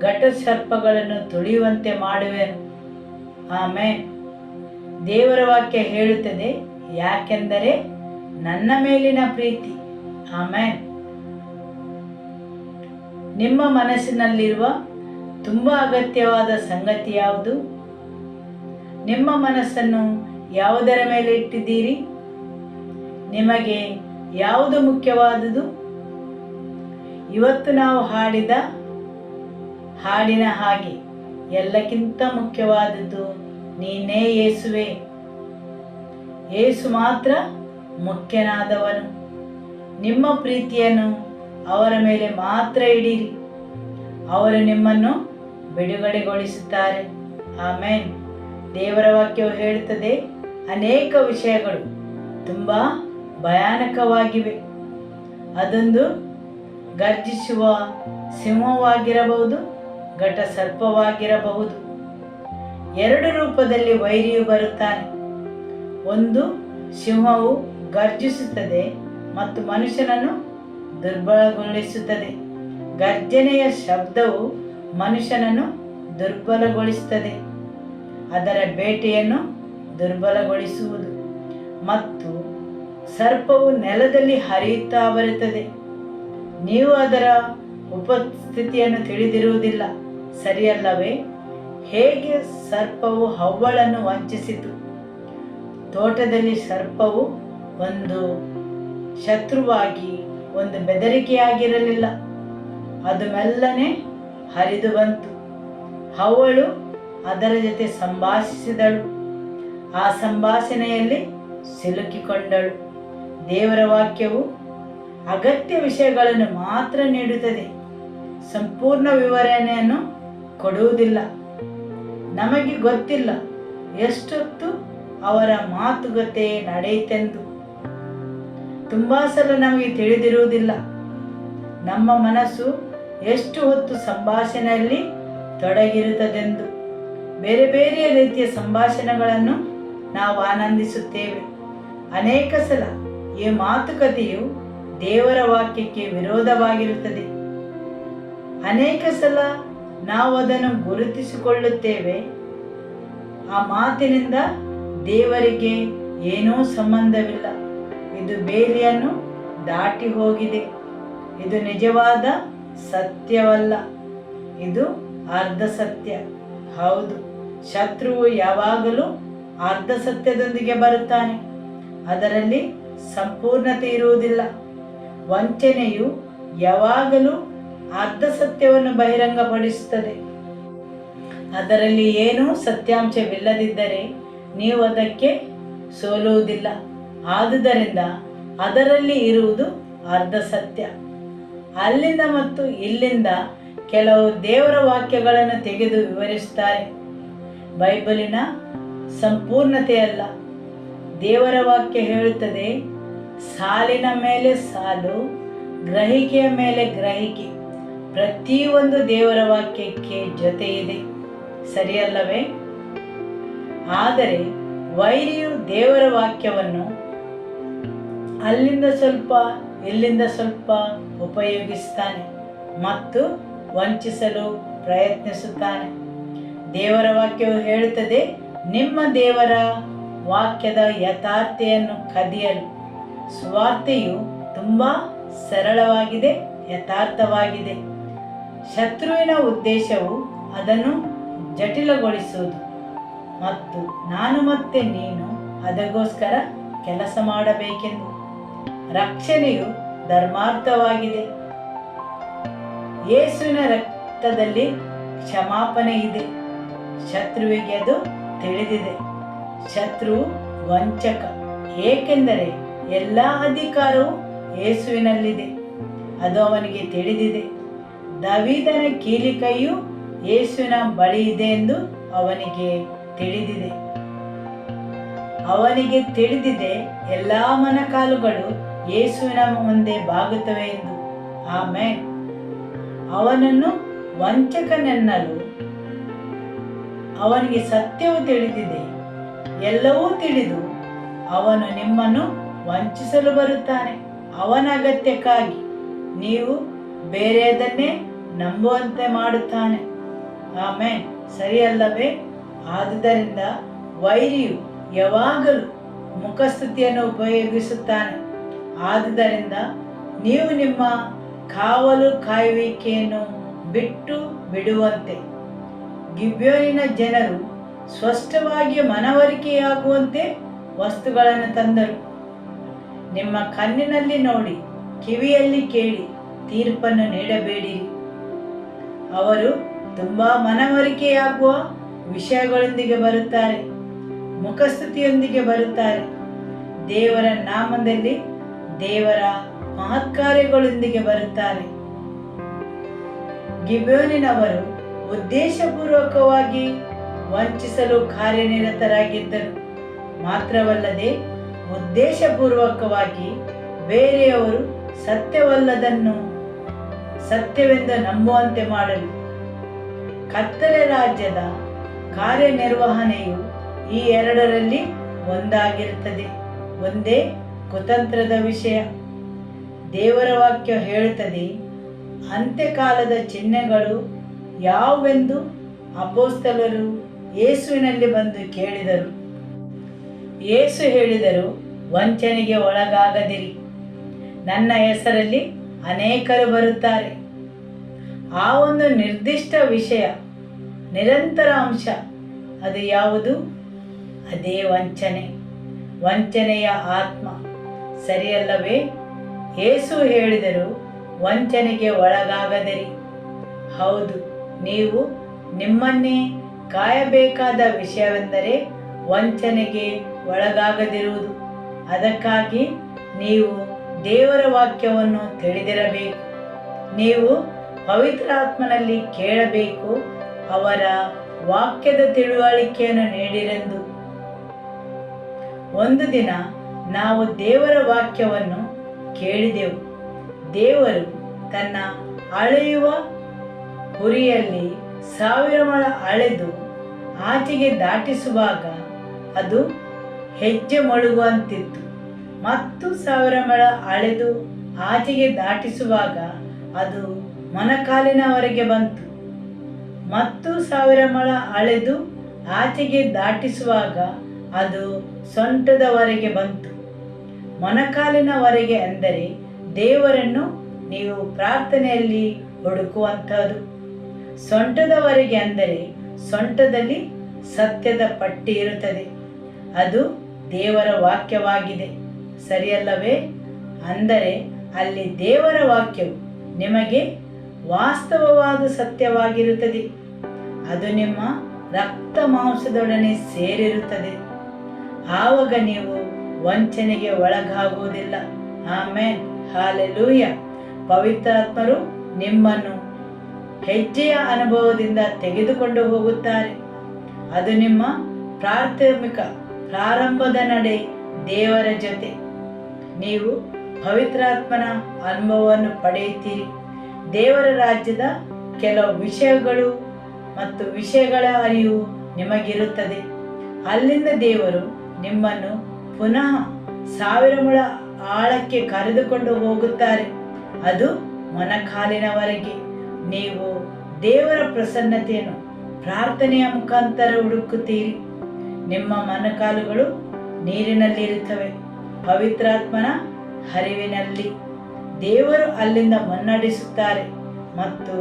ಘಟಸರ್ಪಗಳನ್ನು ತುಳಿಯುವಂತೆ ಮಾಡುವೆನು. ಆಮೇನ್. ದೇವರ ವಾಕ್ಯ ಹೇಳುತ್ತದೆ, ಯಾಕೆಂದರೆ ನನ್ನ ಮೇಲಿನ ಪ್ರೀತಿ. ಆಮೇನ್. ನಿಮ್ಮ ಮನಸ್ಸಿನಲ್ಲಿರುವ ತುಂಬ ಅಗತ್ಯವಾದ ಸಂಗತಿ ಯಾವುದು? ನಿಮ್ಮ ಮನಸ್ಸನ್ನು ಯಾವುದರ ಮೇಲೆ ಇಟ್ಟಿದ್ದೀರಿ? ನಿಮಗೆ ಯಾವುದು ಮುಖ್ಯವಾದುದು? ಇವತ್ತು ನಾವು ಹಾಡಿದ ಹಾಡಿನ ಹಾಗೆ ಎಲ್ಲಕ್ಕಿಂತ ಮುಖ್ಯವಾದದ್ದು ನೀನೇ ಯೇಸುವೆ. ಯೇಸು ಮಾತ್ರ ಮುಖ್ಯನಾದವನು. ನಿಮ್ಮ ಪ್ರೀತಿಯನ್ನು ಅವರ ಮೇಲೆ ಮಾತ್ರ ಇಡಿರಿ. ಅವರು ನಿಮ್ಮನ್ನು ಬಿಡುಗಡೆಗೊಳಿಸುತ್ತಾರೆ. ಆಮೇನ್. ದೇವರ ವಾಕ್ಯವು ಹೇಳುತ್ತದೆ, ಅನೇಕ ವಿಷಯಗಳು ತುಂಬ ಭಯಾನಕವಾಗಿವೆ. ಅದೊಂದು ಗರ್ಜಿಸುವ ಸಿಂಹವಾಗಿರಬಹುದು, ಘಟಸರ್ಪವಾಗಿರಬಹುದು. 2 ರೂಪದಲ್ಲಿ ವೈರಿಯು ಬರುತ್ತಾನೆ. ಒಂದು, ಸಿಂಹವು ಗರ್ಜಿಸುತ್ತದೆ ಮತ್ತು ಮನುಷ್ಯನನ್ನು ದುರ್ಬಲಗೊಳಿಸುತ್ತದೆ. ಗರ್ಜನೆಯ ಶಬ್ದವು ಮನುಷ್ಯನನ್ನು ದುರ್ಬಲಗೊಳಿಸುತ್ತದೆ, ಅದರ ಬೇಟೆಯನ್ನು ದುರ್ಬಲಗೊಳಿಸುವುದು. ಮತ್ತು ಸರ್ಪವು ನೆಲದಲ್ಲಿ ಹರಿಯುತ್ತಾ ಬರುತ್ತದೆ. ನೀವು ಅದರ ಉಪಸ್ಥಿತಿಯನ್ನು ತಿಳಿದಿರುವುದಿಲ್ಲ, ಸರಿಯಲ್ಲವೇ? ಹೇಗೆ ಸರ್ಪವು ಹವ್ವಳನ್ನು ವಂಚಿಸಿತು. ತೋಟದಲ್ಲಿ ಸರ್ಪವು ಒಂದು ಶತ್ರುವಾಗಿ, ಒಂದು ಬೆದರಿಕೆಯಾಗಿರಲಿಲ್ಲ. ಅದು ಮೆಲ್ಲನೆ ಹರಿದು ಬಂತು. ಹವ್ವಳು ಅದರ ಜೊತೆ ಸಂಭಾಷಿಸಿದಳು. ಆ ಸಂಭಾಷಣೆಯಲ್ಲಿ ಸಿಲುಕಿಕೊಂಡಳು. ದೇವರ ವಾಕ್ಯವು ಅಗತ್ಯ ವಿಷಯಗಳನ್ನು ಮಾತ್ರ ನೀಡುತ್ತದೆ, ಸಂಪೂರ್ಣ ವಿವರಣೆಯನ್ನು ಕೊಡುವುದಿಲ್ಲ. ನಮಗೆ ಗೊತ್ತಿಲ್ಲ ಎಷ್ಟೊತ್ತು ಅವರ ಮಾತುಕತೆ ನಡೆಯಿತೆಂದು. ತುಂಬ ಸಲ ನಮಗೆ ತಿಳಿದಿರುವುದಿಲ್ಲ ನಮ್ಮ ಮನಸ್ಸು ಎಷ್ಟು ಹೊತ್ತು ಸಂಭಾಷಣೆಯಲ್ಲಿ ತೊಡಗಿರುತ್ತದೆಂದು. ಬೇರೆ ಬೇರೆ ರೀತಿಯ ಸಂಭಾಷಣೆಗಳನ್ನು ನಾವು ಆನಂದಿಸುತ್ತೇವೆ. ಅನೇಕ ಸಲ ಈ ಮಾತುಕತೆಯು ದೇವರ ವಾಕ್ಯಕ್ಕೆ ವಿರೋಧವಾಗಿರುತ್ತದೆ. ಅನೇಕ ಸಲ ನಾವು ಅದನ್ನು ಗುರುತಿಸಿಕೊಳ್ಳುತ್ತೇವೆ. ಆ ಮಾತಿನಿಂದ ದೇವರಿಗೆ ಏನೂ ಸಂಬಂಧವಿಲ್ಲ. ಇದು ಬೇಲಿಯನ್ನು ದಾಟಿ ಹೋಗಿದೆ. ಇದು ನಿಜವಾದ ಸತ್ಯವಲ್ಲ, ಇದು ಅರ್ಧ ಸತ್ಯ. ಹೌದು, ಶತ್ರುವು ಯಾವಾಗಲೂ ಅರ್ಧ ಸತ್ಯದೊಂದಿಗೆ ಬರುತ್ತಾನೆ. ಅದರಲ್ಲಿ ಸಂಪೂರ್ಣತೆ ಇರುವುದಿಲ್ಲ. ವಂಚನೆಯು ಯಾವಾಗಲೂ ಅರ್ಧ ಸತ್ಯವನ್ನು ಬಹಿರಂಗಪಡಿಸುತ್ತದೆ. ಅದರಲ್ಲಿ ಏನೂ ಸತ್ಯಾಂಶವಿಲ್ಲದಿದ್ದರೆ ನೀವು ಅದಕ್ಕೆ ಸೋಲುವುದಿಲ್ಲ. ಆದುದರಿಂದ ಅದರಲ್ಲಿ ಇರುವುದು ಅರ್ಧ ಸತ್ಯ. ಅಲ್ಲಿಂದ ಮತ್ತು ಇಲ್ಲಿಂದ ಕೆಲವು ದೇವರ ವಾಕ್ಯಗಳನ್ನು ತೆಗೆದು ವಿವರಿಸುತ್ತಾರೆ. ಬೈಬಲಿನ ಸಂಪೂರ್ಣತೆಯಲ್ಲ. ದೇವರ ವಾಕ್ಯ ಹೇಳುತ್ತದೆ, ಸಾಲಿನ ಮೇಲೆ ಸಾಲು, ಗ್ರಹಿಕೆಯ ಮೇಲೆ ಗ್ರಹಿಕೆ, ಪ್ರತಿಯೊಂದು ದೇವರ ವಾಕ್ಯಕ್ಕೆ ಜೊತೆ ಇದೆ, ಸರಿಯಲ್ಲವೇ? ಆದರೆ ವೈರಿಯು ದೇವರ ವಾಕ್ಯವನ್ನು ಅಲ್ಲಿಂದ ಸ್ವಲ್ಪ ಇಲ್ಲಿಂದ ಸ್ವಲ್ಪ ಉಪಯೋಗಿಸುತ್ತಾನೆ ಮತ್ತು ವಂಚಿಸಲು ಪ್ರಯತ್ನಿಸುತ್ತಾನೆ. ದೇವರ ವಾಕ್ಯವು ಹೇಳುತ್ತದೆ, ನಿಮ್ಮ ದೇವರ ವಾಕ್ಯದ ಯಥಾರ್ಥತೆಯನ್ನು ಕದಿಯಲು. ಸುವಾರ್ತೆಯು ತುಂಬ ಸರಳವಾಗಿದೆ, ಯಥಾರ್ಥವಾಗಿದೆ. ಶತ್ರುವಿನ ಉದ್ದೇಶವು ಅದನ್ನು ಜಟಿಲಗೊಳಿಸುವುದು ಮತ್ತು ನಾನು ಮತ್ತೆ ನೀನು ಅದಕ್ಕೋಸ್ಕರ ಕೆಲಸ ಮಾಡಬೇಕೆಂದು. ರಕ್ಷಣೆಯು ಧರ್ಮಾರ್ಥವಾಗಿದೆ. ಯೇಸುವಿನ ರಕ್ತದಲ್ಲಿ ಕ್ಷಮಾಪಣೆ ಇದೆ. ಶತ್ರುವಿಗೆ ಅದು ತಿಳಿದಿದೆ. ಶತ್ರು ವಂಚಕ, ಏಕೆಂದರೆ ಎಲ್ಲ ಅಧಿಕಾರವು ಯೇಸುವಿನಲ್ಲಿದೆ. ಅದು ಅವನಿಗೆ ತಿಳಿದಿದೆ. ದಾವೀದನ ಕೀಲಿಕೈಯು ಯೇಸುವಿನ ಬಳಿ ಇದೆ ಎಂದು ಅವನಿಗೆ ತಿಳಿದಿದೆ. ಅವನಿಗೆ ತಿಳಿದಿದೆ ಎಲ್ಲ ಮೊಣಕಾಲುಗಳು ಯೇಸುವಿನ ಮುಂದೆ ಬಾಗುತ್ತವೆ ಎಂದು. ಆಮೇನ್. ಅವನನ್ನು ವಂಚಕನೆನ್ನಲು ಅವನಿಗೆ ಸತ್ಯವು ತಿಳಿದಿದೆ. ಎಲ್ಲವೂ ತಿಳಿದು ಅವನು ನಿಮ್ಮನ್ನು ವಂಚಿಸಲು ಬರುತ್ತಾನೆ. ಅವನ ಅಗತ್ಯಕ್ಕಾಗಿ ನೀವು ಬೇರೆಯದನ್ನೇ ನಂಬುವಂತೆ ಮಾಡುತ್ತಾನೆ. ಆಮೇನ್. ಸರಿಯಲ್ಲವೇ? ಆದುದರಿಂದ ವೈರಿಯು ಯಾವಾಗಲೂ ಮುಖಸ್ತುತಿಯನ್ನು ಉಪಯೋಗಿಸುತ್ತಾನೆ. ಆದುದರಿಂದ ನೀವು ನಿಮ್ಮ ಕಾವಲು ಕಾಯುವಿಕೆಯನ್ನು ಬಿಟ್ಟು ಬಿಡುವಂತೆ ಗಿಬ್ಯೋನಿನ ಜನರು ಸ್ಪಷ್ಟವಾಗಿ ಮನವರಿಕೆಯಾಗುವಂತೆ ವಸ್ತುಗಳನ್ನು ತಂದರು. ನಿಮ್ಮ ಕಣ್ಣಿನಲ್ಲಿ ನೋಡಿ, ಕಿವಿಯಲ್ಲಿ ಕೇಳಿ ತೀರ್ಪನ್ನು ನೀಡಬೇಡಿರಿ. ಅವರು ತುಂಬಾ ಮನವರಿಕೆಯಾಗುವ ವಿಷಯಗಳೊಂದಿಗೆ ಬರುತ್ತಾರೆ, ಮುಖಸ್ತುತಿಯೊಂದಿಗೆ ಬರುತ್ತಾರೆ. ದೇವರ ನಾಮದಲ್ಲಿ ದೇವರ ಮಹತ್ಕಾರ್ಯಗಳೊಂದಿಗೆ ಬರುತ್ತಾರೆ. ಗಿಬ್ಯೋನಿನವರು ಉದ್ದೇಶಪೂರ್ವಕವಾಗಿ ವಂಚಿಸಲು ಕಾರ್ಯನಿರತರಾಗಿದ್ದರು. ಮಾತ್ರವಲ್ಲದೆ ಉದ್ದೇಶಪೂರ್ವಕವಾಗಿ ಬೇರೆಯವರು ಸತ್ಯವಲ್ಲದನ್ನು ಸತ್ಯವೆಂದು ನಂಬುವಂತೆ ಮಾಡಲು. ಕತ್ತಲೆ ರಾಜ್ಯದ ಕಾರ್ಯನಿರ್ವಹಣೆಯು ಈ ಎರಡರಲ್ಲಿ ಒಂದಾಗಿರುತ್ತದೆ. ಒಂದೇ ಕುತಂತ್ರದ ವಿಷಯ. ದೇವರ ವಾಕ್ಯ ಹೇಳುತ್ತದೆ, ಅಂತ್ಯಕಾಲದ ಚಿಹ್ನೆಗಳು ಯಾವುವೆಂದು ಅಪೊಸ್ತಲರು ಯೇಸುವಿನಲ್ಲಿ ಬಂದು ಕೇಳಿದರು. ಯೇಸು ಹೇಳಿದರು, ವಂಚನೆಗೆ ಒಳಗಾಗದಿರಿ. ನನ್ನ ಹೆಸರಲ್ಲಿ ಅನೇಕರು ಬರುತ್ತಾರೆ. ಆ ಒಂದು ನಿರ್ದಿಷ್ಟ ವಿಷಯ, ನಿರಂತರ ಅಂಶ, ಅದು ಯಾವುದು? ಅದೇ ವಂಚನೆ, ವಂಚನೆಯ ಆತ್ಮ. ಸರಿಯಲ್ಲವೇ? ಯೇಸು ಹೇಳಿದರು, ವಂಚನೆಗೆ ಒಳಗಾಗದಿರಿ. ಹೌದು, ನೀವು ನಿಮ್ಮನ್ನೇ ಕಾಯಬೇಕಾದ ವಿಷಯವೆಂದರೆ ವಂಚನೆಗೆ ಒಳಗಾಗದಿರುವುದು. ಅದಕ್ಕಾಗಿ ನೀವು ದೇವರ ವಾಕ್ಯವನ್ನು ತಿಳಿದಿರಬೇಕು. ನೀವು ಪವಿತ್ರಾತ್ಮನಲ್ಲಿ ಕೇಳಬೇಕು, ಅವರ ವಾಕ್ಯದ ತಿಳುವಳಿಕೆಯನ್ನು ನೀಡಿರೆಂದು. ಒಂದು ದಿನ ನಾವು ದೇವರ ವಾಕ್ಯವನ್ನು ಕೇಳಿದೆವು. ದೇವರು ತನ್ನ ಅಳೆಯುವ ಹುರಿಯಲ್ಲಿ 1000 ಮೊಳ ಅಳೆದು ಆಚೆಗೆ ದಾಟಿಸುವಾಗ ಅದು ಹೆಜ್ಜೆ ಮೊಳಗುವಂತಿತ್ತು. ಮತ್ತು 1000 ಮೊಳ ಅಳೆದು ಆಚೆಗೆ ದಾಟಿಸುವಾಗ ಅದು ಮೊಣಕಾಲಿನವರೆಗೆ ಬಂತು. ಮತ್ತು 1000 ಮೊಳ ಅಳೆದು ಆಚೆಗೆ ದಾಟಿಸುವಾಗ ಅದು ಸೊಂಟದವರೆಗೆ ಬಂತು. ಮೊಣಕಾಲಿನವರೆಗೆ ಅಂದರೆ ದೇವರನ್ನು ನೀವು ಪ್ರಾರ್ಥನೆಯಲ್ಲಿ ಹುಡುಕುವಂಥದ್ದು. ಸೊಂಟದವರೆಗೆ ಅಂದರೆ ಸೊಂಟದಲ್ಲಿ ಸತ್ಯದ ಪಟ್ಟಿ ಇರುತ್ತದೆ. ಅದು ದೇವರ ವಾಕ್ಯವಾಗಿದೆ. ಸರಿಯಲ್ಲವೇ? ಅಂದರೆ ಅಲ್ಲಿ ದೇವರ ವಾಕ್ಯವು ನಿಮಗೆ ವಾಸ್ತವವಾದ ಸತ್ಯವಾಗಿರುತ್ತದೆ. ಅದು ನಿಮ್ಮ ರಕ್ತ ಮಾಂಸದೊಡನೆ ಸೇರಿರುತ್ತದೆ. ಆವಾಗ ನೀವು ವಂಚನೆಗೆ ಒಳಗಾಗುವುದಿಲ್ಲ. ಆಮೇನ್. ಹಾಲೆಲೂಯ. ಪವಿತ್ರಾತ್ಮರು ನಿಮ್ಮನ್ನು ಹೆಜ್ಜೆಯ ಅನುಭವದಿಂದ ತೆಗೆದುಕೊಂಡು ಹೋಗುತ್ತಾರೆ. ಅದು ನಿಮ್ಮ ಪ್ರಾರಂಭದ ನಡೆ ದೇವರ ಜೊತೆ. ನೀವು ಪವಿತ್ರಾತ್ಮನ ಅನುಭವವನ್ನು ಪಡೆಯುತ್ತೀರಿ. ದೇವರ ರಾಜ್ಯದ ಕೆಲವು ವಿಷಯಗಳು ಮತ್ತು ವಿಷಯಗಳ ಅರಿವು ನಿಮಗಿರುತ್ತದೆ. ಅಲ್ಲಿಂದ ದೇವರು ನಿಮ್ಮನ್ನು ಪುನಃ 1000 ಮೊಳ ಆಳಕ್ಕೆ ಕರೆದುಕೊಂಡು ಹೋಗುತ್ತಾರೆ. ಅದು ಮೊಣಕಾಲಿನವರೆಗೆ. ನೀವು ದೇವರ ಪ್ರಸನ್ನತೆಯನ್ನು ಪ್ರಾರ್ಥನೆಯ ಮುಖಾಂತರ ಹುಡುಕುತ್ತೀರಿ. ನಿಮ್ಮ ಮೊಣಕಾಲುಗಳು ನೀರಿನಲ್ಲಿರುತ್ತವೆ, ಪವಿತ್ರಾತ್ಮನ ಹರಿವಿನಲ್ಲಿ. ದೇವರು ಅಲ್ಲಿಂದ ಮುನ್ನಡೆಸುತ್ತಾರೆ ಮತ್ತು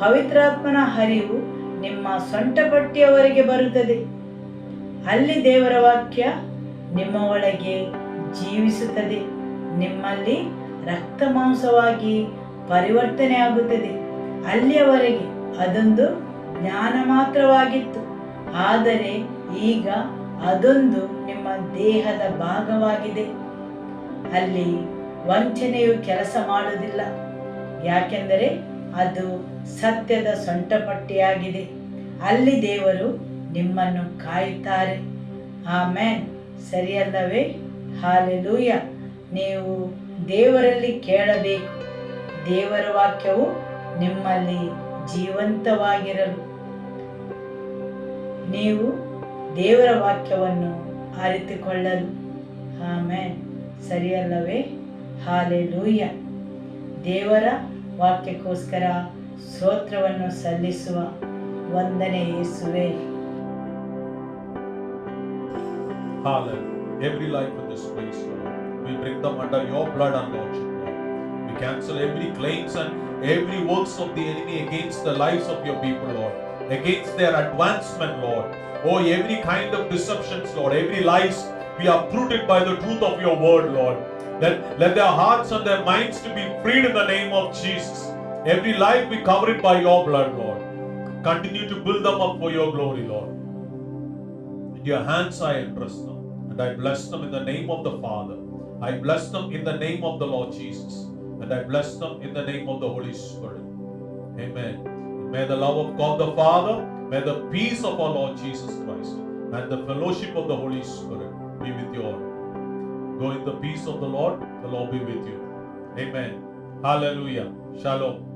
ಪವಿತ್ರಾತ್ಮನ ಹರಿವು ನಿಮ್ಮ ಸೊಂಟಪಟ್ಟಿಯವರೆಗೆ ಬರುತ್ತದೆ. ಅಲ್ಲಿ ದೇವರ ವಾಕ್ಯ ನಿಮ್ಮ ಒಳಗೆ ಜೀವಿಸುತ್ತದೆ. ನಿಮ್ಮಲ್ಲಿ ರಕ್ತ ಮಾಂಸವಾಗಿ ಪರಿವರ್ತನೆ ಆಗುತ್ತದೆ. ಅಲ್ಲಿಯವರೆಗೆ ಅದೊಂದು ಜ್ಞಾನ ಮಾತ್ರವಾಗಿತ್ತು, ಆದರೆ ಈಗ ಅದೊಂದು ನಿಮ್ಮ ದೇಹದ ಭಾಗವಾಗಿದೆ. ಅಲ್ಲಿ ವಂಚನೆಯು ಕೆಲಸ ಮಾಡುವುದಿಲ್ಲ, ಯಾಕೆಂದರೆ ಅದು ಸತ್ಯದ ಸೊಂಟಪಟ್ಟಿಯಾಗಿದೆ. ಅಲ್ಲಿ ದೇವರು ನಿಮ್ಮನ್ನು ಕಾಯುತ್ತಾರೆ. ಆಮೆನ್. ಸರಿಯಲ್ಲವೇ? ಹಾಲೆಲೂಯ. ನೀವು ದೇವರಲ್ಲಿ ಕೇಳಬೇಕು. ದೇವರ ವಾಕ್ಯವು ನಿಮ್ಮಲ್ಲಿ ಜೀವಂತವಾಗಿರಲು ನೀವು ದೇವರ ವಾಕ್ಯವನ್ನು ಅರಿತುಕೊಳ್ಳಲು. ಆಮೆನ್. ಸರಿಯಲ್ಲವೇ? ಹಾಲೆಲೂಯ. ದೇವರ ವಾಕ್ಯಕ್ಕೋಸ್ಕರ ಸ್ತೋತ್ರವನ್ನು ಸಲ್ಲಿಸುವ. ವಂದನೆ ಯೇಸುವೆ. Hallelujah. Every life in this place, Lord, we bring them under your blood and lordship, Lord. We cancel every claims and every works of the enemy against the lives of your people, Lord, against their advancement, Lord. Oh, every kind of deceptions, Lord, every lies we are uprooted by the truth of your word, Lord. Let their hearts and their minds to be freed in the name of Jesus. Every life we cover it by your blood, Lord. Continue to build them up for your glory, Lord. In your hands I entrust them, and I bless them in the name of the Father. I bless them in the name of the Lord Jesus, and I bless them in the name of the Holy Spirit. Amen. May the love of God the Father, may the peace of our Lord Jesus Christ, and the fellowship of the Holy Spirit be with you all. Go in the peace of the Lord be with you. Amen. Hallelujah. Shalom.